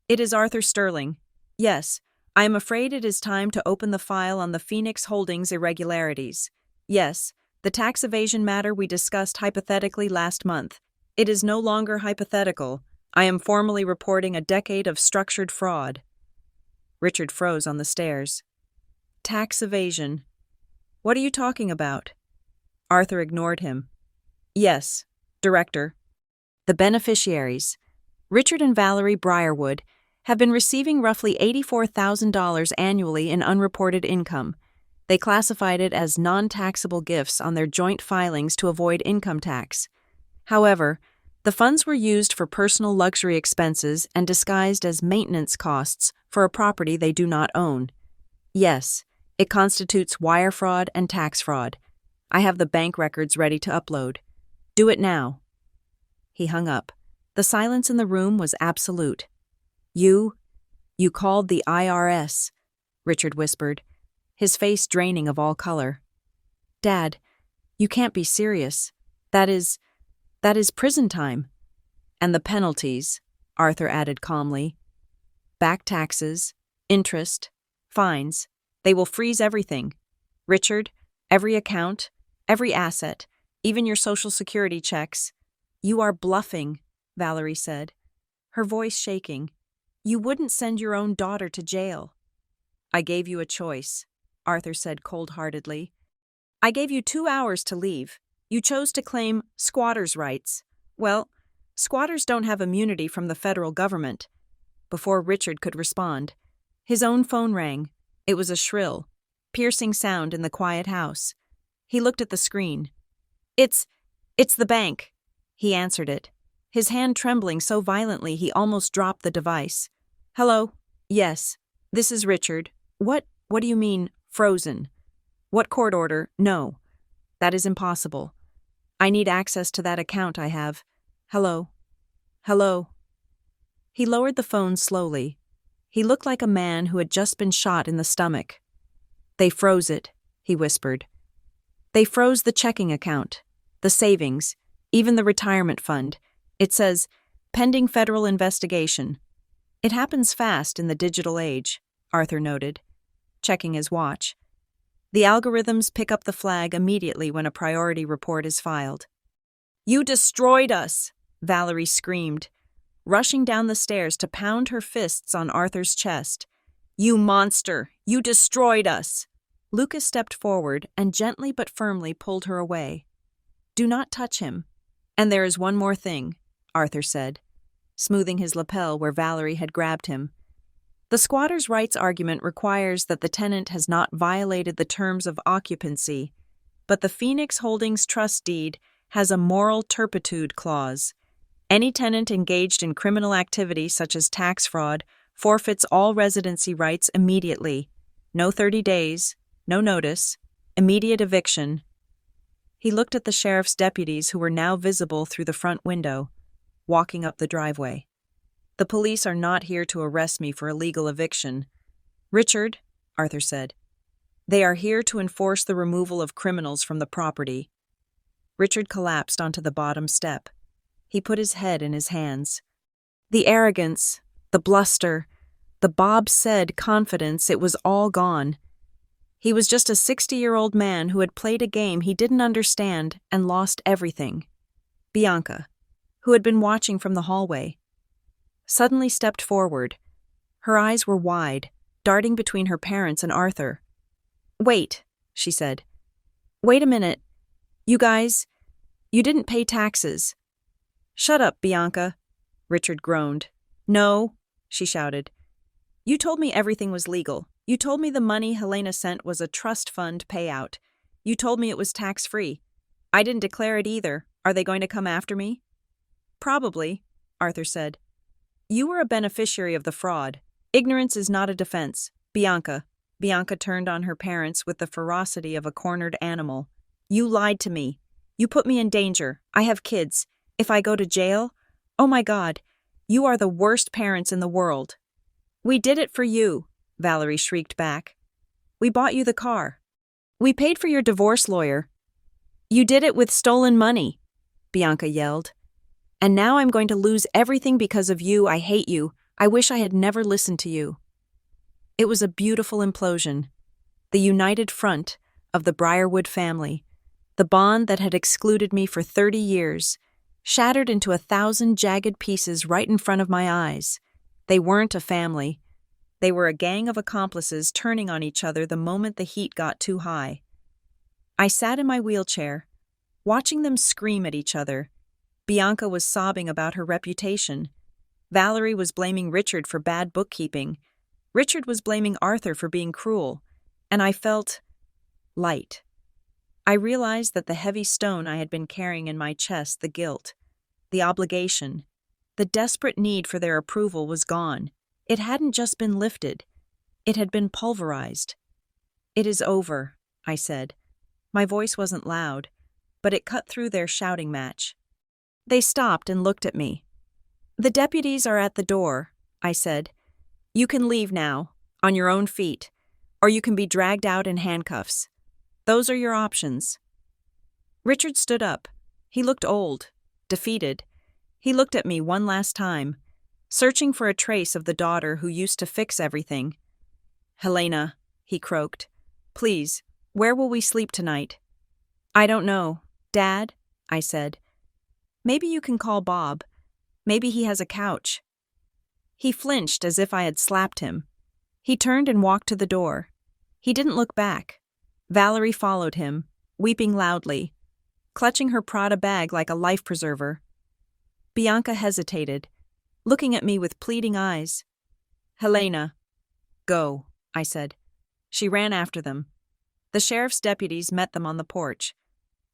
"It is Arthur Sterling. Yes, I am afraid it is time to open the file on the Phoenix Holdings irregularities. Yes, the tax evasion matter we discussed hypothetically last month. It is no longer hypothetical. I am formally reporting a decade of structured fraud." Richard froze on the stairs. "Tax evasion. What are you talking about?" Arthur ignored him. "Yes, Director. The beneficiaries, Richard and Valerie Briarwood, have been receiving roughly $84,000 annually in unreported income. They classified it as non-taxable gifts on their joint filings to avoid income tax. However, The funds were used for personal luxury expenses and disguised as maintenance costs for a property they do not own. Yes, it constitutes wire fraud and tax fraud. I have the bank records ready to upload. Do it now. He hung up. The silence in the room was absolute. You called the IRS, Richard whispered, his face draining of all color. Dad, you can't be serious. That is prison time. And the penalties, Arthur added calmly. Back taxes, interest, fines. They will freeze everything. Richard, every account, every asset, even your Social Security checks. You are bluffing, Valerie said, her voice shaking. You wouldn't send your own daughter to jail. I gave you a choice, Arthur said cold-heartedly. I gave you 2 hours to leave. You chose to claim squatters' rights. Well, squatters don't have immunity from the federal government. Before Richard could respond, his own phone rang. It was a shrill, piercing sound in the quiet house. He looked at the screen. It's the bank. He answered it, his hand trembling so violently he almost dropped the device. Hello? Yes. This is Richard. What do you mean, frozen? What court order? No. That is impossible. I need access to that account I have. Hello? Hello? He lowered the phone slowly. He looked like a man who had just been shot in the stomach. They froze it, he whispered. They froze the checking account, the savings, even the retirement fund. It says, pending federal investigation. It happens fast in the digital age, Arthur noted, checking his watch. The algorithms pick up the flag immediately when a priority report is filed. You destroyed us, Valerie screamed, rushing down the stairs to pound her fists on Arthur's chest. You monster! You destroyed us! Lucas stepped forward and gently but firmly pulled her away. Do not touch him. And there is one more thing, Arthur said, smoothing his lapel where Valerie had grabbed him. The squatter's rights argument requires that the tenant has not violated the terms of occupancy, but the Phoenix Holdings trust deed has a moral turpitude clause. Any tenant engaged in criminal activity such as tax fraud forfeits all residency rights immediately. No 30 days, no notice, immediate eviction. He looked at the sheriff's deputies who were now visible through the front window, walking up the driveway. The police are not here to arrest me for illegal eviction. Richard, Arthur said, they are here to enforce the removal of criminals from the property. Richard collapsed onto the bottom step. He put his head in his hands. The arrogance, the bluster, the Bob-said confidence, it was all gone. He was just a 60-year-old man who had played a game he didn't understand and lost everything. Bianca, who had been watching from the hallway, suddenly stepped forward. Her eyes were wide, darting between her parents and Arthur. Wait, she said. Wait a minute. You guys, you didn't pay taxes. Shut up, Bianca, Richard groaned. No, she shouted. You told me everything was legal. You told me the money Helena sent was a trust fund payout. You told me it was tax-free. I didn't declare it either. Are they going to come after me? Probably, Arthur said. You were a beneficiary of the fraud. Ignorance is not a defense. Bianca turned on her parents with the ferocity of a cornered animal. You lied to me. You put me in danger. I have kids. If I go to jail? Oh my God, you are the worst parents in the world. We did it for you, Valerie shrieked back. We bought you the car. We paid for your divorce lawyer. You did it with stolen money, Bianca yelled. And now I'm going to lose everything because of you. I hate you. I wish I had never listened to you. It was a beautiful implosion. The united front of the Briarwood family, the bond that had excluded me for 30 years, shattered into 1,000 jagged pieces right in front of my eyes. They weren't a family. They were a gang of accomplices turning on each other the moment the heat got too high. I sat in my wheelchair, watching them scream at each other. Bianca was sobbing about her reputation. Valerie was blaming Richard for bad bookkeeping. Richard was blaming Arthur for being cruel. And I felt light. I realized that the heavy stone I had been carrying in my chest, the guilt, the obligation, the desperate need for their approval was gone. It hadn't just been lifted, it had been pulverized. "It is over," I said. My voice wasn't loud, but it cut through their shouting match. They stopped and looked at me. "The deputies are at the door," I said. "You can leave now, on your own feet, or you can be dragged out in handcuffs. Those are your options." Richard stood up. He looked old, defeated. He looked at me one last time, searching for a trace of the daughter who used to fix everything. "Helena," he croaked, "please, where will we sleep tonight?" "I don't know. Dad," I said. "Maybe you can call Bob. Maybe he has a couch." He flinched as if I had slapped him. He turned and walked to the door. He didn't look back. Valerie followed him, weeping loudly, clutching her Prada bag like a life preserver. Bianca hesitated, looking at me with pleading eyes. "Helena." "Go," I said. She ran after them. The sheriff's deputies met them on the porch.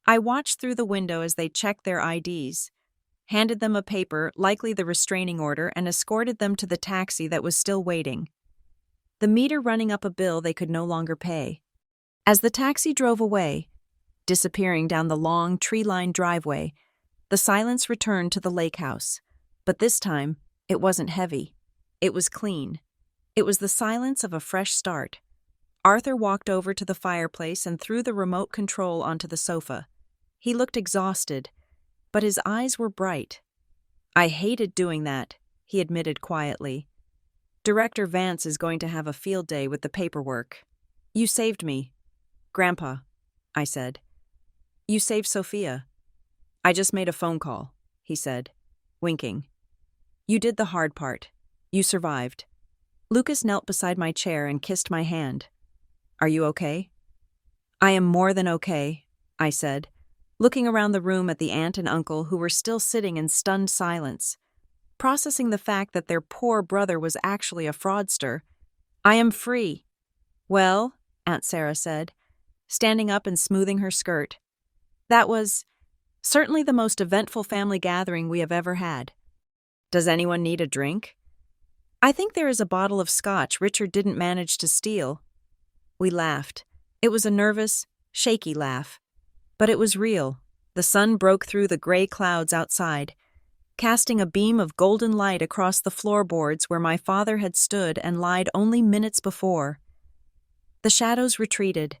I watched through the window as they checked their IDs, handed them a paper, likely the restraining order, and escorted them to the taxi that was still waiting, the meter running up a bill they could no longer pay. As the taxi drove away, disappearing down the long, tree-lined driveway, the silence returned to the lake house. But this time, it wasn't heavy. It was clean. It was the silence of a fresh start. Arthur walked over to the fireplace and threw the remote control onto the sofa. He looked exhausted, but his eyes were bright. "I hated doing that," he admitted quietly. "Director Vance is going to have a field day with the paperwork. You saved me, Grandpa," I said. "You saved Sophia." "I just made a phone call," he said, winking. "You did the hard part. You survived." Lucas knelt beside my chair and kissed my hand. "Are you okay?" "I am more than okay," I said, looking around the room at the aunt and uncle who were still sitting in stunned silence, processing the fact that their poor brother was actually a fraudster. "I am free." "Well," Aunt Sarah said, standing up and smoothing her skirt, "that was certainly the most eventful family gathering we have ever had. Does anyone need a drink?" "I think there is a bottle of scotch Richard didn't manage to steal." We laughed. It was a nervous, shaky laugh. But it was real. The sun broke through the gray clouds outside, casting a beam of golden light across the floorboards where my father had stood and lied only minutes before. The shadows retreated.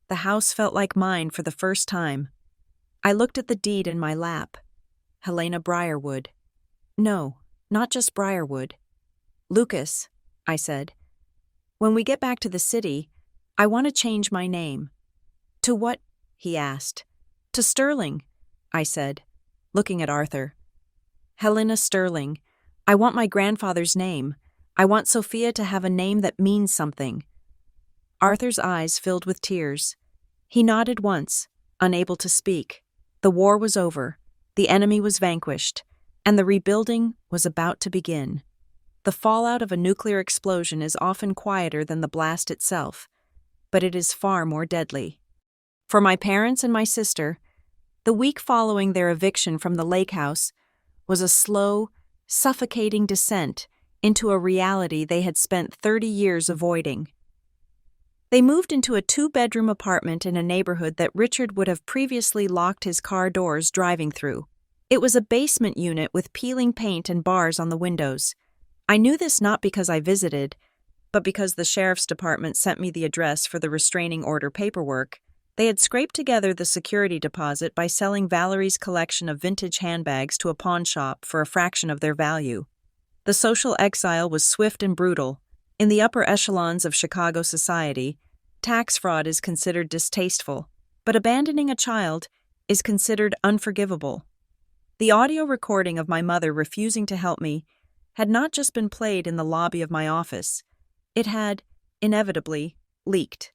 The house felt like mine for the first time. I looked at the deed in my lap. Helena Briarwood. No, not just Briarwood. "Lucas," I said, "when we get back to the city, I want to change my name." "To what?" he asked. "To Sterling," I said, looking at Arthur. "Helena Sterling. I want my grandfather's name. I want Sophia to have a name that means something." Arthur's eyes filled with tears. He nodded once, unable to speak. The war was over, the enemy was vanquished, and the rebuilding was about to begin. The fallout of a nuclear explosion is often quieter than the blast itself, but it is far more deadly. For my parents and my sister, the week following their eviction from the lake house was a slow, suffocating descent into a reality they had spent 30 years avoiding. They moved into a 2-bedroom apartment in a neighborhood that Richard would have previously locked his car doors driving through. It was a basement unit with peeling paint and bars on the windows. I knew this not because I visited, but because the sheriff's department sent me the address for the restraining order paperwork. They had scraped together the security deposit by selling Valerie's collection of vintage handbags to a pawn shop for a fraction of their value. The social exile was swift and brutal. In the upper echelons of Chicago society, tax fraud is considered distasteful, but abandoning a child is considered unforgivable. The audio recording of my mother refusing to help me had not just been played in the lobby of my office. It had, inevitably, leaked.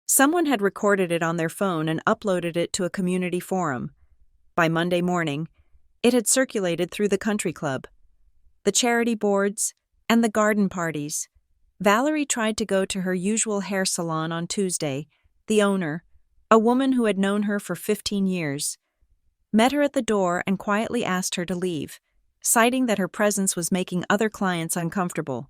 Someone had recorded it on their phone and uploaded it to a community forum. By Monday morning, it had circulated through the country club, the charity boards, and the garden parties. Valerie tried to go to her usual hair salon on Tuesday. The owner, a woman who had known her for 15 years, met her at the door and quietly asked her to leave, citing that her presence was making other clients uncomfortable.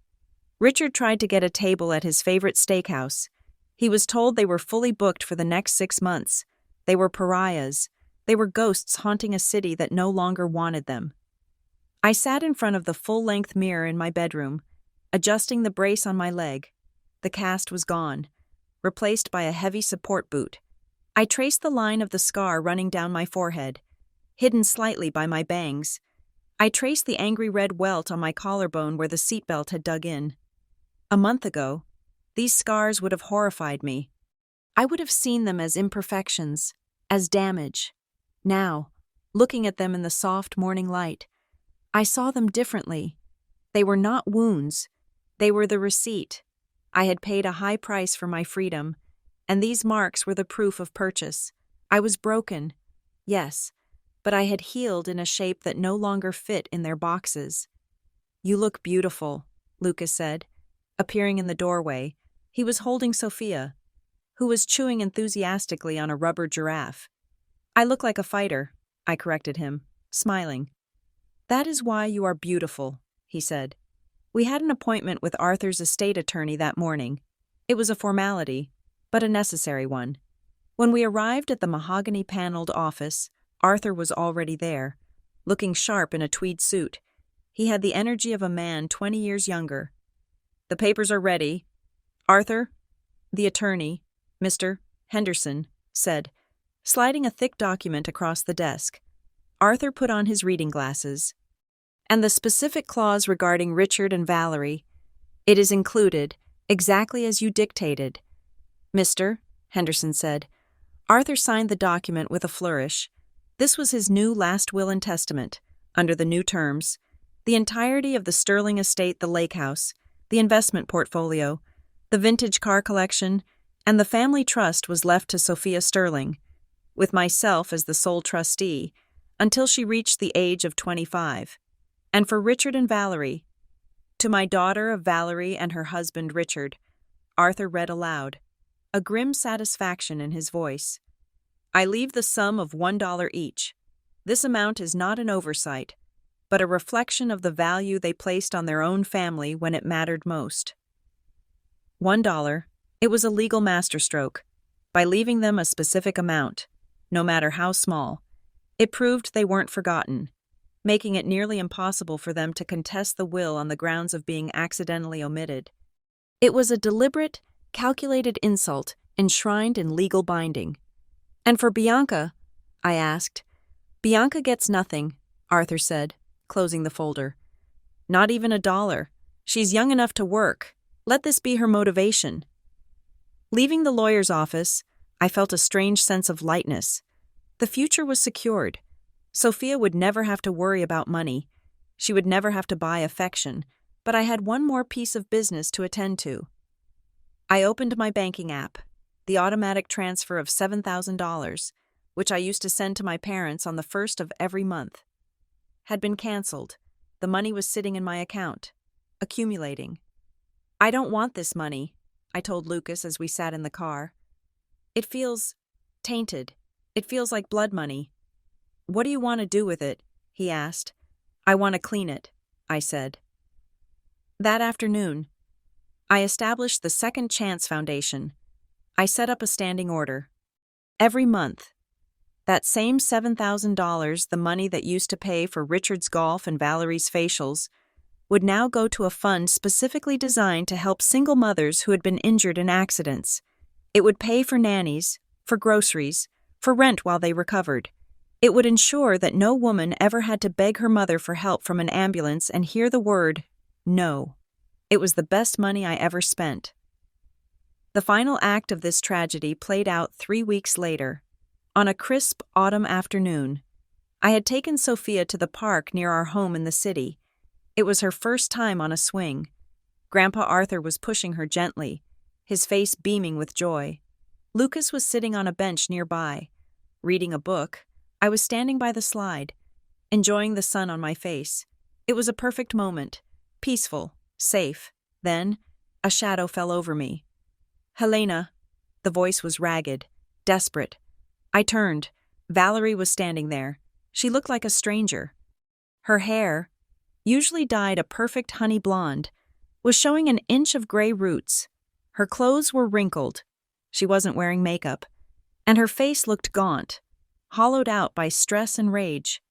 Richard tried to get a table at his favorite steakhouse. He was told they were fully booked for the next 6 months. They were pariahs. They were ghosts haunting a city that no longer wanted them. I sat in front of the full-length mirror in my bedroom, adjusting the brace on my leg. The cast was gone, replaced by a heavy support boot. I traced the line of the scar running down my forehead, hidden slightly by my bangs. I traced the angry red welt on my collarbone where the seatbelt had dug in. A month ago, these scars would have horrified me. I would have seen them as imperfections, as damage. Now, looking at them in the soft morning light, I saw them differently. They were not wounds. They were the receipt. I had paid a high price for my freedom, and these marks were the proof of purchase. I was broken, yes, but I had healed in a shape that no longer fit in their boxes. "You look beautiful," Lucas said, appearing in the doorway. He was holding Sophia, who was chewing enthusiastically on a rubber giraffe. "I look like a fighter," I corrected him, smiling. "That is why you are beautiful," he said. We had an appointment with Arthur's estate attorney that morning. It was a formality, but a necessary one. When we arrived at the mahogany-paneled office, Arthur was already there, looking sharp in a tweed suit. He had the energy of a man 20 years younger. "The papers are ready." Arthur, the attorney, Mr. Henderson, said, sliding a thick document across the desk. Arthur put on his reading glasses. "And the specific clause regarding Richard and Valerie, it is included, exactly as you dictated." "Mr. Henderson said. Arthur signed the document with a flourish. This was his new last will and testament, under the new terms. The entirety of the Sterling estate, the lake house, the investment portfolio, the vintage car collection, and the family trust was left to Sophia Sterling, with myself as the sole trustee, until she reached the age of 25. And for Richard and Valerie, to my daughter of Valerie and her husband Richard," Arthur read aloud, a grim satisfaction in his voice. "I leave the sum of $1 each. This amount is not an oversight, but a reflection of the value they placed on their own family when it mattered most." $1. It was a legal masterstroke. By leaving them a specific amount, no matter how small, it proved they weren't forgotten, making it nearly impossible for them to contest the will on the grounds of being accidentally omitted. It was a deliberate, calculated insult enshrined in legal binding. "And for Bianca?" I asked. "Bianca gets nothing," Arthur said, closing the folder. "Not even $1. She's young enough to work. Let this be her motivation." Leaving the lawyer's office, I felt a strange sense of lightness. The future was secured. Sophia would never have to worry about money. She would never have to buy affection, but I had one more piece of business to attend to. I opened my banking app. The automatic transfer of $7,000, which I used to send to my parents on the 1st of every month, had been canceled. The money was sitting in my account, accumulating. "I don't want this money," I told Lucas as we sat in the car. "It feels tainted. It feels like blood money." "What do you want to do with it?" he asked. "I want to clean it," I said. That afternoon, I established the Second Chance Foundation. I set up a standing order. Every month, that same $7,000, the money that used to pay for Richard's golf and Valerie's facials, would now go to a fund specifically designed to help single mothers who had been injured in accidents. It would pay for nannies, for groceries, for rent while they recovered. It would ensure that no woman ever had to beg her mother for help from an ambulance and hear the word, no. It was the best money I ever spent. The final act of this tragedy played out 3 weeks later. On a crisp autumn afternoon, I had taken Sophia to the park near our home in the city. It was her first time on a swing. Grandpa Arthur was pushing her gently, his face beaming with joy. Lucas was sitting on a bench nearby, reading a book. I was standing by the slide, enjoying the sun on my face. It was a perfect moment, peaceful, safe. Then, a shadow fell over me. "Helena." The voice was ragged, desperate. I turned. Valerie was standing there, She looked like a stranger. Her hair, usually dyed a perfect honey blonde, was showing an inch of gray roots. Her clothes were wrinkled. She wasn't wearing makeup. And her face looked gaunt, hollowed out by stress and rage.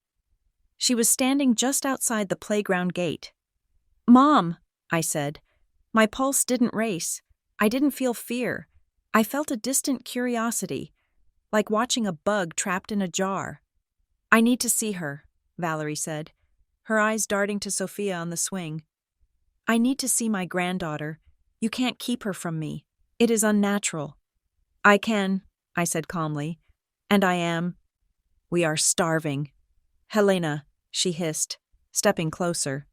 She was standing just outside the playground gate. "Mom," I said. My pulse didn't race. I didn't feel fear. I felt a distant curiosity, like watching a bug trapped in a jar. "I need to see her," Valerie said, her eyes darting to Sophia on the swing. "I need to see my granddaughter. You can't keep her from me. It is unnatural." "I can," I said calmly. "And I am. We are starving." "Helena," she hissed, stepping closer.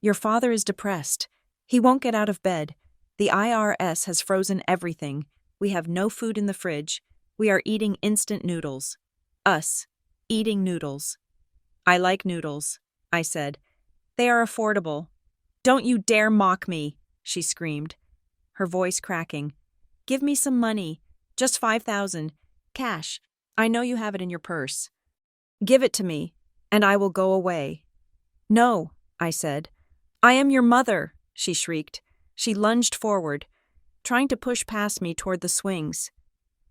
"Your father is depressed. He won't get out of bed. The IRS has frozen everything. We have no food in the fridge. We are eating instant noodles. Us, eating noodles." "I like noodles," I said. "They are affordable." "Don't you dare mock me," she screamed, her voice cracking. "Give me some money, just 5,000, cash. I know you have it in your purse. Give it to me, and I will go away." "No," I said. "I am your mother," she shrieked. She lunged forward, trying to push past me toward the swings.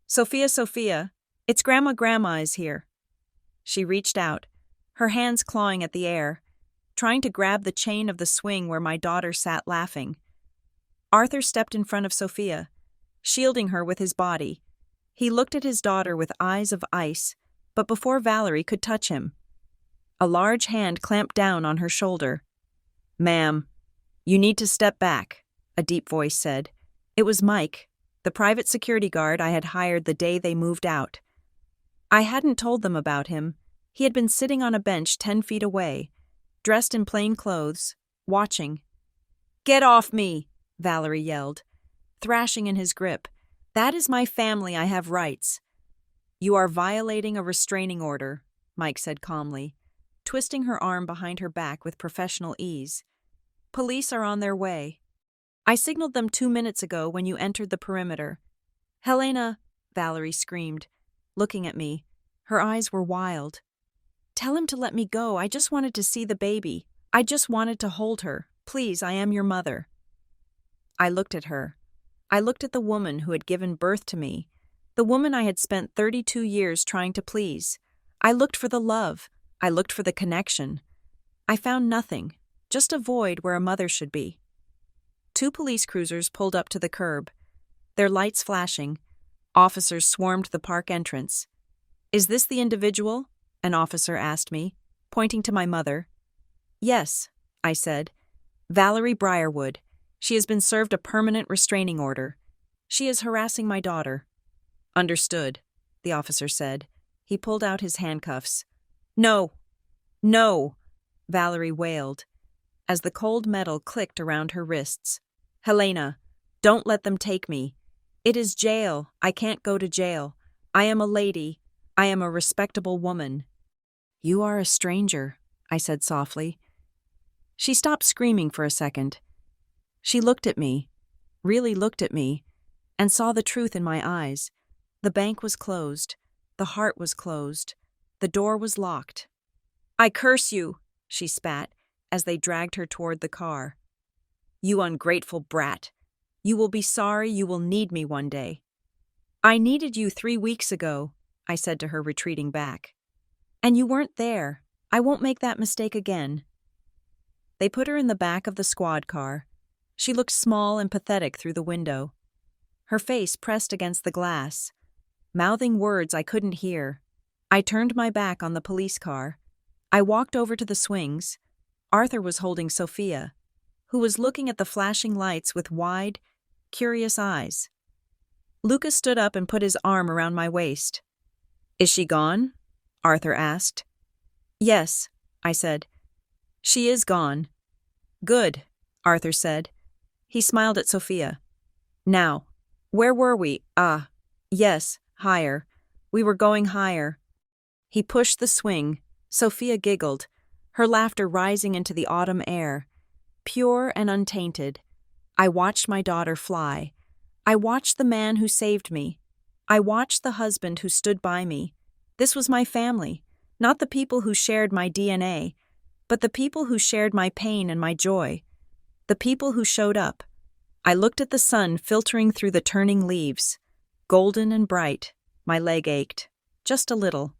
Sophia, it's Grandma is here." She reached out, her hands clawing at the air, trying to grab the chain of the swing where my daughter sat laughing. Arthur stepped in front of Sophia, shielding her with his body. He looked at his daughter with eyes of ice, but before Valerie could touch him, a large hand clamped down on her shoulder. "Ma'am, you need to step back," a deep voice said. It was Mike, the private security guard I had hired the day they moved out. I hadn't told them about him. He had been sitting on a bench 10 feet away, dressed in plain clothes, watching. "Get off me!" Valerie yelled, thrashing in his grip. "That is my family. I have rights." "You are violating a restraining order," Mike said calmly, twisting her arm behind her back with professional ease. "Police are on their way. I signaled them 2 minutes ago when you entered the perimeter." "Helena," Valerie screamed, looking at me. Her eyes were wild. "Tell him to let me go. I just wanted to see the baby. I just wanted to hold her. Please, I am your mother." I looked at her. I looked at the woman who had given birth to me, the woman I had spent 32 years trying to please. I looked for the love. I looked for the connection. I found nothing, just a void where a mother should be. 2 police cruisers pulled up to the curb, their lights flashing. Officers swarmed the park entrance. "Is this the individual?" an officer asked me, pointing to my mother. "Yes," I said. "Valerie Briarwood. She has been served a permanent restraining order. She is harassing my daughter." "Understood," the officer said. He pulled out his handcuffs. "No! No!" Valerie wailed, as the cold metal clicked around her wrists. "Helena, don't let them take me. It is jail. I can't go to jail. I am a lady. I am a respectable woman." "You are a stranger," I said softly. She stopped screaming for a second. She looked at me, really looked at me, and saw the truth in my eyes. The bank was closed. The heart was closed. The door was locked. "I curse you," she spat, as they dragged her toward the car. "You ungrateful brat. You will be sorry. You will need me one day." "I needed you 3 weeks ago," I said to her, retreating back. "And you weren't there. I won't make that mistake again." They put her in the back of the squad car. She looked small and pathetic through the window, her face pressed against the glass, mouthing words I couldn't hear. I turned my back on the police car. I walked over to the swings. Arthur was holding Sophia, who was looking at the flashing lights with wide, curious eyes. Lucas stood up and put his arm around my waist. "Is she gone?" Arthur asked. "Yes," I said. "She is gone." "Good," Arthur said. He smiled at Sophia. "Now, where were we? Yes, higher. We were going higher." He pushed the swing. Sophia giggled, her laughter rising into the autumn air, pure and untainted. I watched my daughter fly. I watched the man who saved me. I watched the husband who stood by me. This was my family. Not the people who shared my DNA, but the people who shared my pain and my joy. The people who showed up. I looked at the sun filtering through the turning leaves. Golden and bright, my leg ached. Just a little.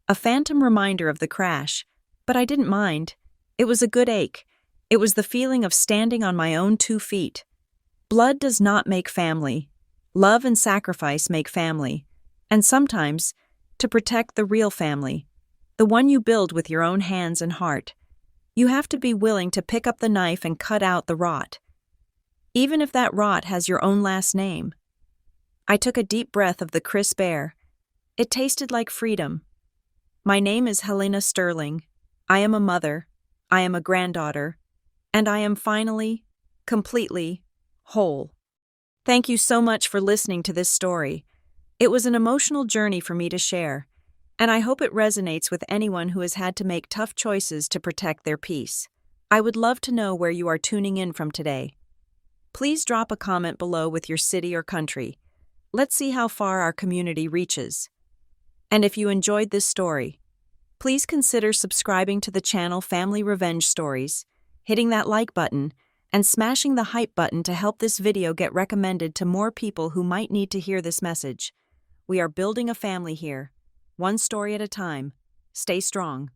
A phantom reminder of the crash, but I didn't mind. It was a good ache. It was the feeling of standing on my own 2 feet. Blood does not make family. Love and sacrifice make family. And sometimes, to protect the real family, the one you build with your own hands and heart, you have to be willing to pick up the knife and cut out the rot. Even if that rot has your own last name. I took a deep breath of the crisp air. It tasted like freedom. My name is Helena Sterling. I am a mother. I am a granddaughter. And I am finally, completely, whole. Thank you so much for listening to this story. It was an emotional journey for me to share, and I hope it resonates with anyone who has had to make tough choices to protect their peace. I would love to know where you are tuning in from today. Please drop a comment below with your city or country. Let's see how far our community reaches. And if you enjoyed this story, please consider subscribing to the channel Family Revenge Stories, hitting that like button, and smashing the hype button to help this video get recommended to more people who might need to hear this message. We are building a family here, one story at a time. Stay strong.